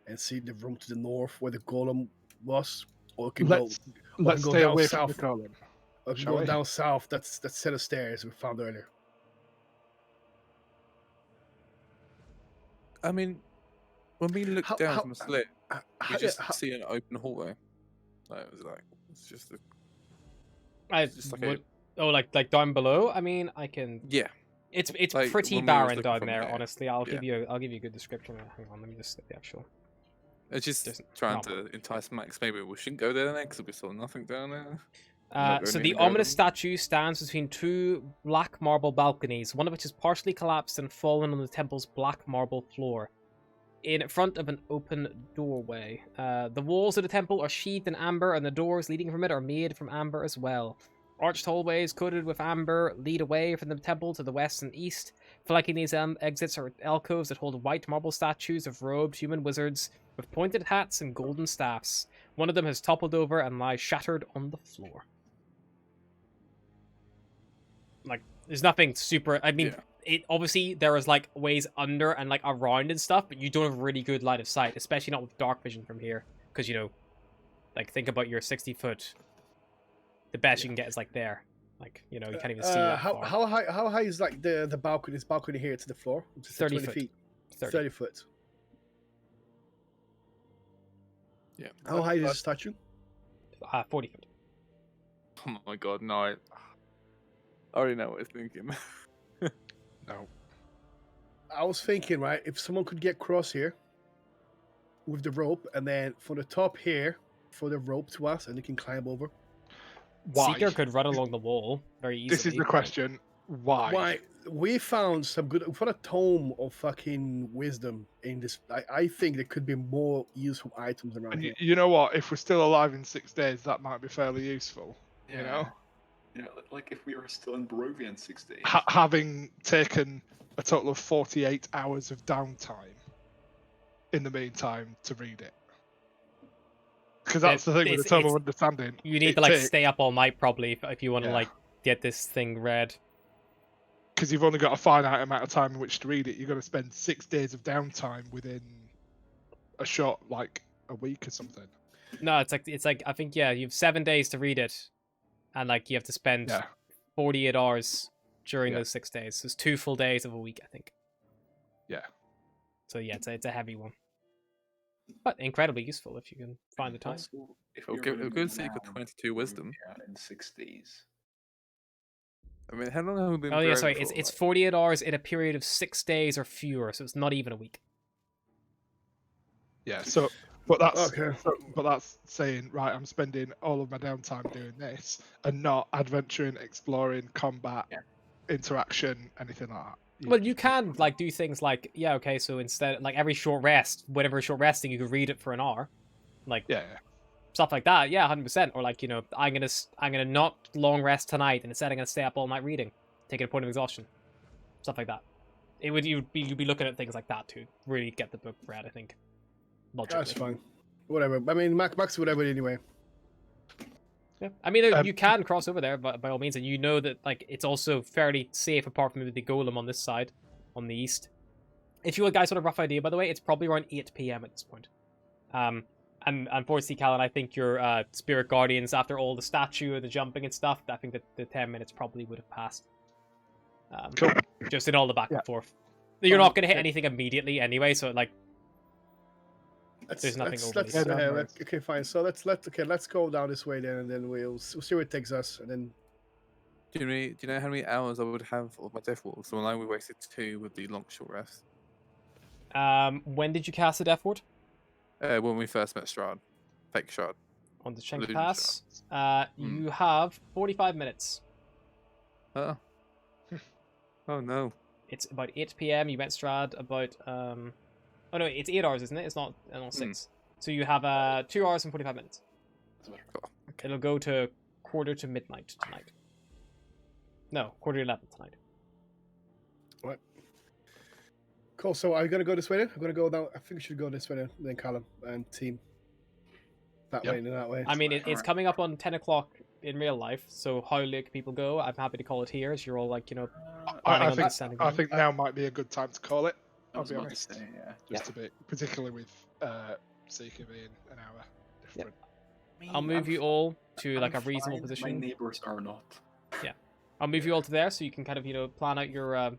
[SPEAKER 3] and see the room to the north where the golem was, or we can
[SPEAKER 2] Let's
[SPEAKER 3] go
[SPEAKER 2] stay
[SPEAKER 3] down
[SPEAKER 2] away
[SPEAKER 3] south.
[SPEAKER 2] from the golem.
[SPEAKER 3] or we can
[SPEAKER 2] shall
[SPEAKER 3] go
[SPEAKER 2] we?
[SPEAKER 3] down south. That's that set of stairs we found earlier.
[SPEAKER 5] I mean, when we looked down from the slit, we just
[SPEAKER 3] How-
[SPEAKER 5] see an open hallway. Like, it was like it's just a just like
[SPEAKER 1] would, like down below. I mean, I can.
[SPEAKER 5] yeah.
[SPEAKER 1] It's
[SPEAKER 5] Like,
[SPEAKER 1] pretty
[SPEAKER 5] when we was
[SPEAKER 1] barren
[SPEAKER 5] looking
[SPEAKER 1] down
[SPEAKER 5] from
[SPEAKER 1] there.
[SPEAKER 5] here.
[SPEAKER 1] Honestly, I'll
[SPEAKER 5] Yeah.
[SPEAKER 1] give you a good description. Hang on, let me just get the actual.
[SPEAKER 5] It's just
[SPEAKER 1] There's
[SPEAKER 5] trying
[SPEAKER 1] not
[SPEAKER 5] to entice Max. Maybe we shouldn't go there next because we saw nothing down there.
[SPEAKER 1] So
[SPEAKER 5] going
[SPEAKER 1] the
[SPEAKER 5] near the
[SPEAKER 1] ominous
[SPEAKER 5] golem.
[SPEAKER 1] statue stands between two black marble balconies, one of which is partially collapsed and fallen on the temple's black marble floor. In front of an open doorway. The walls of the temple are sheathed in amber, and the doors leading from it are made from amber as well. Arched hallways coated with amber lead away from the temple to the west and east, Flanking these exits are alcoves that hold white marble statues of robed human wizards with pointed hats and golden staffs. One of them has toppled over and lies shattered on the floor. Like, there's nothing super. I mean,
[SPEAKER 5] Yeah.
[SPEAKER 1] it obviously there is like ways under and like around and stuff, but you don't have really good line of sight, especially not with dark vision from here, because like think about your 60-foot. The best you can get is like there. Like, you can't even see that far.
[SPEAKER 3] How high is like the balcony? This balcony here to the floor? Just
[SPEAKER 1] 30
[SPEAKER 3] 20
[SPEAKER 1] foot.
[SPEAKER 3] feet.
[SPEAKER 1] 30.
[SPEAKER 3] 30 foot.
[SPEAKER 5] Yeah.
[SPEAKER 3] How high is the statue?
[SPEAKER 1] 40 foot.
[SPEAKER 5] Oh my god, no. I already know what I'm thinking.
[SPEAKER 2] No.
[SPEAKER 3] I was thinking, right, if someone could get across here with the rope, and then from the top here, for the rope to us, and they can climb over.
[SPEAKER 2] Why?
[SPEAKER 1] Seeker could run along the wall very easily.
[SPEAKER 2] This is the question. Why?
[SPEAKER 3] Why? We found some good. We found a tome of fucking wisdom in this. I think there could be more useful items around
[SPEAKER 2] And
[SPEAKER 3] here.
[SPEAKER 2] you know what? If we're still alive in 6 days, that might be fairly useful.
[SPEAKER 4] Yeah.
[SPEAKER 2] You know,
[SPEAKER 4] Yeah, like if we are still in Barovia in 6 days.
[SPEAKER 2] having taken a total of 48 hours of downtime in the meantime to read it. Because that's the thing with the Tome of Understanding.
[SPEAKER 1] You need to like stay up all night probably if you want to like get this thing read.
[SPEAKER 2] Because you've only got a finite amount of time in which to read it. You're going to spend 6 days of downtime within a short, like a week or something.
[SPEAKER 1] No, it's like I think you have 7 days to read it, and like you have to spend 48 hours during those 6 days. So it's 2 full days of a week, I think.
[SPEAKER 2] Yeah.
[SPEAKER 1] So yeah, it's a heavy one, but incredibly useful if you can find the time.
[SPEAKER 4] Also, if
[SPEAKER 5] It'll give Seeker 22 wisdom.
[SPEAKER 4] In 6 days.
[SPEAKER 5] I mean, how long have we been?
[SPEAKER 1] Oh yeah, sorry,
[SPEAKER 5] for?
[SPEAKER 1] it's 48 hours in a period of 6 days or fewer, so it's not even a week.
[SPEAKER 2] Yeah. So, but that's
[SPEAKER 3] Okay.
[SPEAKER 2] but that's saying right. I'm spending all of my downtime doing this and not adventuring, exploring, combat, interaction, anything like that.
[SPEAKER 1] Well, you can like do things like okay, so instead like every short rest, whenever short resting, you could read it for an hour, like stuff like that. Yeah, 100%. Or like I'm gonna not long rest tonight, and instead I'm gonna stay up all night reading, taking a point of exhaustion, stuff like that. You'd be looking at things like that to really get the book read. I think. Logically.
[SPEAKER 3] That's fine. Whatever. I mean, max whatever anyway.
[SPEAKER 1] Yeah. I mean, you can cross over there, but by all means, and you know that like it's also fairly safe apart from the golem on this side, on the east. If you guys want a rough idea, by the way, it's probably around 8 p.m. at this point. And unfortunately, Callan, I think your spirit guardians, after all the statue and the jumping and stuff, I think that the 10 minutes probably would have passed.
[SPEAKER 2] Cool.
[SPEAKER 1] Just in all the back and forth. You're not going to hit anything immediately anyway, so like. There's nothing overly.
[SPEAKER 3] Okay, fine. So let's go down this way then, and then we'll see where it takes us, and then.
[SPEAKER 5] Do you know how many hours I would have of my death ward? So when we wasted 2 with the long short rest.
[SPEAKER 1] When did you cast the death ward?
[SPEAKER 5] When we first met Strahd, fake Strahd.
[SPEAKER 1] On the Schenk Pass. You have 45 minutes.
[SPEAKER 5] Oh. Oh no.
[SPEAKER 1] It's about 8 p.m. You met Strahd about Oh no, it's 8 hours, isn't it? It's not 6. So you have 2 hours and 45 minutes.
[SPEAKER 5] Cool. Okay.
[SPEAKER 1] It'll go to quarter to midnight tonight. No, quarter to 11 tonight.
[SPEAKER 3] What? Cool. So are you gonna go this way then? I'm gonna go down. I think we should go this way then, Callum and team. That way and that way.
[SPEAKER 1] I mean, it's coming up on 10 o'clock in real life. So how late people go? I'm happy to call it here. As you're all like,
[SPEAKER 2] I think now might be a good time to call it. I'll be honest.
[SPEAKER 4] Just
[SPEAKER 2] a bit, particularly with Seeker being an hour different.
[SPEAKER 1] I'll move you all to like a reasonable position.
[SPEAKER 4] My neighbors are not.
[SPEAKER 1] Yeah, I'll move you all to there so you can kind of plan out your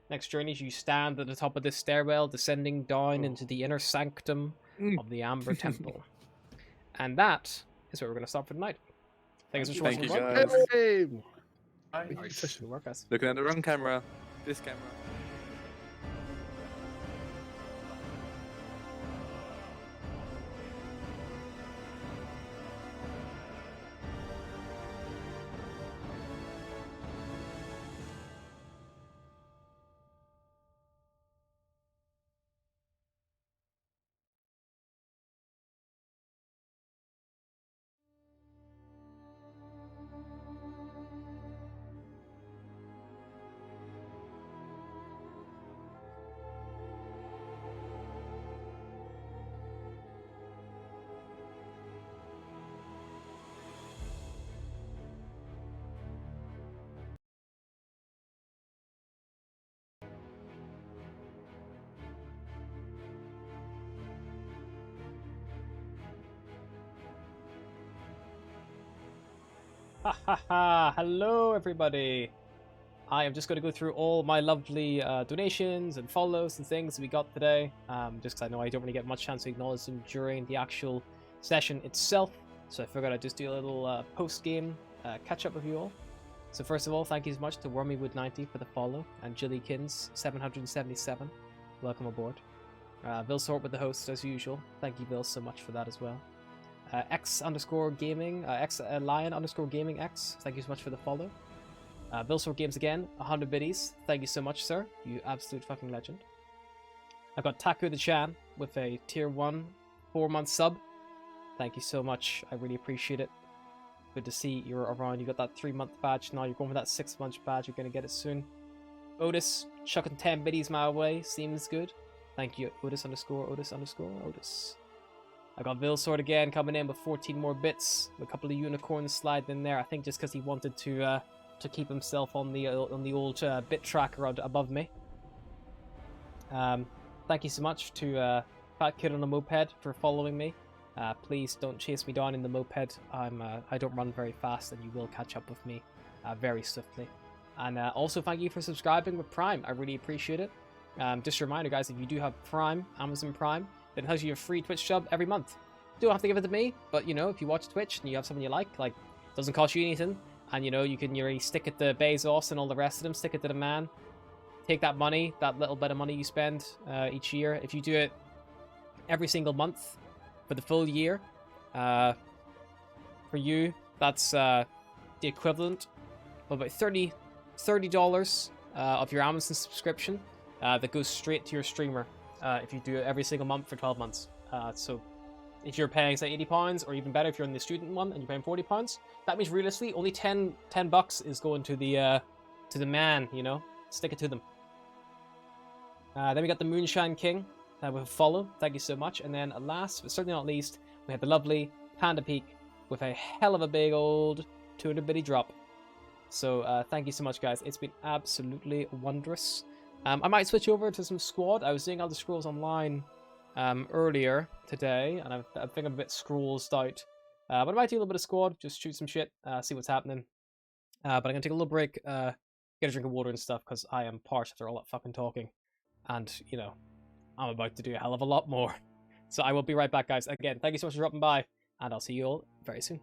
[SPEAKER 1] next journeys. You stand at the top of this stairwell, descending down into the inner sanctum of the Amber Temple, and that is where we're going to stop for tonight. Thank you so much.
[SPEAKER 5] Thank you guys.
[SPEAKER 3] Hey!
[SPEAKER 2] Nice.
[SPEAKER 1] Good work, guys.
[SPEAKER 5] Looking at the wrong camera. This camera.
[SPEAKER 1] Hello, everybody. I am just going to go through all my lovely donations and follows and things we got today. Just because I know I don't really get much chance to acknowledge them during the actual session itself. So I figured I'd just do a little post-game catch-up with you all. So first of all, thank you so much to Wormywood90 for the follow, and Jillykins777. Welcome aboard. Vilsort with the host as usual. Thank you, Vil, so much for that as well. X_gaming, Lion_gaming X. Thank you so much for the follow. Vilsort Games again, 100 biddies. Thank you so much, sir. You absolute fucking legend. I've got Taku the Chan with a tier 1 4-month sub. Thank you so much. I really appreciate it. Good to see you're around. You got that 3-month badge. Now you're going for that 6-month badge. You're going to get it soon. Otis, chucking 10 biddies my way. Seems good. Thank you, Otis. I got Vilsort again coming in with 14 more bits. A couple of unicorns sliding in there. I think just because he wanted to keep himself on the old bit tracker above me. Thank you so much to Fat Kid on a Moped for following me. Please don't chase me down in the moped. I don't run very fast, and you will catch up with me very swiftly. And also thank you for subscribing with Prime. I really appreciate it. Just a reminder, guys, if you do have Prime, Amazon Prime, then it has you a free Twitch sub every month. You don't have to give it to me, but, you know, if you watch Twitch and you have something you like, it doesn't cost you anything, and, you know, you can really stick it to Bezos and all the rest of them, stick it to the man, take that money, that little bit of money you spend each year. If you do it every single month for the full year, for you, that's the equivalent of about $30 of your Amazon subscription that goes straight to your streamer if you do it every single month for 12 months. So if you're paying, say, £80, or even better, if you're in the student one and you're paying £40, that means realistically only 10 bucks is going to the man, you know? Stick it to them. Then we got the Moonshine King with a follow. Thank you so much. And then last, but certainly not least, we have the lovely Panda Peak with a hell of a big old 200 biddy drop. So thank you so much, guys. It's been absolutely wondrous. I might switch over to some squad. I was doing Elder Scrolls Online earlier today, and I think I'm a bit scrolled out. But I might do a little bit of squad, just shoot some shit, see what's happening. But I'm going to take a little break, get a drink of water and stuff, because I am parched after all that fucking talking. And, you know, I'm about to do a hell of a lot more. So I will be right back, guys. Again, thank you so much for dropping by, and I'll see you all very soon.